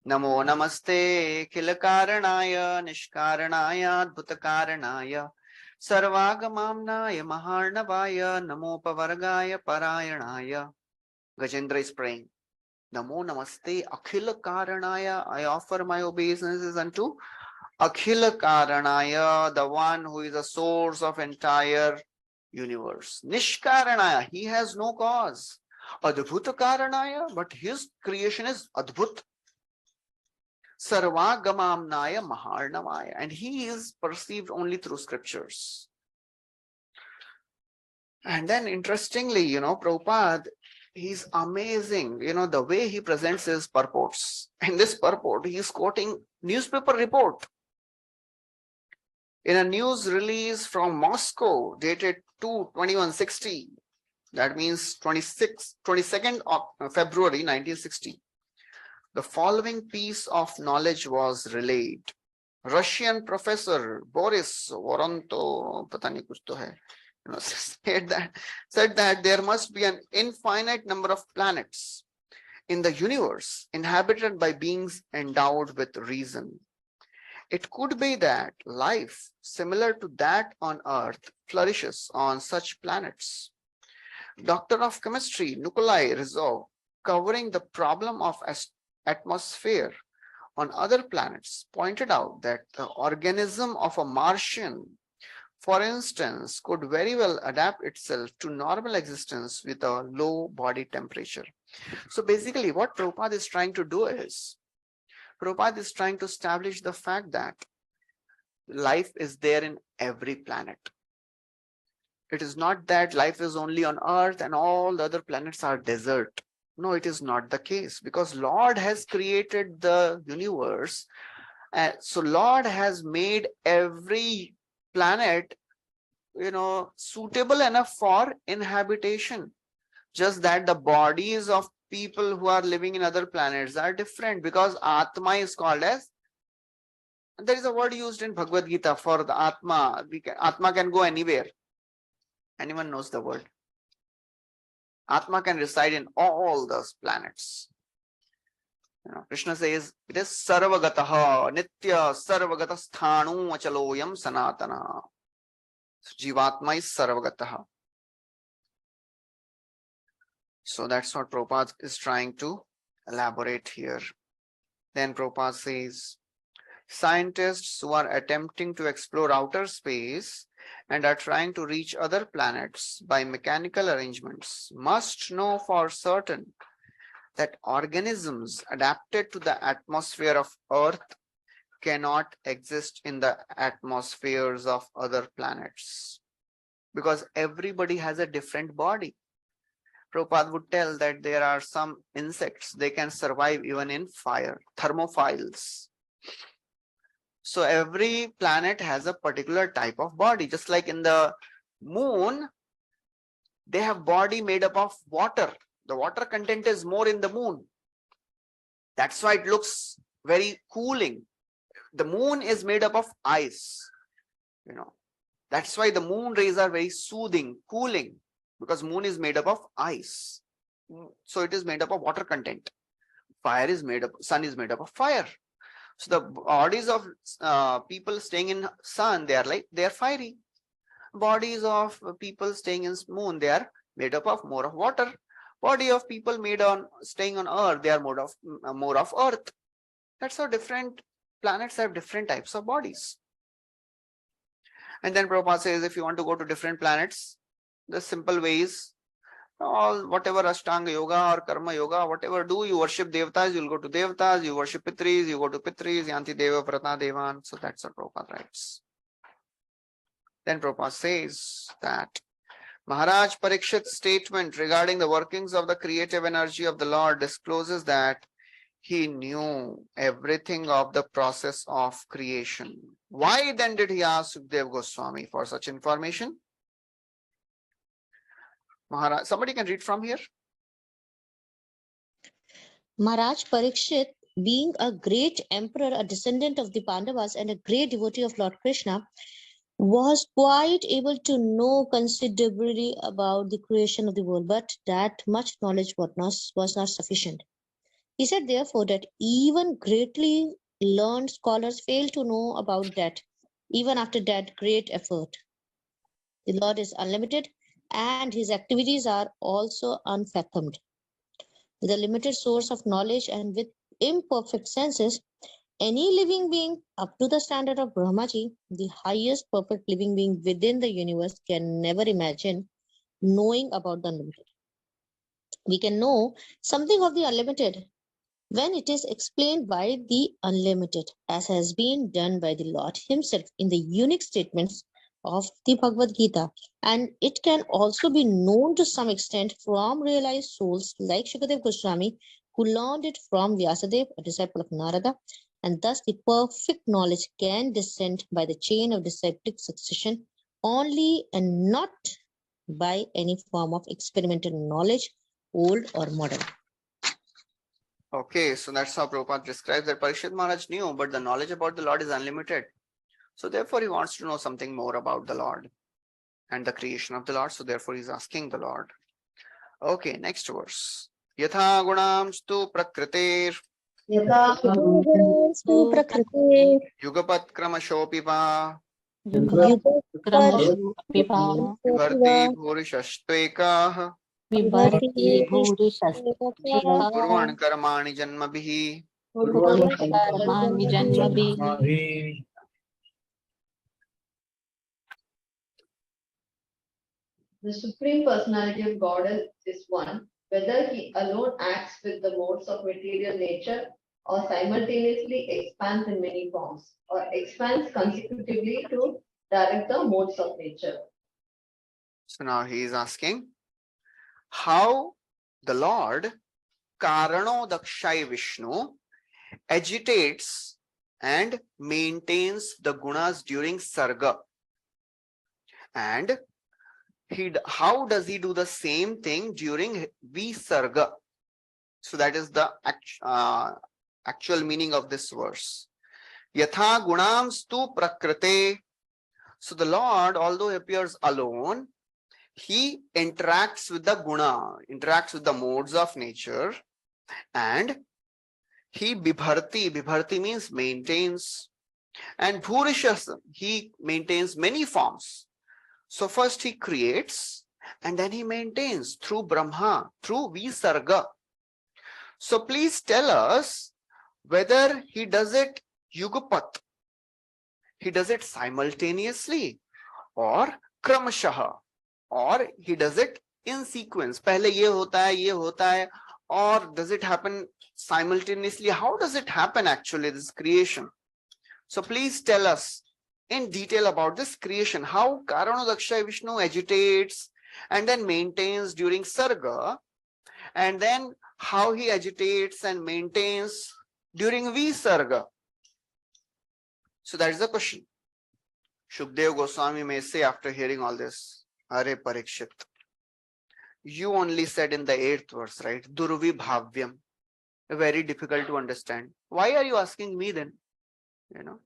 Namo namaste khilakaranaya nishkaranaya adbhutakaranaya sarvagamamnaya maharnavaya namopavargaya parayanaya. Gajendra is praying. Namo Namaste Akhila Karanaya. I offer my obeisances unto Akhila Karanaya, the one who is the source of entire universe. Nishkaranaya, he has no cause. Adbhuta Karanaya, but his creation is Adbhut. Sarvagamamnaya Maharnamaya, and he is perceived only through scriptures. And then interestingly, Prabhupada, he's amazing, the way he presents his purports. In this purport, he is quoting newspaper report. In a news release from Moscow, dated 2/21/60, that means 22nd of February 1960, the following piece of knowledge was relayed. Russian professor Boris Voronto, said that there must be an infinite number of planets in the universe inhabited by beings endowed with reason. It could be that life similar to that on Earth flourishes on such planets. Doctor of Chemistry Nikolai Rizov, covering the problem of atmosphere on other planets, pointed out that the organism of a Martian, for instance, could very well adapt itself to normal existence with a low body temperature. So basically what Prabhupada is trying to do is, Prabhupada is trying to establish the fact that life is there in every planet. It is not that life is only on Earth and all the other planets are desert. No, it is not the case, because Lord has created the universe. So Lord has made every planet, suitable enough for inhabitation. Just that the bodies of people who are living in other planets are different, because Atma is called as, there is a word used in Bhagavad Gita for the Atma. Atma can go anywhere. Anyone knows the word? Atma can reside in all those planets. Krishna says it is sarvagataha nitya sarvagatasthanu achaloyam sanatana. Jivatma is sarvagataha. So that's what Prabhupada is trying to elaborate here. Then Prabhupada says, scientists who are attempting to explore outer space and are trying to reach other planets by mechanical arrangements must know for certain that organisms adapted to the atmosphere of Earth cannot exist in the atmospheres of other planets, because everybody has a different body. Prabhupada would tell that there are some insects, they can survive even in fire, thermophiles. So every planet has a particular type of body. Just like in the moon, they have body made up of water. The water content is more in the moon. That's why it looks very cooling. The moon is made up of ice. That's why the moon rays are very soothing, cooling, because moon is made up of ice. So it is made up of water content. Sun is made up of fire. So the bodies of people staying in sun, they are fiery. Bodies of people staying in moon, they are made up of more of water. Body of people staying on earth, they are more of earth. That's how different planets have different types of bodies. And then Prabhupada says, if you want to go to different planets, the simple ways, whatever Ashtanga Yoga or Karma Yoga, whatever do, you worship Devatas, you'll go to Devatas, you worship Pitris, you go to Pitris, Yanti Deva Vrata Devan. So that's what Prabhupada writes. Then Prabhupada says that Maharaj Parikshit's statement regarding the workings of the creative energy of the Lord discloses that he knew everything of the process of creation. Why then did he ask Sukadeva Goswami for such information? Maharaj, somebody can read from here. Maharaj Parikshit, being a great emperor, a descendant of the Pandavas, and a great devotee of Lord Krishna, was quite able to know considerably about the creation of the world, but that much knowledge was not sufficient. He said, therefore, that even greatly learned scholars fail to know about that, even after that great effort. The Lord is unlimited, and his activities are also unfathomed. with a limited source of knowledge and with imperfect senses, any living being up to the standard of Brahmaji, the highest perfect living being within the universe, can never imagine knowing about the unlimited. We can know something of the unlimited when it is explained by the unlimited, as has been done by the Lord Himself in the unique statements of the Bhagavad Gita. And it can also be known to some extent from realized souls like Shukadev Goswami, who learned it from Vyasadeva, a disciple of Narada. And thus, the perfect knowledge can descend by the chain of disciplic succession only and not by any form of experimental knowledge, old or modern. Okay, so that's how Prabhupada describes that Parikshit Maharaj knew, but the knowledge about the Lord is unlimited. So therefore, he wants to know something more about the Lord and the creation of the Lord. So therefore, he's asking the Lord. Okay, next verse. Yatha gunam stu prakritir yugapat kramashopi va vivarti bhurishastvekah kurvan karmani janmabhihi. The Supreme Personality of Godhead is one, whether He alone acts with the modes of material nature or simultaneously expands in many forms, or expands consecutively to direct the modes of nature. So now he is asking how the Lord Karano Dakshai Vishnu agitates and maintains the gunas during sarga, and how does he do the same thing during visarga? So that is the actual meaning of this verse. Yatha gunam stu prakrite. So the Lord, although he appears alone, he interacts with the guna, interacts with the modes of nature, and he bibharti means maintains, and bhurishas, he maintains many forms. So first he creates and then he maintains through Brahma, through Visarga. So please tell us whether he does it yugapat, he does it simultaneously, or kramashaha, or he does it in sequence. Pehle ye hota hai, or does it happen simultaneously? How does it happen actually, this creation? So please tell us in detail about this creation, how Karano Daksha Vishnu agitates and then maintains during Sarga, and then how he agitates and maintains during Visarga. So that is the question. Shukdev Goswami may say after hearing all this, Are Parikshit, you only said in the 8th verse, right? Durvibhavyam, very difficult to understand. Why are you asking me then? You know.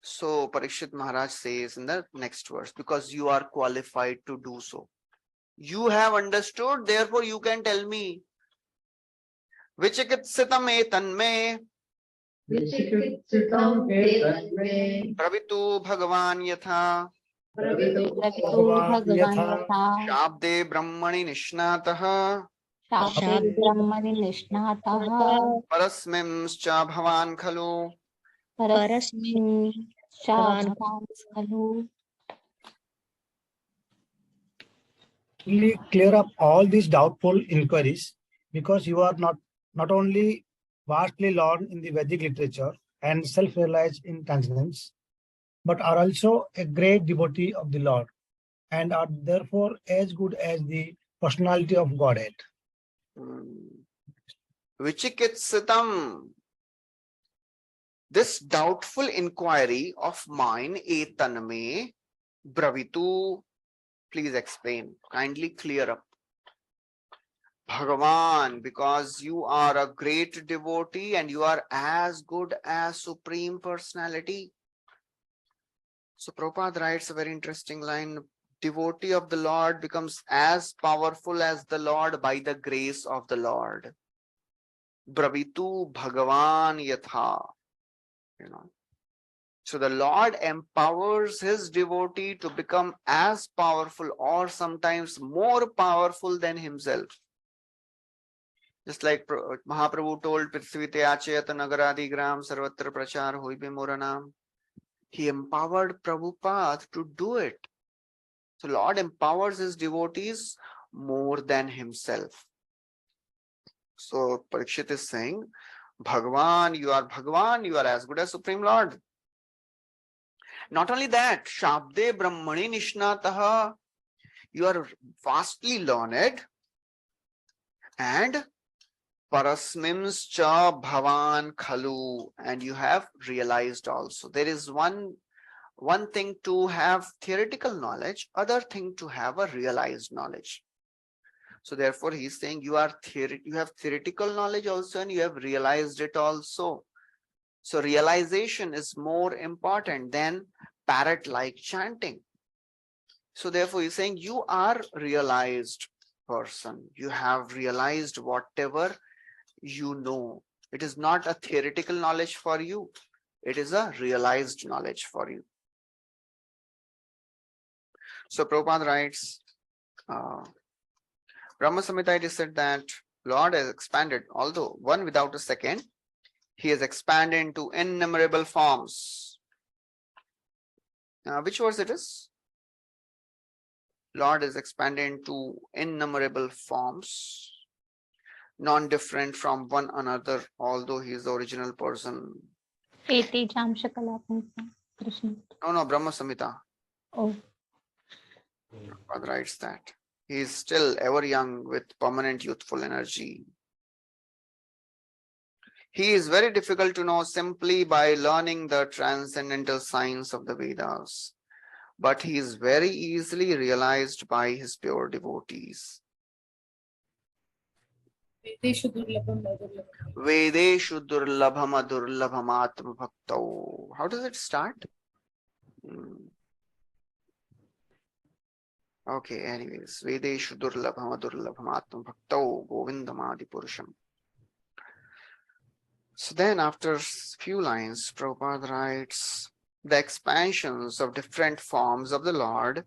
So Parikshit Maharaj says in the next verse, because you are qualified to do so. You have understood, therefore you can tell me. Vichikitsitam etanme pravitu bhagavan yatha shabde brahmani nishnatah parasmimscha bhavan khalu. Clear up all these doubtful inquiries, because you are not only vastly learned in the Vedic literature and self-realized in transcendence, but are also a great devotee of the Lord and are therefore as good as the personality of Godhead. Vichikitsitam, this doubtful inquiry of mine, etanme bravitu, please explain, kindly clear up. Bhagavan, because you are a great devotee and you are as good as Supreme Personality. So Prabhupada writes a very interesting line, devotee of the Lord becomes as powerful as the Lord by the grace of the Lord. Bravitu Bhagavan Yatha. You know. So the Lord empowers his devotee to become as powerful or sometimes more powerful than himself. Just like Mahaprabhu told Prithvi Teachayat Nagaradi Gram Sarvatra Prachar Hoibe Moranam. He empowered Prabhupada to do it. So Lord empowers his devotees more than himself. So Parikshit is saying, Bhagavan, you are as good as Supreme Lord. Not only that, Shabde Brahmani Nishnataha, you are vastly learned, and Parasmimscha Bhavan Khalu, and you have realized also. There is one thing to have theoretical knowledge, other thing to have a realized knowledge. So therefore he is saying you have theoretical knowledge also, and you have realized it also. So realization is more important than parrot-like chanting. So therefore he's saying you are realized person. You have realized whatever you know. It is not a theoretical knowledge for you. It is a realized knowledge for you. So Prabhupada writes, Brahma Samhita, it is said that Lord has expanded, although one without a second, he has expanded into innumerable forms. Which verse it is? Lord is expanded into innumerable forms, non-different from one another, although he is the original person. Krishna. No, Brahma Samhita. Oh. Prabhupada writes that. He is still ever young with permanent youthful energy. He is very difficult to know simply by learning the transcendental science of the Vedas, but he is very easily realized by his pure devotees. Vedeshu durlabham adurlabham atma bhaktau. How does it start? Okay, anyways. Vedeshu durlabham adurlabham atma bhaktau govindam adi purusham. So then after few lines, Prabhupada writes, the expansions of different forms of the Lord,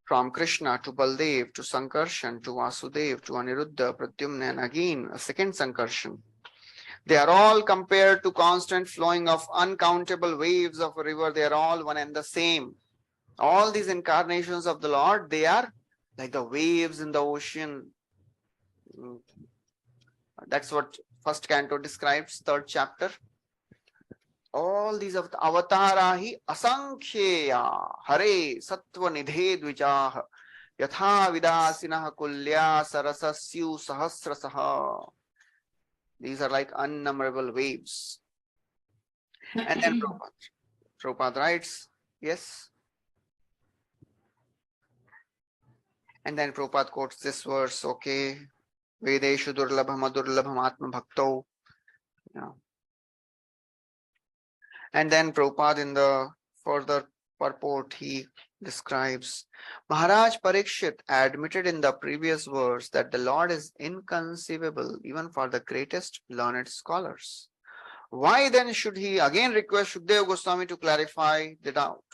from Krishna to Baldev to Sankarshan to Vasudev to Aniruddha, Pradyumna, and again a second Sankarshan. They are all compared to constant flowing of uncountable waves of a river. They are all one and the same. All these incarnations of the Lord, they are like the waves in the ocean. That's what first canto describes, third chapter. All these avatarahi asankhyeya hare sattva nidhe dvijah yatha vidasinah kulya sarasasyu sahasrasaha. These are like innumerable waves. And then Prabhupada writes, yes. And then Prabhupada quotes this verse, okay. Vedeshu durlabham adurlabham atma bhaktau. And then Prabhupada in the further purport, he describes, Maharaj Parikshit admitted in the previous verse that the Lord is inconceivable even for the greatest learned scholars. Why then should he again request Shukadeva Goswami to clarify the doubt?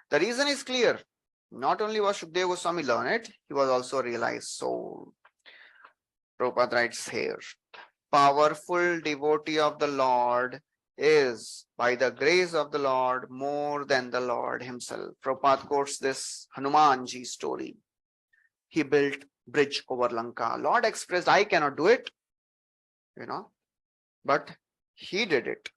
The reason is clear. Not only was Shukadeva Goswami learned, he was also a realized soul. Prabhupada writes here, powerful devotee of the Lord is, by the grace of the Lord, more than the Lord himself. Prabhupada quotes this Hanumanji story. He built bridge over Lanka. Lord expressed, I cannot do it, but he did it.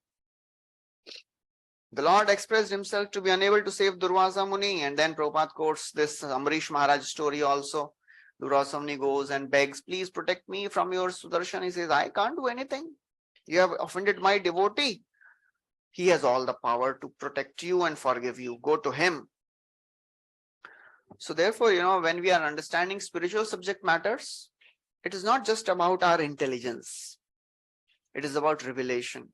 The Lord expressed himself to be unable to save Durvasa Muni, and then Prabhupada quotes this Amrish Maharaj story also. Durvasa Muni goes and begs, please protect me from your Sudarshan. He says, I can't do anything. You have offended my devotee. He has all the power to protect you and forgive you. Go to him. So therefore, when we are understanding spiritual subject matters, it is not just about our intelligence. It is about revelation.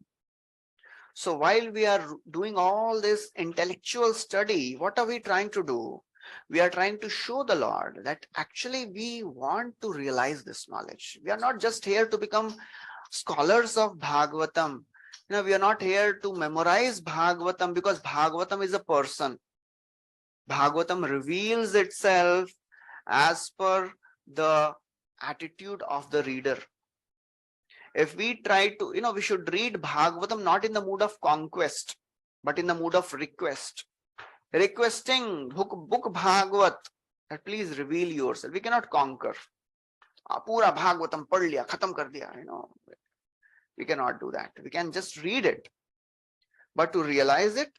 So while we are doing all this intellectual study, what are we trying to do? We are trying to show the Lord that actually we want to realize this knowledge. We are not just here to become scholars of Bhagavatam. We are not here to memorize Bhagavatam because Bhagavatam is a person. Bhagavatam reveals itself as per the attitude of the reader. If we try to, we should read Bhagavatam not in the mood of conquest, but in the mood of request. Requesting book Bhagavat that please reveal yourself. We cannot conquer. Pura Bhagavatam pad liya, khatam kar diya, We cannot do that. We can just read it. But to realize it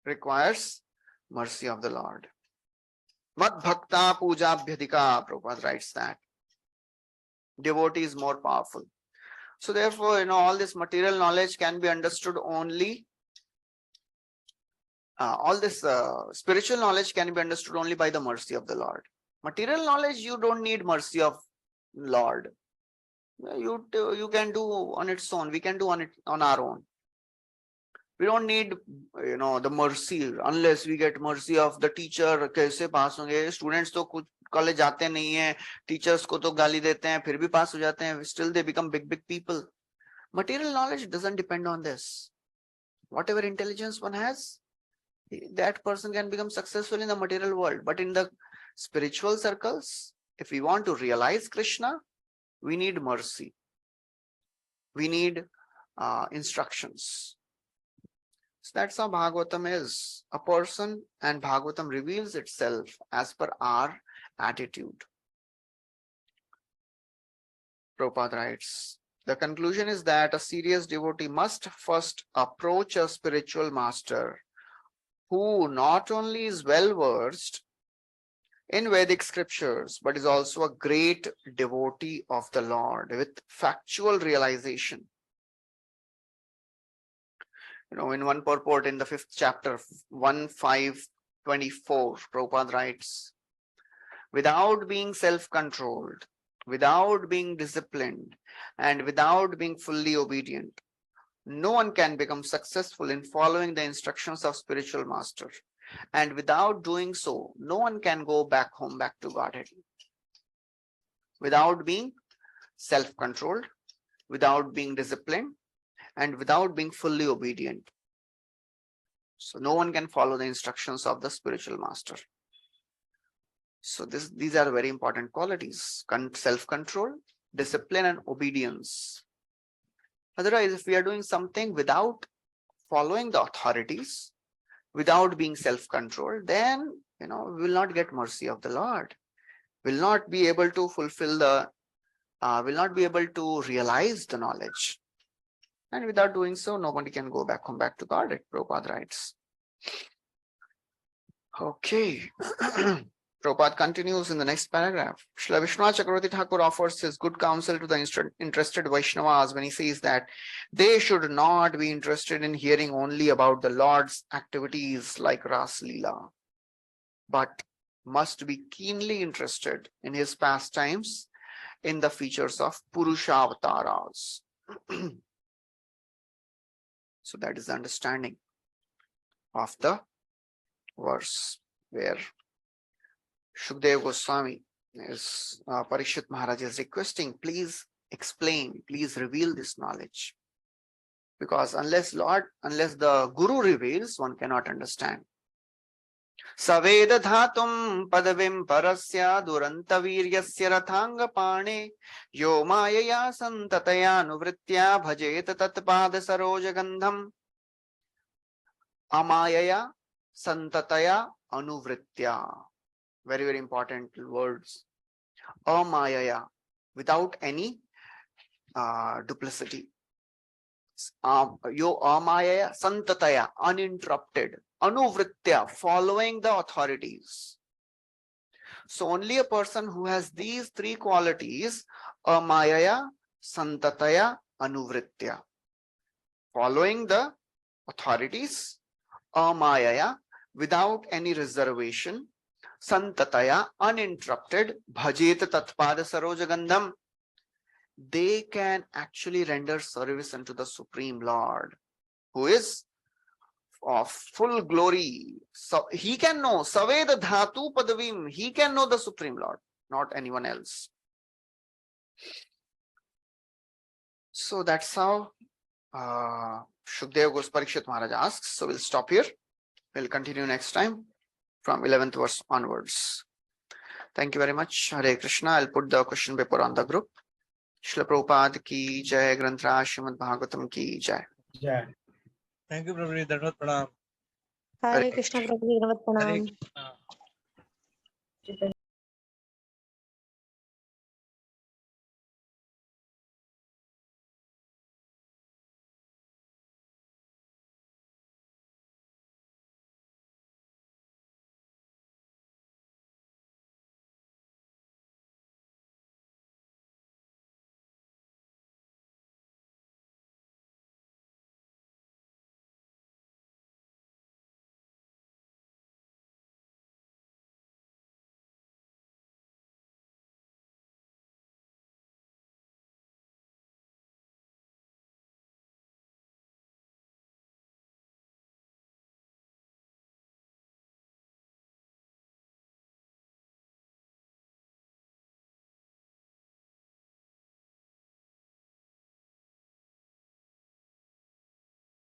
requires mercy of the Lord. Mad bhakta puja bhyadika, Prabhupada writes that. Devotee is more powerful. So therefore, all this material knowledge can be understood only, all this spiritual knowledge can be understood only by the mercy of the Lord. Material knowledge, you don't need mercy of Lord. You can do on its own. We can do on our own. We don't need, the mercy unless we get mercy of the teacher. कैसे पास होंगे? Students तो कुछ college जाते नहीं हैं, teachers को तो गाली देते हैं, फिर भी पास हो जाते हैं. Still they become big people. Material knowledge doesn't depend on this. Whatever intelligence one has, that person can become successful in the material world. But in the spiritual circles, if we want to realize Krishna, we need mercy. We need instructions. So that's how Bhagavatam is. A person, and Bhagavatam reveals itself as per our attitude. Prabhupada writes, the conclusion is that a serious devotee must first approach a spiritual master who not only is well versed in Vedic scriptures, but is also a great devotee of the Lord with factual realization. In one purport in the 5th chapter, 1.5.24, Prabhupada writes, without being self-controlled, without being disciplined, and without being fully obedient, no one can become successful in following the instructions of spiritual master. And without doing so, no one can go back home, back to Godhead. Without being self-controlled, without being disciplined, and without being fully obedient. So no one can follow the instructions of the spiritual master. So these are very important qualities: self-control, discipline, and obedience. Otherwise, if we are doing something without following the authorities, without being self-controlled, then we will not get mercy of the Lord. Will not be able to fulfill the, will not be able to realize the knowledge. And without doing so, nobody can go back home, back to God, Prabhupada writes. Okay. Prabhupada continues in the next paragraph. Srila Vishwanath Chakravarti Thakur offers his good counsel to the interested Vaishnavas when he says that they should not be interested in hearing only about the Lord's activities like Ras Leela, but must be keenly interested in his pastimes, in the features of Purushavataras. So that is the understanding of the verse where Shukdev Goswami is Parikshit Maharaj is requesting, please explain, please reveal this knowledge. Because unless the Guru reveals, one cannot understand. Saveda dhatum padavim parasya duranta viryasya rathanga pane yo mayaya santataya nuvritya bhajeta tatpada saroja gandham amayaya santataya anuvritya. Very, very important words. Amayaya, without any duplicity. Yo amayaya santataya, uninterrupted. Anuvritya, following the authorities. So only a person who has these three qualities, amayaya santataya anuvritya, following the authorities, amayaya, without any reservation, santataya, uninterrupted, bhajeta tatpada saroja gandham, they can actually render service unto the Supreme Lord, who is of full glory. So he can know Saveda Dhatu Padavim, he can know the Supreme Lord, not anyone else. So that's how Shukdev Parikshit Maharaj asks. So we'll stop here. We'll continue next time from 11th verse onwards. Thank you very much. Hare Krishna. I'll put the question paper on the group. Srila Prabhupada ki jai, Granth Srimad Bhagvatam ki jai. Jai. Thank you, Prabhuji. Dandavat pranam. Hare Krishna, Prabhuji, Pranam. Hare Krishna.